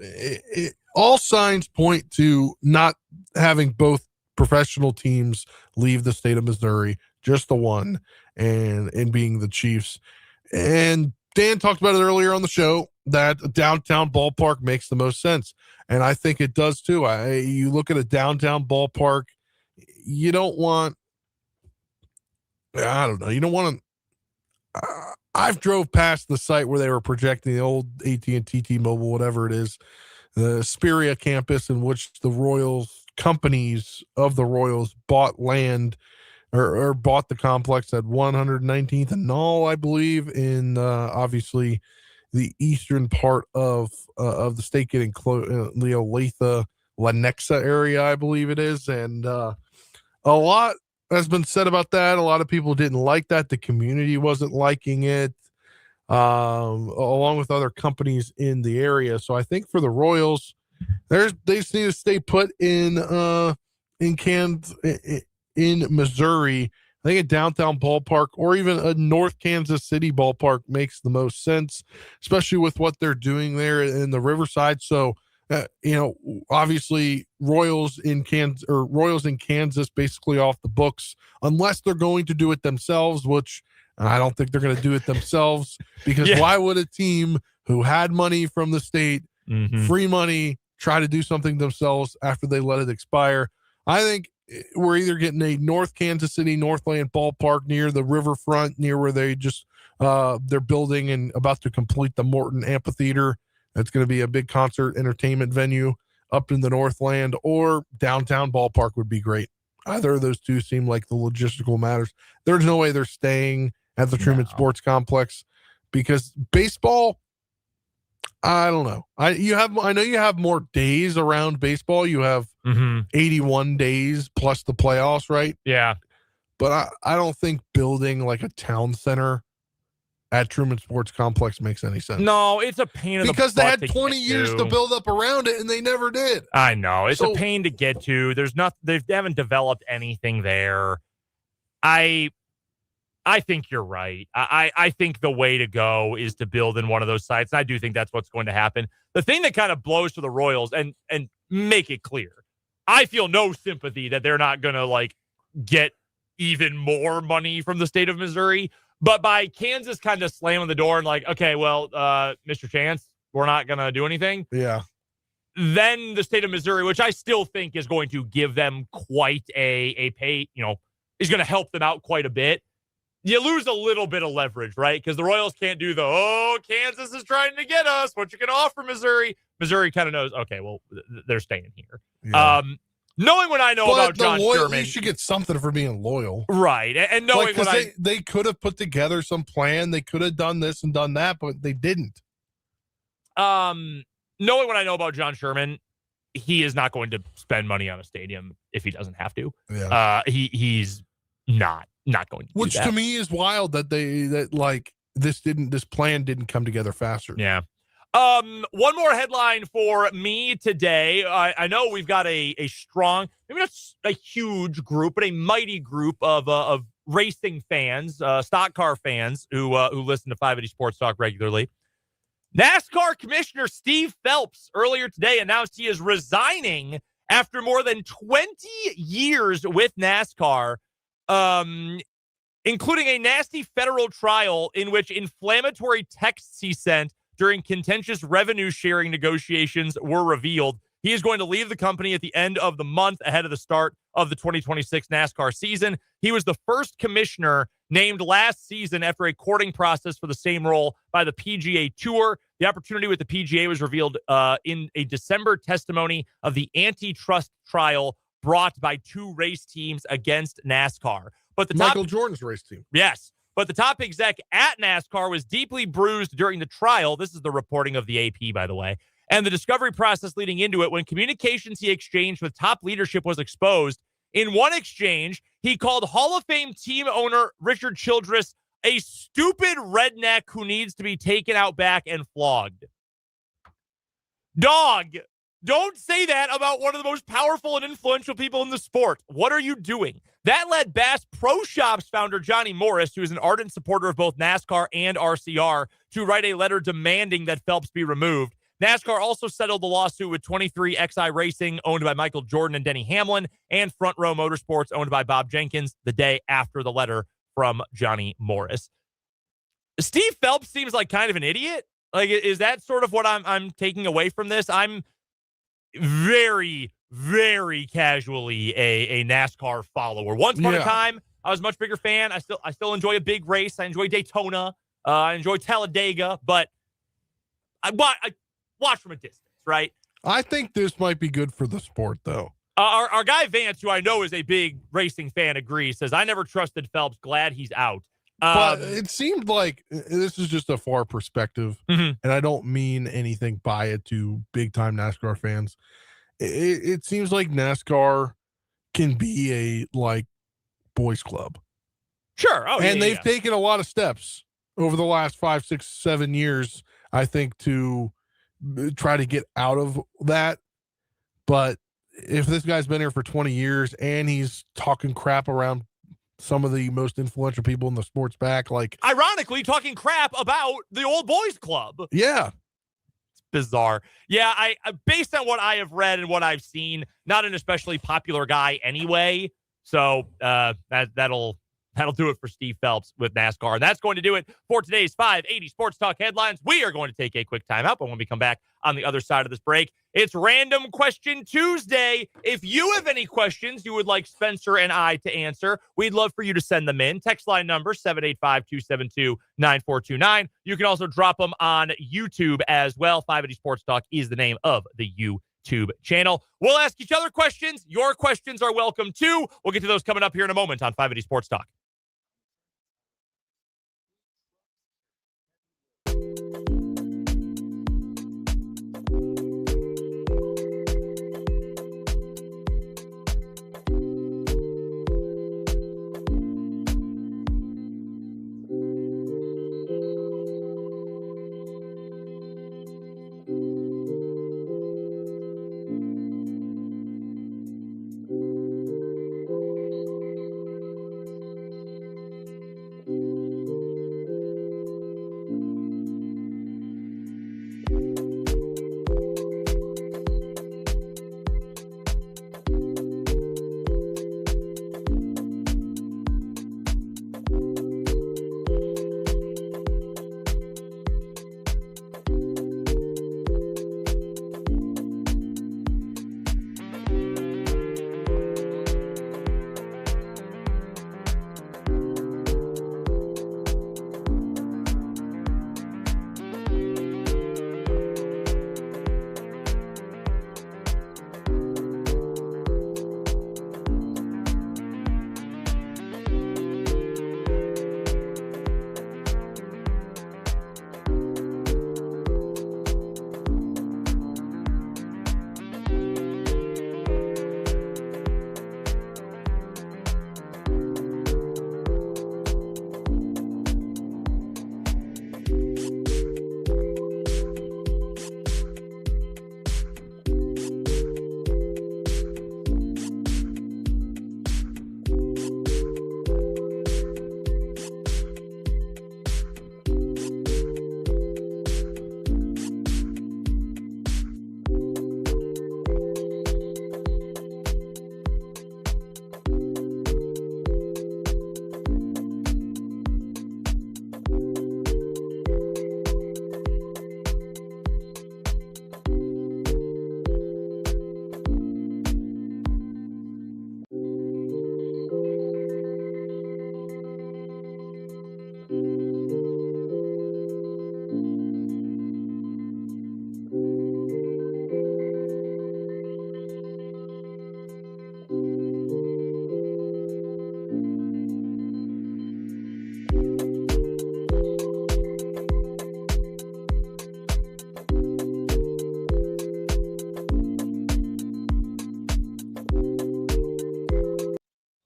all signs point to not having both professional teams leave the state of Missouri, just the one, and being the Chiefs. And Dan talked about it earlier on the show that a downtown ballpark makes the most sense. And I think it does too. You look at a downtown ballpark, you don't want, I don't know, you don't want to, I've drove past the site where they were projecting the old AT&T T-Mobile, whatever it is, the Speria campus, in which the Royals, companies of the Royals bought land or bought the complex at 119th and Knoll, I believe, in obviously the eastern part of the state, getting close, the Olathe, Lenexa area, I believe it is. And a lot has been said about that. A lot of people didn't like that. The community wasn't liking it, along with other companies in the area. So I think for the Royals, they just need to stay put in Missouri. I think a downtown ballpark or even a North Kansas City ballpark makes the most sense, especially with what they're doing there in the Riverside. So, obviously Royals in Kansas basically off the books, unless they're going to do it themselves, which I don't think they're going to do it themselves, because why would a team who had money from the state, free money, try to do something themselves after they let it expire. I think we're either getting a North Kansas City Northland ballpark near the riverfront, near where they just they're building and about to complete the Morton Amphitheater. That's going to be a big concert entertainment venue up in the Northland, or downtown ballpark would be great. Either of those two seem like the logistical matters. There's no way they're staying at the Truman Sports Complex, because baseball, I don't know. I know you have more days around baseball. You have 81 days plus the playoffs, right? Yeah. But I don't think building like a town center at Truman Sports Complex makes any sense. No, it's a pain in the butt. Because they had 20 years to build up around it and they never did. I know. It's a pain to get to. They haven't developed anything there. I think you're right. I think the way to go is to build in one of those sites. I do think that's what's going to happen. The thing that kind of blows for the Royals, and make it clear, I feel no sympathy that they're not going to like get even more money from the state of Missouri. But by Kansas kind of slamming the door and like, okay, well, Mr. Chance, we're not going to do anything. Yeah. Then the state of Missouri, which I still think is going to give them quite a pay, is going to help them out quite a bit. You lose a little bit of leverage, right? Because the Royals can't do Kansas is trying to get us. What you can offer Missouri? Missouri kind of knows, okay, well, they're staying here. Yeah. Knowing what I know about John Sherman. You should get something for being loyal. Right. And knowing they could have put together some plan. They could have done this and done that, but they didn't. Knowing what I know about John Sherman, he is not going to spend money on a stadium if he doesn't have to. Yeah. He's not going to do Which that. to me is wild that this plan didn't come together faster. Yeah. One more headline for me today. I know we've got a strong, maybe not a huge group, but a mighty group of racing fans, stock car fans who listen to 580 Sports Talk regularly. NASCAR Commissioner Steve Phelps earlier today announced he is resigning after more than 20 years with NASCAR, including a nasty federal trial in which inflammatory texts he sent during contentious revenue sharing negotiations were revealed. He is going to leave the company at the end of the month ahead of the start of the 2026 NASCAR season. He was the first commissioner named last season after a courting process for the same role by the PGA Tour. The opportunity with the PGA was revealed in a December testimony of the antitrust trial brought by two race teams against NASCAR. But the Michael Jordan's race team. Yes. But the top exec at NASCAR was deeply bruised during the trial. This is the reporting of the AP, by the way. And the discovery process leading into it, when communications he exchanged with top leadership was exposed. In one exchange, he called Hall of Fame team owner Richard Childress a stupid redneck who needs to be taken out back and flogged. Dog, don't say that about one of the most powerful and influential people in the sport. What are you doing? That led Bass Pro Shops founder Johnny Morris, who is an ardent supporter of both NASCAR and RCR, to write a letter demanding that Phelps be removed. NASCAR also settled the lawsuit with 23XI Racing, owned by Michael Jordan and Denny Hamlin, and Front Row Motorsports, owned by Bob Jenkins, the day after the letter from Johnny Morris. Steve Phelps seems like kind of an idiot. Like, is that sort of what I'm taking away from this? I'm very, very casually a NASCAR follower. Once upon a time, I was a much bigger fan. I still enjoy a big race. I enjoy Daytona. I enjoy Talladega, but I watch from a distance, right? I think this might be good for the sport, though. Our guy Vance, who I know is a big racing fan, agrees. Says, I never trusted Phelps. Glad he's out. But it seemed like this is just a far perspective, and I don't mean anything by it to big-time NASCAR fans. It seems like NASCAR can be a boys club. Sure. Oh, and they've taken a lot of steps over the last 5, 6, 7 years, I think, to try to get out of that. But if this guy's been here for 20 years and he's talking crap around some of the most influential people in the sports back, ironically talking crap about the old boys club. Yeah. It's bizarre. Yeah. I based on what I have read and what I've seen, not an especially popular guy anyway. So that'll That'll do it for Steve Phelps with NASCAR. And that's going to do it for today's 580 Sports Talk headlines. We are going to take a quick timeout, but when we come back on the other side of this break, it's Random Question Tuesday. If you have any questions you would like Spencer and I to answer, we'd love for you to send them in. Text line number 785-272-9429. You can also drop them on YouTube as well. 580 Sports Talk is the name of the YouTube channel. We'll ask each other questions. Your questions are welcome too. We'll get to those coming up here in a moment on 580 Sports Talk.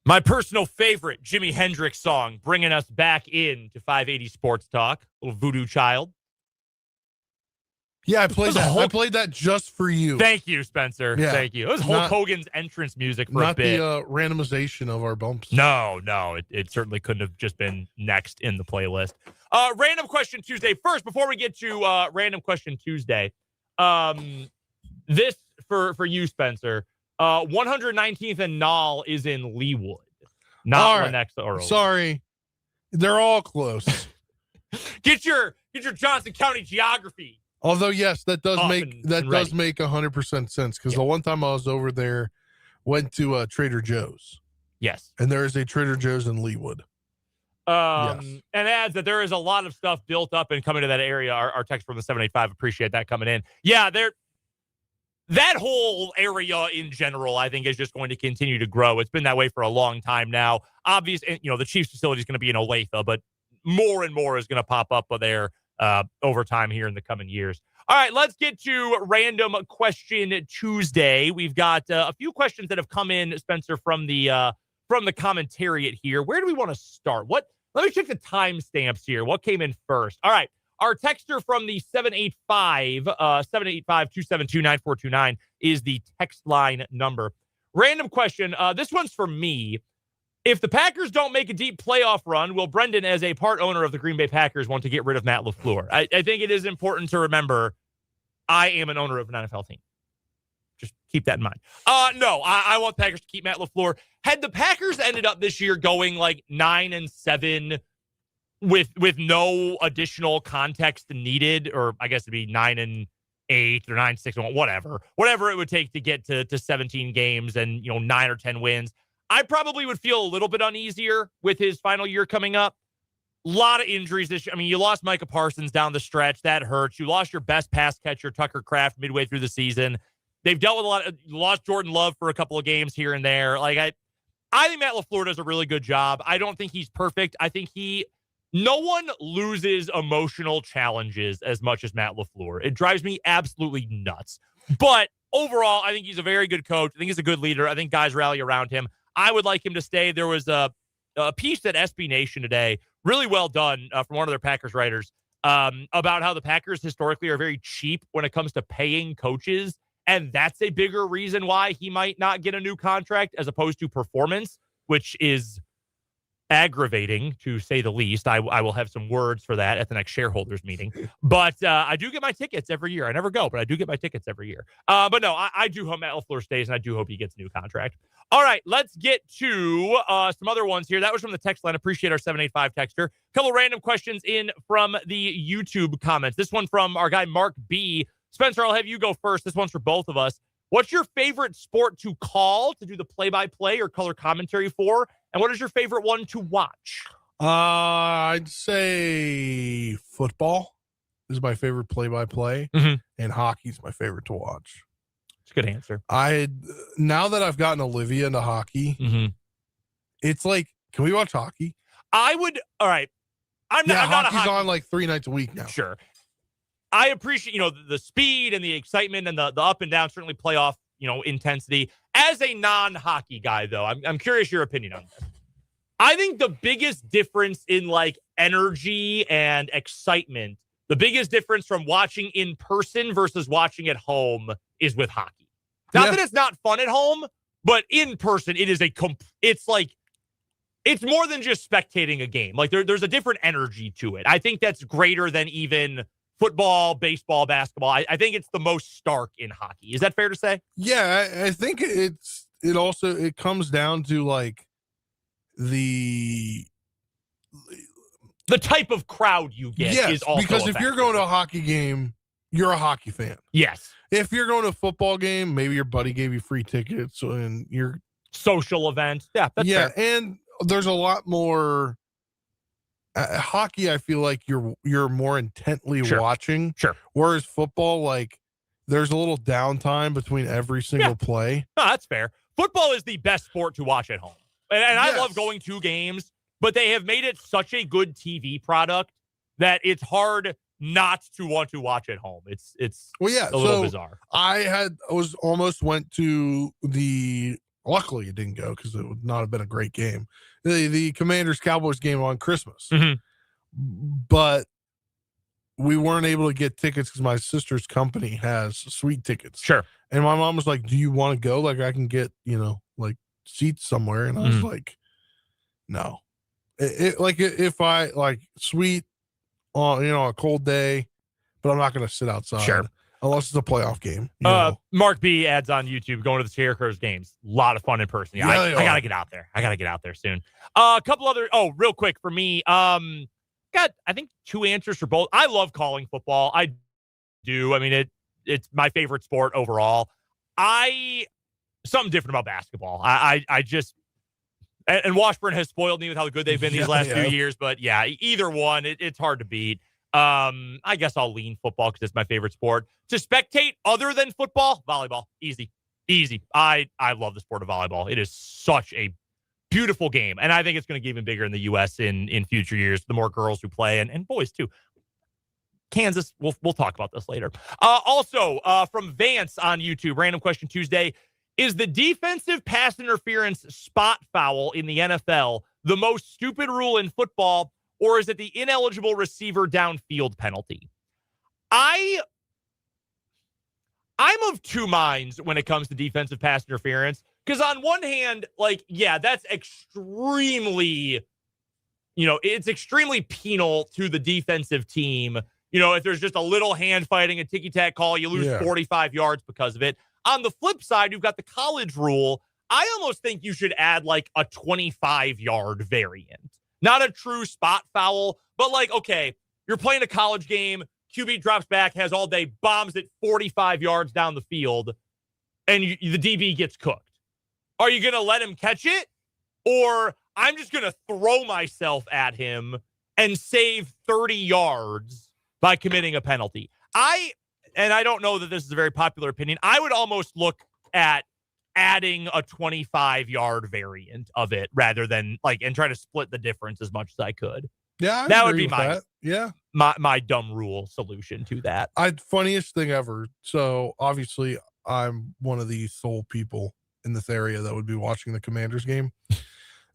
My personal favorite Jimi Hendrix song, bringing us back in to 580 Sports Talk. Little Voodoo Child. Yeah, I played that. I played that just for you. Thank you, Spencer. Yeah. Thank you. It was Hulk Hogan's entrance music for a bit. Not the randomization of our bumps. No, it certainly couldn't have just been next in the playlist. Random Question Tuesday. First, before we get to Random Question Tuesday, this for you, Spencer. 119th and Knoll is in Leawood, not Lenexa. Sorry, they're all close. Get your Johnson County geography. Although, yes, that does make 100% sense because the one time I was over there, went to Trader Joe's. Yes, and there is a Trader Joe's in Leawood. Yes. And adds that there is a lot of stuff built up and coming to that area. Our text from the 785 appreciate that coming in. Yeah, that whole area in general, I think, is just going to continue to grow. It's been that way for a long time now. Obviously, the Chiefs facility is going to be in Olathe, but more and more is going to pop up there over time here in the coming years. All right, let's get to Random Question Tuesday. We've got a few questions that have come in, Spencer, from the commentariat here. Where do we want to start? Let me check the timestamps here. What came in first? All right. Our texter from the 785-272-9429 is the text line number. Random question. This one's for me. If the Packers don't make a deep playoff run, will Brendan, as a part owner of the Green Bay Packers, want to get rid of Matt LaFleur? I think it is important to remember I am an owner of an NFL team. Just keep that in mind. No, I want Packers to keep Matt LaFleur. Had the Packers ended up this year going like 9-7 with no additional context needed, or I guess it'd be 9-8 or 9-6, whatever it would take to get to 17 games and 9 or 10 wins, I probably would feel a little bit uneasier with his final year coming up. A lot of injuries this year. I mean, you lost Micah Parsons down the stretch. That hurts. You lost your best pass catcher, Tucker Kraft, midway through the season. They've dealt with a lot. You lost Jordan Love for a couple of games here and there. Like I think Matt LaFleur does a really good job. I don't think he's perfect. I think no one loses emotional challenges as much as Matt LaFleur. It drives me absolutely nuts. But overall, I think he's a very good coach. I think he's a good leader. I think guys rally around him. I would like him to stay. There was a piece at SB Nation today, really well done from one of their Packers writers, about how the Packers historically are very cheap when it comes to paying coaches. And that's a bigger reason why he might not get a new contract as opposed to performance, which is aggravating, to say the least. I will have some words for that at the next shareholders meeting. But I do get my tickets every year. I never go, but I do get my tickets every year. But no, I do hope Matt LaFleur stays, and I do hope he gets a new contract. All right, let's get to some other ones here. That was from the text line. Appreciate our 785 texter. A couple random questions in from the YouTube comments. This one from our guy, Mark B. Spencer, I'll have you go first. This one's for both of us. What's your favorite sport to call, to do the play-by-play or color commentary for? And what is your favorite one to watch? I'd say football is my favorite play-by-play, and hockey's my favorite to watch. It's a good answer. Now that I've gotten Olivia into hockey, it's like, can we watch hockey? I would. All right. I'm not hockey's on like 3 nights a week now. Sure. I appreciate, the speed and the excitement and the up and down, certainly playoff, intensity. As a non-hockey guy, though, I'm curious your opinion on this. I think the biggest difference in like energy and excitement, the biggest difference from watching in person versus watching at home is with hockey. Not that it's not fun at home, but in person, it is it's more than just spectating a game. Like there's a different energy to it. I think that's greater than even football, baseball, basketball. I think it's the most stark in hockey. Is that fair to say? Yeah, I think it comes down to like the type of crowd you get is also because if you're going to a hockey game, you're a hockey fan. Yes. If you're going to a football game, maybe your buddy gave you free tickets and you're social event. Yeah, that's fair. And there's a lot more hockey. I feel like you're more intently watching. Sure. Whereas football, like there's a little downtime between every single play. No, that's fair. Football is the best sport to watch at home. And I love going to games, but they have made it such a good TV product that it's hard not to want to watch at home. It's a little bizarre. Went to luckily it didn't go because it would not have been a great game. The Commanders-Cowboys game on Christmas. But we weren't able to get tickets because my sister's company has suite tickets. Sure. And my mom was like, do you want to go? Like I can get, like seats somewhere. And I was like, no. If I like suite on, a cold day, but I'm not going to sit outside. Sure. Unless it's a playoff game. Mark B adds on YouTube, going to the Scarecrows games. A lot of fun in person. I got to get out there. I got to get out there soon. A couple other, real quick for me. Got, I think, 2 answers for both. I love calling football. I do. I mean, it's my favorite sport overall. Something different about basketball. I just, and Washburn has spoiled me with how good they've been these last few years. But yeah, either one, it's hard to beat. I guess I'll lean football because it's my favorite sport. To spectate other than football, volleyball. Easy. I love the sport of volleyball. It is such a beautiful game. And I think it's going to get even bigger in the U.S. in future years. The more girls who play and boys too. Kansas, we'll talk about this later. Also, from Vance on YouTube, Random Question Tuesday. Is the defensive pass interference spot foul in the NFL the most stupid rule in football, or is it the ineligible receiver downfield penalty? I'm of two minds when it comes to defensive pass interference. Because on one hand, that's extremely, it's extremely penal to the defensive team. If there's just a little hand fighting, a ticky-tack call, you lose 45 yards because of it. On the flip side, you've got the college rule. I almost think you should add like a 25-yard variant. Not a true spot foul, but like, okay, you're playing a college game, QB drops back, has all day, bombs it 45 yards down the field, and the DB gets cooked. Are you going to let him catch it? Or I'm just going to throw myself at him and save 30 yards by committing a penalty. And I don't know that this is a very popular opinion, I would almost look at adding a 25-yard variant of it rather than like, and try to split the difference as much as I could. Yeah, that would be my dumb rule solution to that. Funniest thing ever. So obviously I'm one of the sole people in this area that would be watching the Commanders game.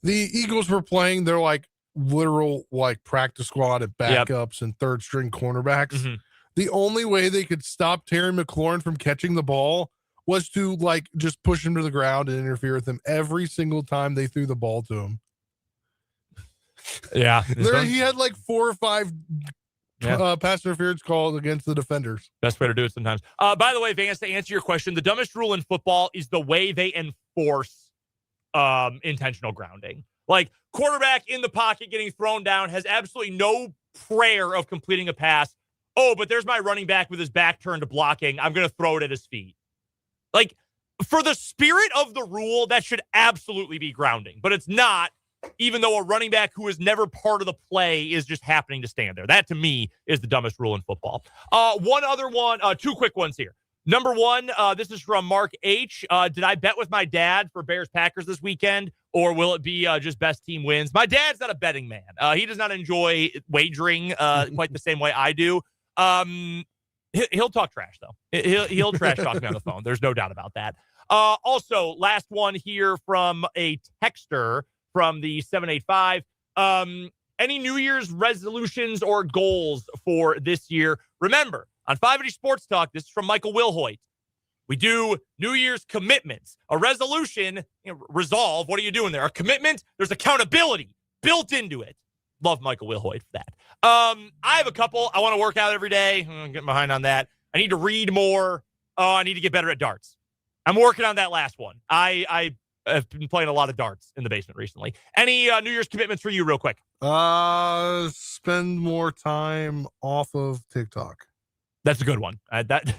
The Eagles were playing their like literal like practice squad at backups and third string cornerbacks. Mm-hmm. The only way they could stop Terry McLaurin from catching the ball was to like just push him to the ground and interfere with him every single time they threw the ball to him. Yeah. He had like 4 or 5 pass interference calls against the defenders. Best way to do it sometimes. By the way, Vance, to answer your question, the dumbest rule in football is the way they enforce intentional grounding. Like quarterback in the pocket getting thrown down has absolutely no prayer of completing a pass. Oh, but there's my running back with his back turned to blocking. I'm going to throw it at his feet. Like, for the spirit of the rule, that should absolutely be grounding. But it's not, even though a running back who is never part of the play is just happening to stand there. That, to me, is the dumbest rule in football. One other one, 2 quick ones here. Number 1, this is from Mark H. Did I bet with my dad for Bears-Packers this weekend, or will it be just best team wins? My dad's not a betting man. He does not enjoy wagering quite the same way I do. He'll talk trash, though. He'll trash talk me on the phone. There's no doubt about that. Also, last one here from a texter from the 785. Any New Year's resolutions or goals for this year? Remember, on 580 Sports Talk, this is from Michael Wilhoit. We do New Year's commitments. A resolution, resolve, what are you doing there? A commitment, there's accountability built into it. Love Michael Wilhoit for that. I have a couple. I want to work out every day. I'm getting behind on that. I need to read more. I need to get better at darts. I'm working on that last one. I have been playing a lot of darts in the basement recently. Any New Year's commitments for you real quick? Spend more time off of TikTok. That's a good one.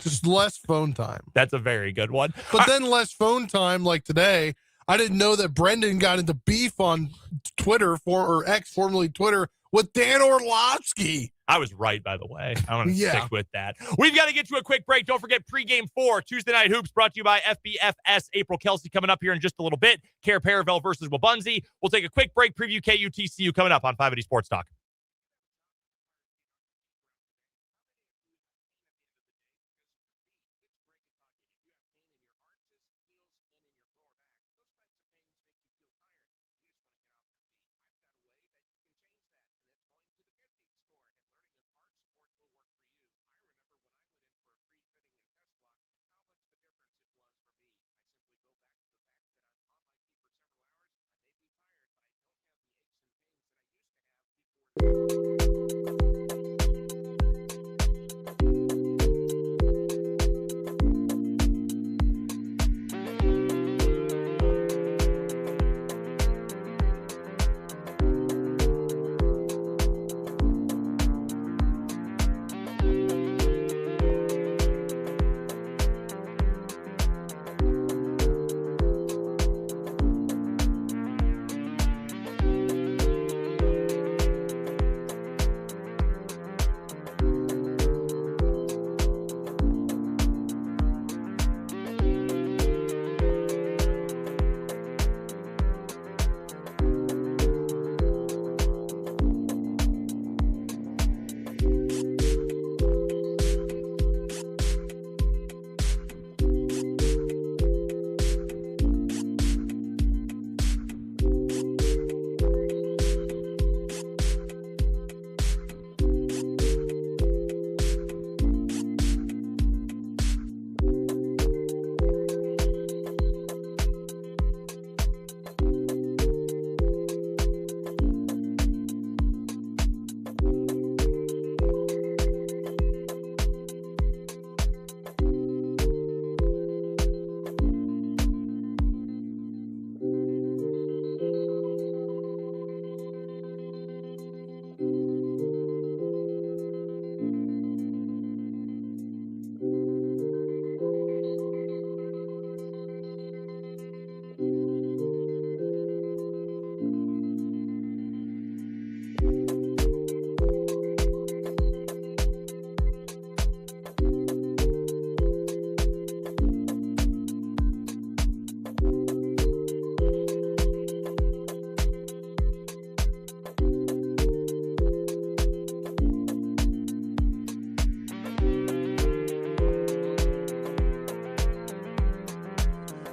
Just less phone time. That's a very good one. But then less phone time like today. I didn't know that Brendan got into beef on Twitter or X, formerly Twitter, with Dan Orlovsky. I was right, by the way. I want to stick with that. We've got to get to a quick break. Don't forget pregame 4, Tuesday Night Hoops, brought to you by FBFS. April Kelsey coming up here in just a little bit. Care Paravel versus Wabunzi. We'll take a quick break. Preview KUTCU coming up on 580 Sports Talk.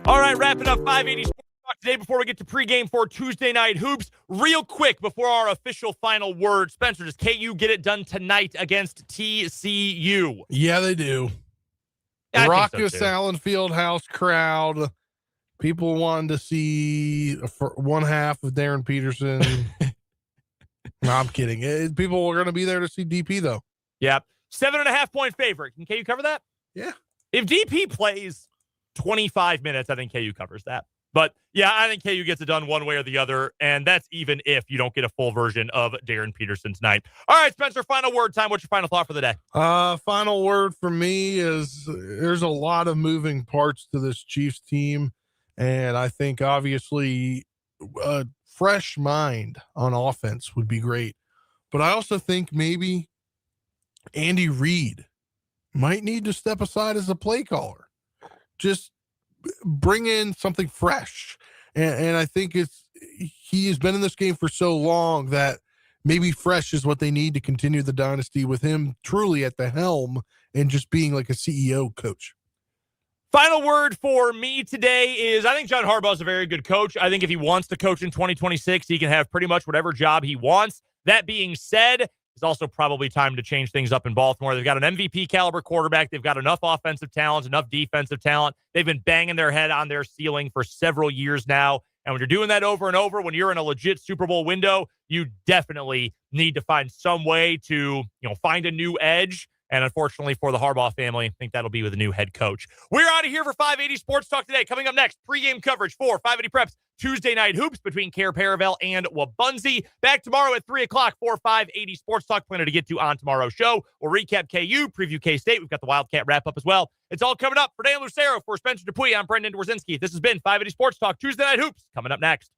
All right, wrapping up 580 Sports Talk today before we get to pregame for Tuesday Night Hoops. Real quick before our official final word, Spencer, does KU get it done tonight against TCU? Yeah, they do. I Rockus think so, Allen Fieldhouse crowd. People wanted to see one half of Darren Peterson. No, I'm kidding. People were going to be there to see DP, though. Yep. 7.5-point favorite. Can KU cover that? Yeah. If DP plays 25 minutes, I think KU covers that. But, yeah, I think KU gets it done one way or the other, and that's even if you don't get a full version of Darren Peterson tonight. All right, Spencer, final word time. What's your final thought for the day? Final word for me is there's a lot of moving parts to this Chiefs team, and I think obviously a fresh mind on offense would be great. But I also think maybe Andy Reid might need to step aside as a play caller. Just bring in something fresh. And I think he has been in this game for so long that maybe fresh is what they need to continue the dynasty with him truly at the helm and just being like a CEO coach. Final word for me today is I think John Harbaugh is a very good coach. I think if he wants to coach in 2026, he can have pretty much whatever job he wants. That being said, it's also probably time to change things up in Baltimore. They've got an MVP caliber quarterback. They've got enough offensive talent, enough defensive talent. They've been banging their head on their ceiling for several years now. And when you're doing that over and over, when you're in a legit Super Bowl window, you definitely need to find some way to, find a new edge. And unfortunately for the Harbaugh family, I think that'll be with a new head coach. We're out of here for 580 Sports Talk today. Coming up next, pregame coverage for 580 Preps Tuesday Night Hoops between Care Paravel and Wabunzi. Back tomorrow at 3 o'clock for 580 Sports Talk. Plenty to get to on tomorrow's show. We'll recap KU, preview K-State. We've got the Wildcat wrap-up as well. It's all coming up. For Dan Lucero, for Spencer Dupuy, I'm Brendan Dworzinski. This has been 580 Sports Talk Tuesday Night Hoops. Coming up next.